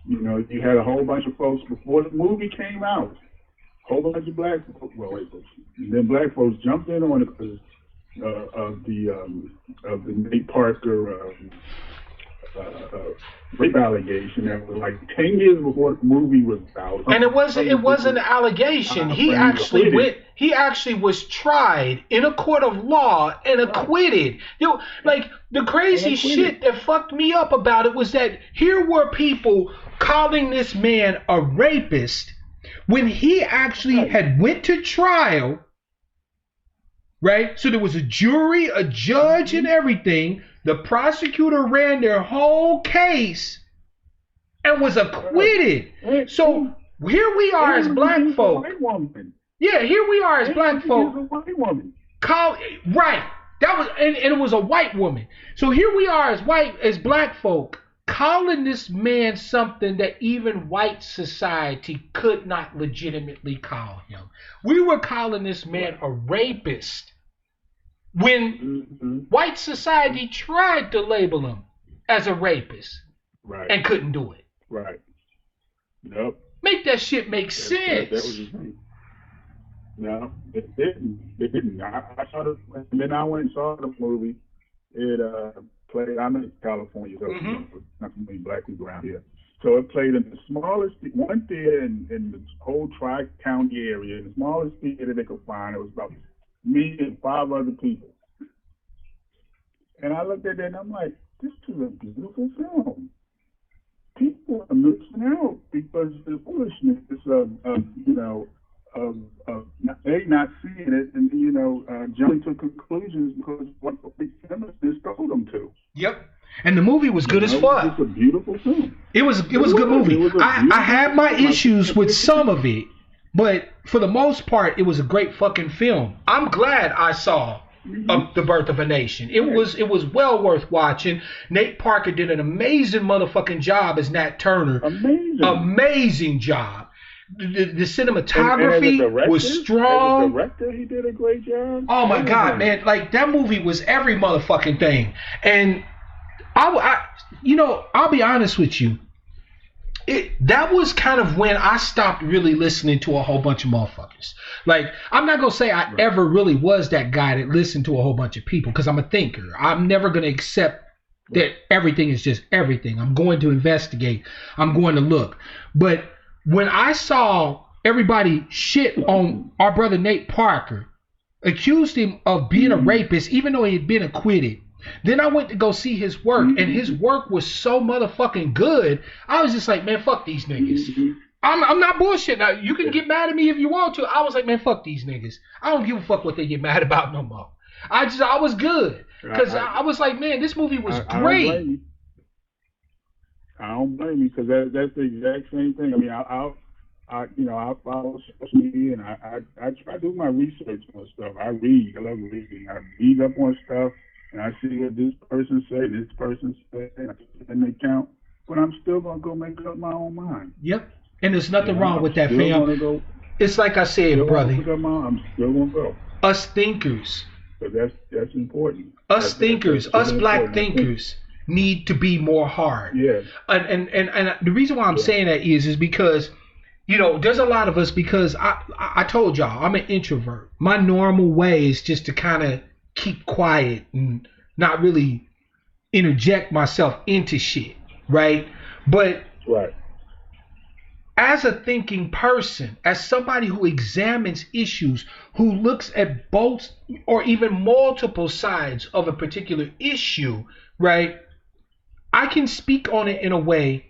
You had a whole bunch of folks before the movie came out. Whole bunch of black folks, white folks, and then black folks jumped in on it because of the Nate Parker rape allegation that was like 10 years before the movie was out. And it wasn't an allegation. He actually was tried in a court of law and acquitted. Like the crazy shit that fucked me up about it was that here were people calling this man a rapist when he actually had went to trial, right? So there was a jury, a judge, and everything. The prosecutor ran their whole case and was acquitted. So here we are as black folk. Yeah, here we are as black folk. Right. That was and it was a white woman. So here we are as black folk calling this man something that even white society could not legitimately call him. We were calling this man a rapist when white society tried to label him as a rapist and couldn't do it. Right. Nope. Make that shit make sense. That was the thing. No, it didn't. It didn't. I saw the, and then I went and saw the movie. It played. I'm in California, so not many black people around here. So it played in the smallest one theater in the whole Tri-County area, the smallest theater they could find. It was about me and 5 other people. And I looked at that and I'm like, this is a beautiful film. people are missing out because of the foolishness of not seeing it and jumping to conclusions because what the feminists told them to. Yep. And the movie was good as fuck. It's a beautiful film. It was a good movie. I had my issues with some of it, but for the most part, it was a great fucking film. I'm glad I saw The Birth of a Nation. It was well worth watching. Nate Parker did an amazing motherfucking job as Nat Turner. Amazing job. The cinematography was strong. As a director, he did a great job. Oh my God, man! Like that movie was every motherfucking thing. And I'll be honest with you. That was kind of when I stopped really listening to a whole bunch of motherfuckers. Like, I'm not going to say I ever really was that guy that listened to a whole bunch of people because I'm a thinker. I'm never going to accept that everything is just everything. I'm going to investigate. I'm going to look. But when I saw everybody shit on our brother Nate Parker, accused him of being a rapist, even though he had been acquitted, then I went to go see his work, and his work was so motherfucking good. I was just like, man, fuck these niggas. I'm not bullshitting. Now, you can get mad at me if you want to. I was like, man, fuck these niggas. I don't give a fuck what they get mad about no more. I was good. Because I was like, man, this movie was great. I don't blame you because that's the exact same thing. I mean, I follow social media and I try to do my research on stuff. I read. I love reading. I read up on stuff. And I see what this person said, and I take an account, but I'm still going to go make up my own mind. Yep. And there's nothing wrong with that, fam. It's like I said, brother. I'm still going to go. Us thinkers. So that's important. Us thinkers, us black thinkers need to be more hard. Yeah. And the reason why I'm saying that is because, there's a lot of us, because I told y'all, I'm an introvert. My normal way is just to kind of keep quiet and not really interject myself into shit, right? But as a thinking person, as somebody who examines issues, who looks at both or even multiple sides of a particular issue, right? I can speak on it in a way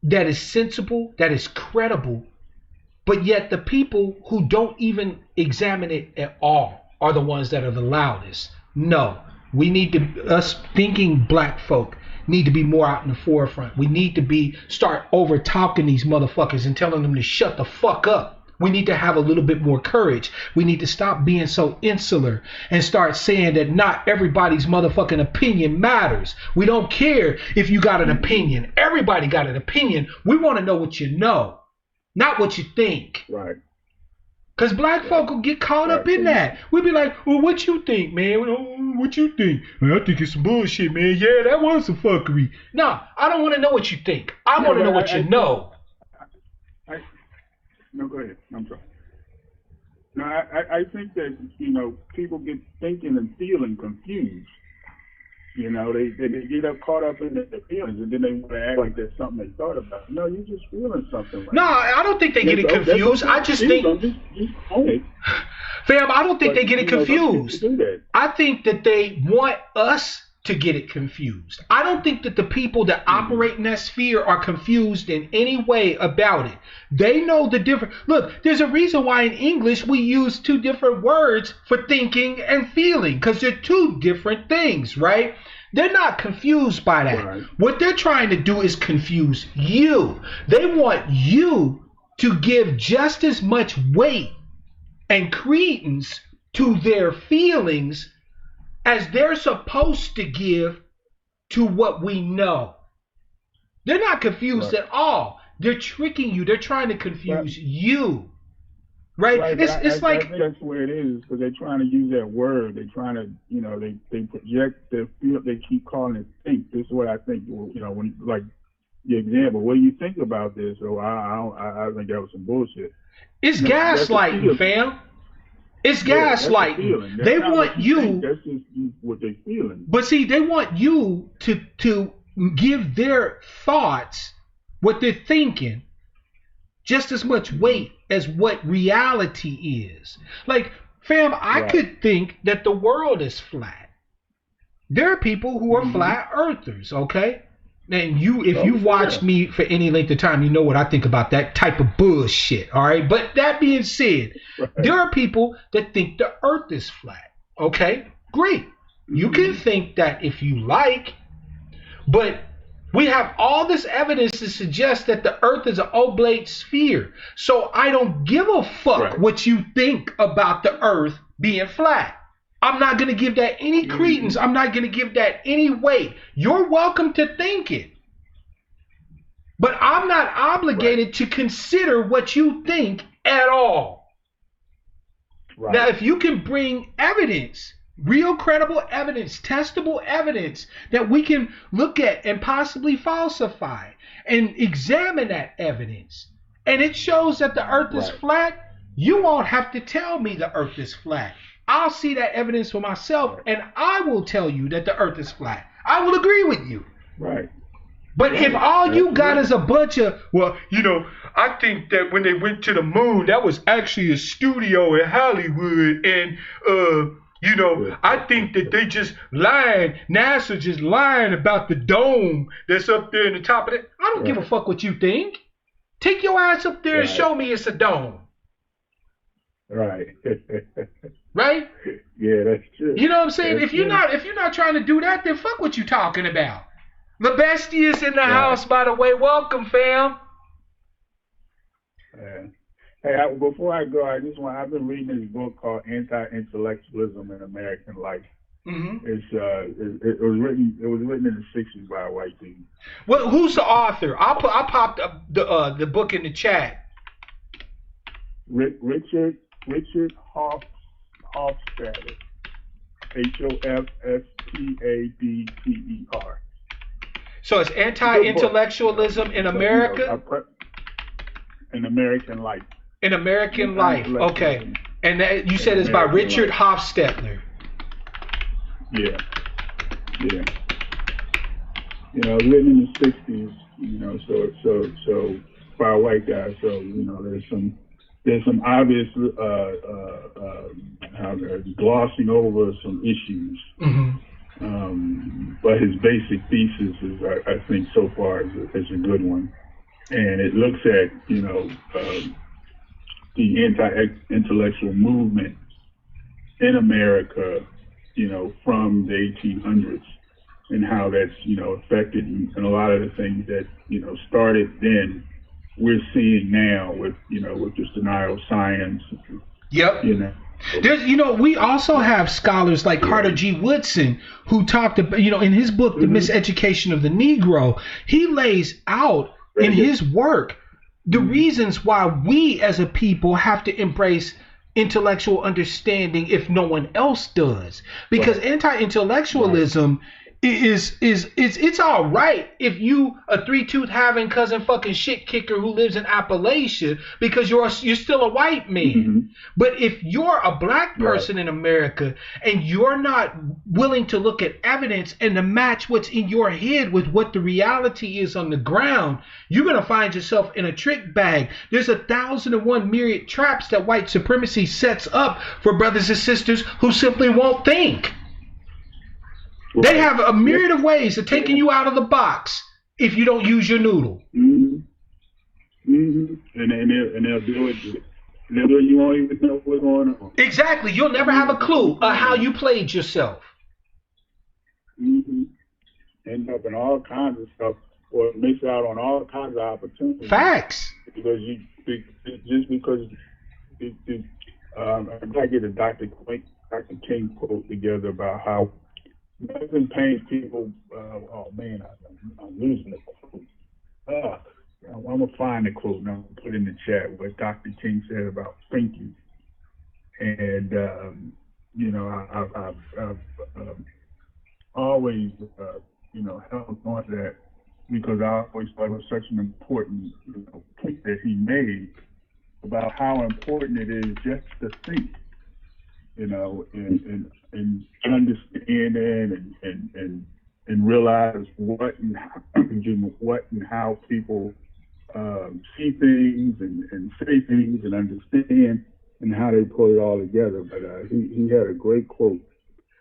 that is sensible, that is credible, but yet the people who don't even examine it at all are the ones that are the loudest. No, we need to, us thinking black folk need to be more out in the forefront. We need to start over talking these motherfuckers and telling them to shut the fuck up. We need to have a little bit more courage. We need to stop being so insular and start saying that not everybody's motherfucking opinion matters. We don't care if you got an opinion. Everybody got an opinion. We want to know what you know, not what you think. Right. Because black folk will get caught up in that. We'll be like, well, what you think, man? What you think? Well, I think it's some bullshit, man. Yeah, that was some fuckery. No, I don't want to know what you think. I want to know what you know. No, go ahead. I'm sorry. No, I think that, people get thinking and feeling confused. They get caught up in their feelings, and then they want to act like there's something they thought about. No, you're just feeling something. No, I don't think they get it confused. I just think, fam, I don't think they get it confused. I think that they want us to get it confused. I don't think that the people that operate in that sphere are confused in any way about it. They know the difference. Look, there's a reason why in English we use two different words for thinking and feeling, because they're two different things, right? They're not confused by that. Right. What they're trying to do is confuse you. They want you to give just as much weight and credence to their feelings as they're supposed to give to what we know. They're not confused at all. They're tricking you. They're trying to confuse you. Right? It's like... I think that's where it is, because they're trying to use that word. They're trying to, they project their feel. They keep calling it think. This is what I think, when, like, the example, what do you think about this? Oh, I think that was some bullshit. It's gaslighting, fam. It's gaslighting. They want you. That's just what they're feeling. But see, they want you to give their thoughts, what they're thinking, just as much weight as what reality is. Like, fam, I could think that the world is flat. There are people who are flat earthers, okay? And if you've watched me for any length of time, you know what I think about that type of bullshit. All right. But that being said, there are people that think the earth is flat. Okay, great. You can think that if you like, but we have all this evidence to suggest that the earth is an oblate sphere. So I don't give a fuck what you think about the earth being flat. I'm not going to give that any credence. I'm not going to give that any weight. You're welcome to think it. But I'm not obligated to consider what you think at all. Right. Now, if you can bring evidence, real credible evidence, testable evidence that we can look at and possibly falsify and examine that evidence, and it shows that the earth is flat, you won't have to tell me the earth is flat. I'll see that evidence for myself, and I will tell you that the earth is flat. I will agree with you. Right. But if all you got is a bunch of, well, you know, I think that when they went to the moon, that was actually a studio in Hollywood, and you know, I think that they just lying. NASA just lying about the dome that's up there in the top of it. I don't give a fuck what you think. Take your ass up there and show me it's a dome. Right. Right? Yeah, that's true. You know what I'm saying? If you're not trying to do that, then fuck what you talking about. The bestie is in the house, by the way. Welcome, fam. Hey, before I go, I've been reading this book called Anti-Intellectualism in American Life. Mm-hmm. It was written in the '60s by a white dude. Well, who's the author? I'll pop the book in the chat. Richard Hofstadter. Hofstadter. So it's anti-intellectualism in America? In American Life. In American Life, okay. And that, you said it's by Richard Hofstadter. Yeah. You know, written in the '60s. You know, so by a white guy. So you know, there's some obvious glossing over some issues. Mm-hmm. But his basic thesis is, I think, so far is a good one, and it looks at the anti-intellectual movement in America, from the 1800s, and how that's affected, and a lot of the things that started then, we're seeing now with just denial of science. Yep. There's, we also have scholars like Carter G. Woodson, who talked about, in his book, The Miseducation of the Negro, he lays out in his work the reasons why we as a people have to embrace intellectual understanding if no one else does. Because anti-intellectualism it's all right if you a three-tooth having cousin fucking shit kicker who lives in Appalachia because you're still a white man. Mm-hmm. But if you're a black person in America and you're not willing to look at evidence and to match what's in your head with what the reality is on the ground, you're going to find yourself in a trick bag. There's 1,001 myriad traps that white supremacy sets up for brothers and sisters who simply won't think. They have a myriad of ways of taking you out of the box if you don't use your noodle. Mm-hmm. Mm-hmm. And they'll do it. You won't even know what's going on. Exactly. You'll never have a clue of how you played yourself. Mm-hmm. End up in all kinds of stuff, or miss out on all kinds of opportunities. Facts. Because I'm trying to get a Dr. King quote together about how nothing pains people. I'm losing the quote. I'm gonna find the quote and I'm gonna put in the chat what Dr. King said about thinking. And I've always held on to that because I always thought it was such an important point that he made about how important it is just to think. And understanding and realize what and how people see things and say things and understand and how they pull it all together. But he had a great quote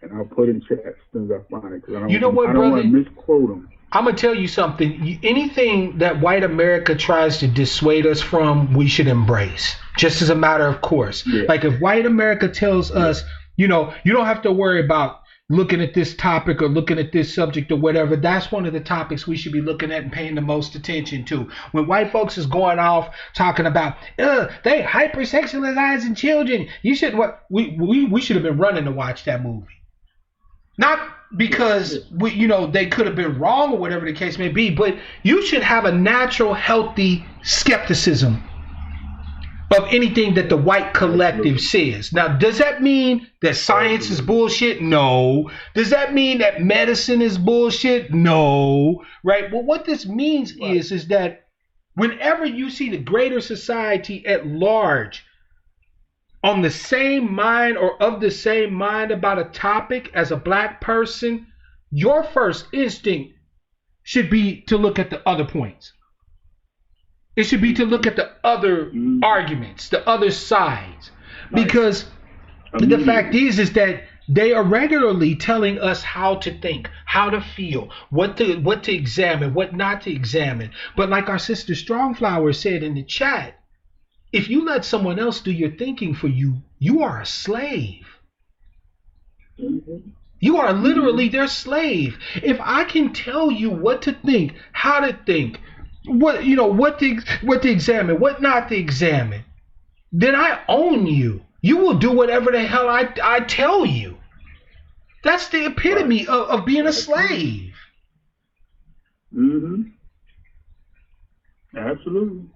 and I'll put in chat as soon as I find it, because I You know what, don't brother? want to misquote them. I'm going to tell you something. Anything that white America tries to dissuade us from, we should embrace, just as a matter of course. Yeah. Like if white America tells us, you know, you don't have to worry about looking at this topic or looking at this subject or whatever, that's one of the topics we should be looking at and paying the most attention to. When white folks is going off talking about, they hypersexualizing children, you should, we should have been running to watch that movie. Not because they could have been wrong or whatever the case may be, but you should have a natural, healthy skepticism of anything that the white collective says. Now, does that mean that science is bullshit? No. Does that mean that medicine is bullshit? No. Right? Well, what this means is that whenever you see the greater society at large on the same mind or of the same mind about a topic as a black person, your first instinct should be to look at the other points. It should be to look at the other arguments, the other sides. Because the fact is that they are regularly telling us how to think, how to feel, what to examine, what not to examine. But like our sister Strongflower said in the chat, if you let someone else do your thinking for you, you are a slave. You are literally their slave. If I can tell you what to think, how to think, what to examine, what not to examine, then I own you. You will do whatever the hell I tell you. That's the epitome of being a slave. Absolutely.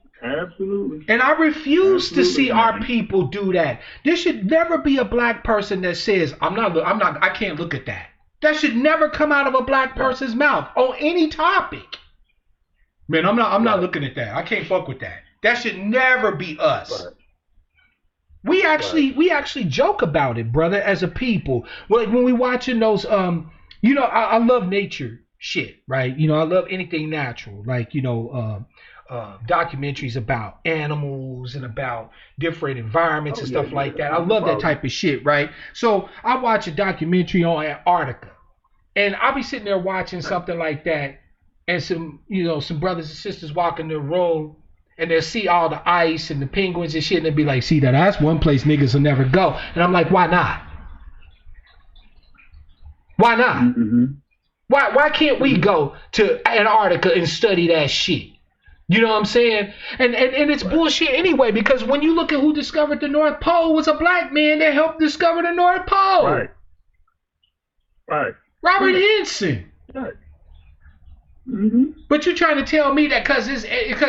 And I refuse to see our people do that. There should never be a black person that says, I can't look at that. That should never come out of a black person's mouth on any topic. Man, I'm not looking at that. I can't fuck with that. That should never be us. We actually joke about it, brother, as a people. Like when we watching those I love nature shit, right? I love anything natural, like documentaries about animals and about different environments and stuff like that. I love that type of shit, right? So I watch a documentary on Antarctica, and I'll be sitting there watching something like that, and some brothers and sisters walk in the room, and they'll see all the ice and the penguins and shit, and they'll be like, see, that's one place niggas will never go. And I'm like, why not? Why not? Why can't we go to Antarctica and study that shit? You know what I'm saying? And it's bullshit anyway, because when you look at who discovered the North Pole, was a black man that helped discover the North Pole. Right. Robert Henson. Right. But you're trying to tell me that because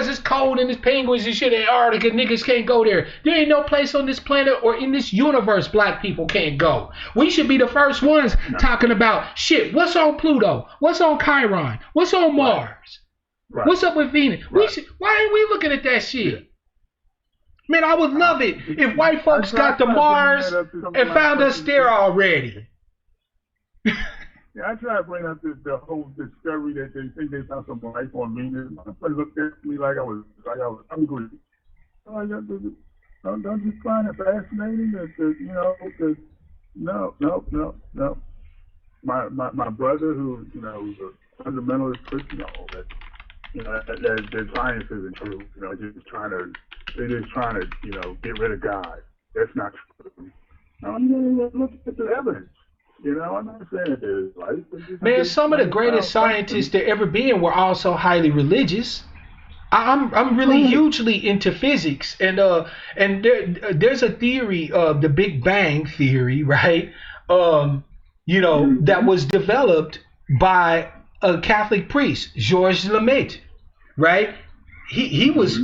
it's cold and there's penguins and shit in Antarctica, niggas can't go there. There ain't no place on this planet or in this universe black people can't go. We should be the first ones talking about shit. What's on Pluto? What's on Chiron? What's on Mars? Right. What's up with Venus? Right. Why ain't we looking at that shit? Yeah. Man, I would love it if white folks got to Mars and found us there already. I try to bring up the whole discovery that they think they found some life on Venus. My friend looked at me like I was hungry. Don't you find it fascinating that no. My brother, who's a fundamentalist Christian, that science isn't true. They're just trying to get rid of God. That's not true. No, you look at the evidence. I'm not saying it is life. Man, some of the greatest scientists there ever been were also highly religious. I'm really hugely into physics, and there's a theory of the Big Bang theory, right? That was developed by a Catholic priest, Georges Lemaitre, right? He was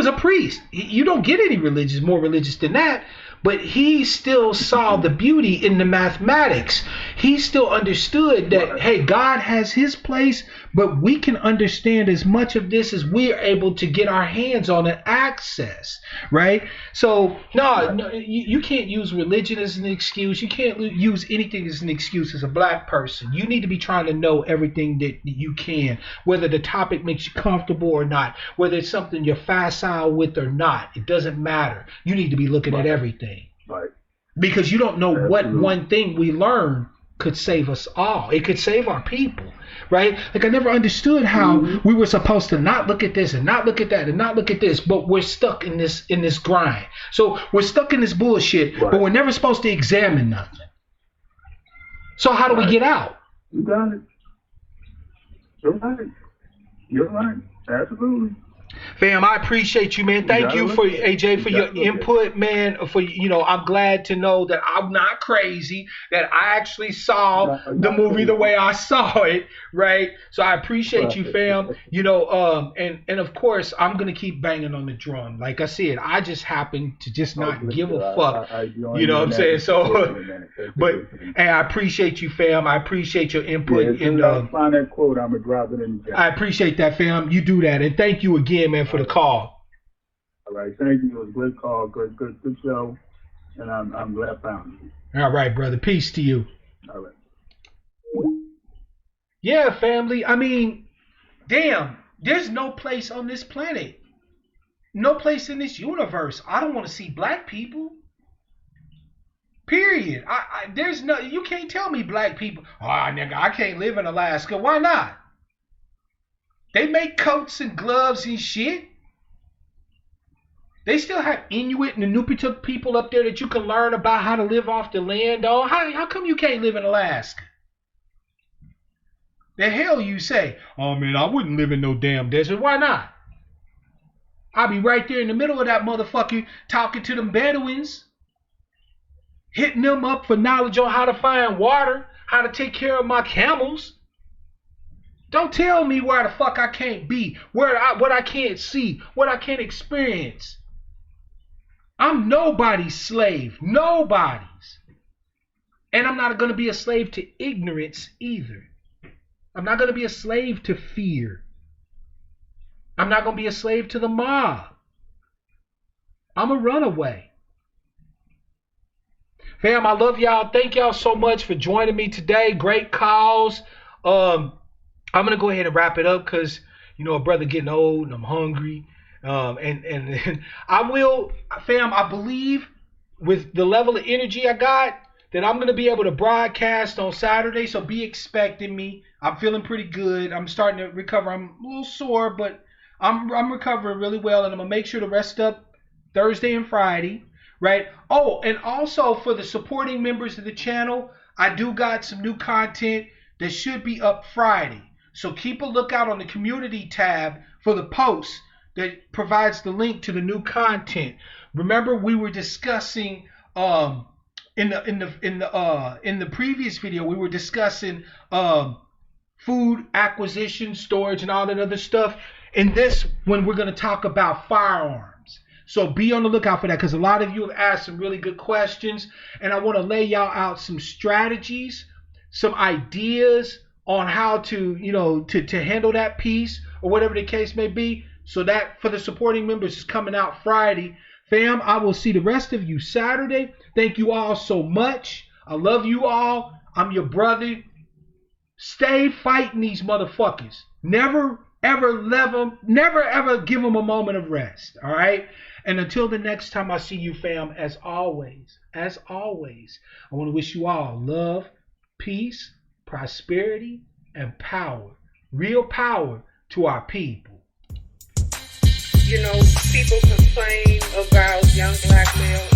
a priest. You don't get any more religious than that. But he still saw the beauty in the mathematics. He still understood that, hey, God has his place, but we can understand as much of this as we are able to get our hands on and access, right? So, no, you can't use religion as an excuse. You can't use anything as an excuse as a black person. You need to be trying to know everything that you can, whether the topic makes you comfortable or not, whether it's something you're facile with or not. It doesn't matter. You need to be looking at everything. Right. Because you don't know what one thing we learn could save us all. It could save our people, right? Like I never understood how we were supposed to not look at this and not look at that and not look at this, but we're stuck in this grind. So we're stuck in this bullshit, but we're never supposed to examine nothing. So how do we get out? You got it. You're right. You're right. Absolutely. Fam, I appreciate you, man. Thank you for AJ for your input, man. For I'm glad to know that I'm not crazy, that I actually saw the movie the way I saw it, right? So I appreciate you, fam. And of course I'm gonna keep banging on the drum. Like I said, I just happen to just not give a fuck. You know what I'm saying? So, but hey, I appreciate you, fam. I appreciate your input. Yeah, and find that quote, I'm gonna drop it in the chat. I appreciate that, fam. You do that, and thank you again, man, for the call. All right, thank you. It was a great call, good show, and I'm glad I found you. All right, brother. Peace to you. All right. Yeah, family. I mean, damn. There's no place on this planet, no place in this universe I don't want to see black people. Period. There's no. You can't tell me black people. Oh, nigga, I can't live in Alaska. Why not? They make coats and gloves and shit. They still have Inuit and Inupiaq people up there that you can learn about how to live off the land, dog. How come you can't live in Alaska? The hell you say? Oh, man, I wouldn't live in no damn desert. Why not? I'll be right there in the middle of that motherfucker talking to them Bedouins, hitting them up for knowledge on how to find water, how to take care of my camels. Don't tell me where the fuck I can't be, what I can't see, what I can't experience. I'm nobody's slave. Nobody's. And I'm not going to be a slave to ignorance either. I'm not going to be a slave to fear. I'm not going to be a slave to the mob. I'm a runaway. Fam, I love y'all. Thank y'all so much for joining me today. Great calls. I'm going to go ahead and wrap it up because, a brother getting old and I'm hungry. And I will, fam, I believe with the level of energy I got that I'm going to be able to broadcast on Saturday. So be expecting me. I'm feeling pretty good. I'm starting to recover. I'm a little sore, but I'm recovering really well. And I'm going to make sure to rest up Thursday and Friday, right? Oh, and also for the supporting members of the channel, I do got some new content that should be up Friday. So keep a lookout on the community tab for the post that provides the link to the new content. Remember, we were discussing in the previous video, we were discussing food acquisition, storage, and all that other stuff. In this one, we're going to talk about firearms. So be on the lookout for that because a lot of you have asked some really good questions, and I want to lay y'all out some strategies, some ideas on how to, to handle that piece or whatever the case may be. So that for the supporting members is coming out Friday. Fam, I will see the rest of you Saturday. Thank you all so much. I love you all. I'm your brother. Stay fighting these motherfuckers. Never, ever give them a moment of rest. All right? And until the next time I see you, fam, as always, I want to wish you all love, peace, prosperity, and power. Real power to our people. People complain about young black male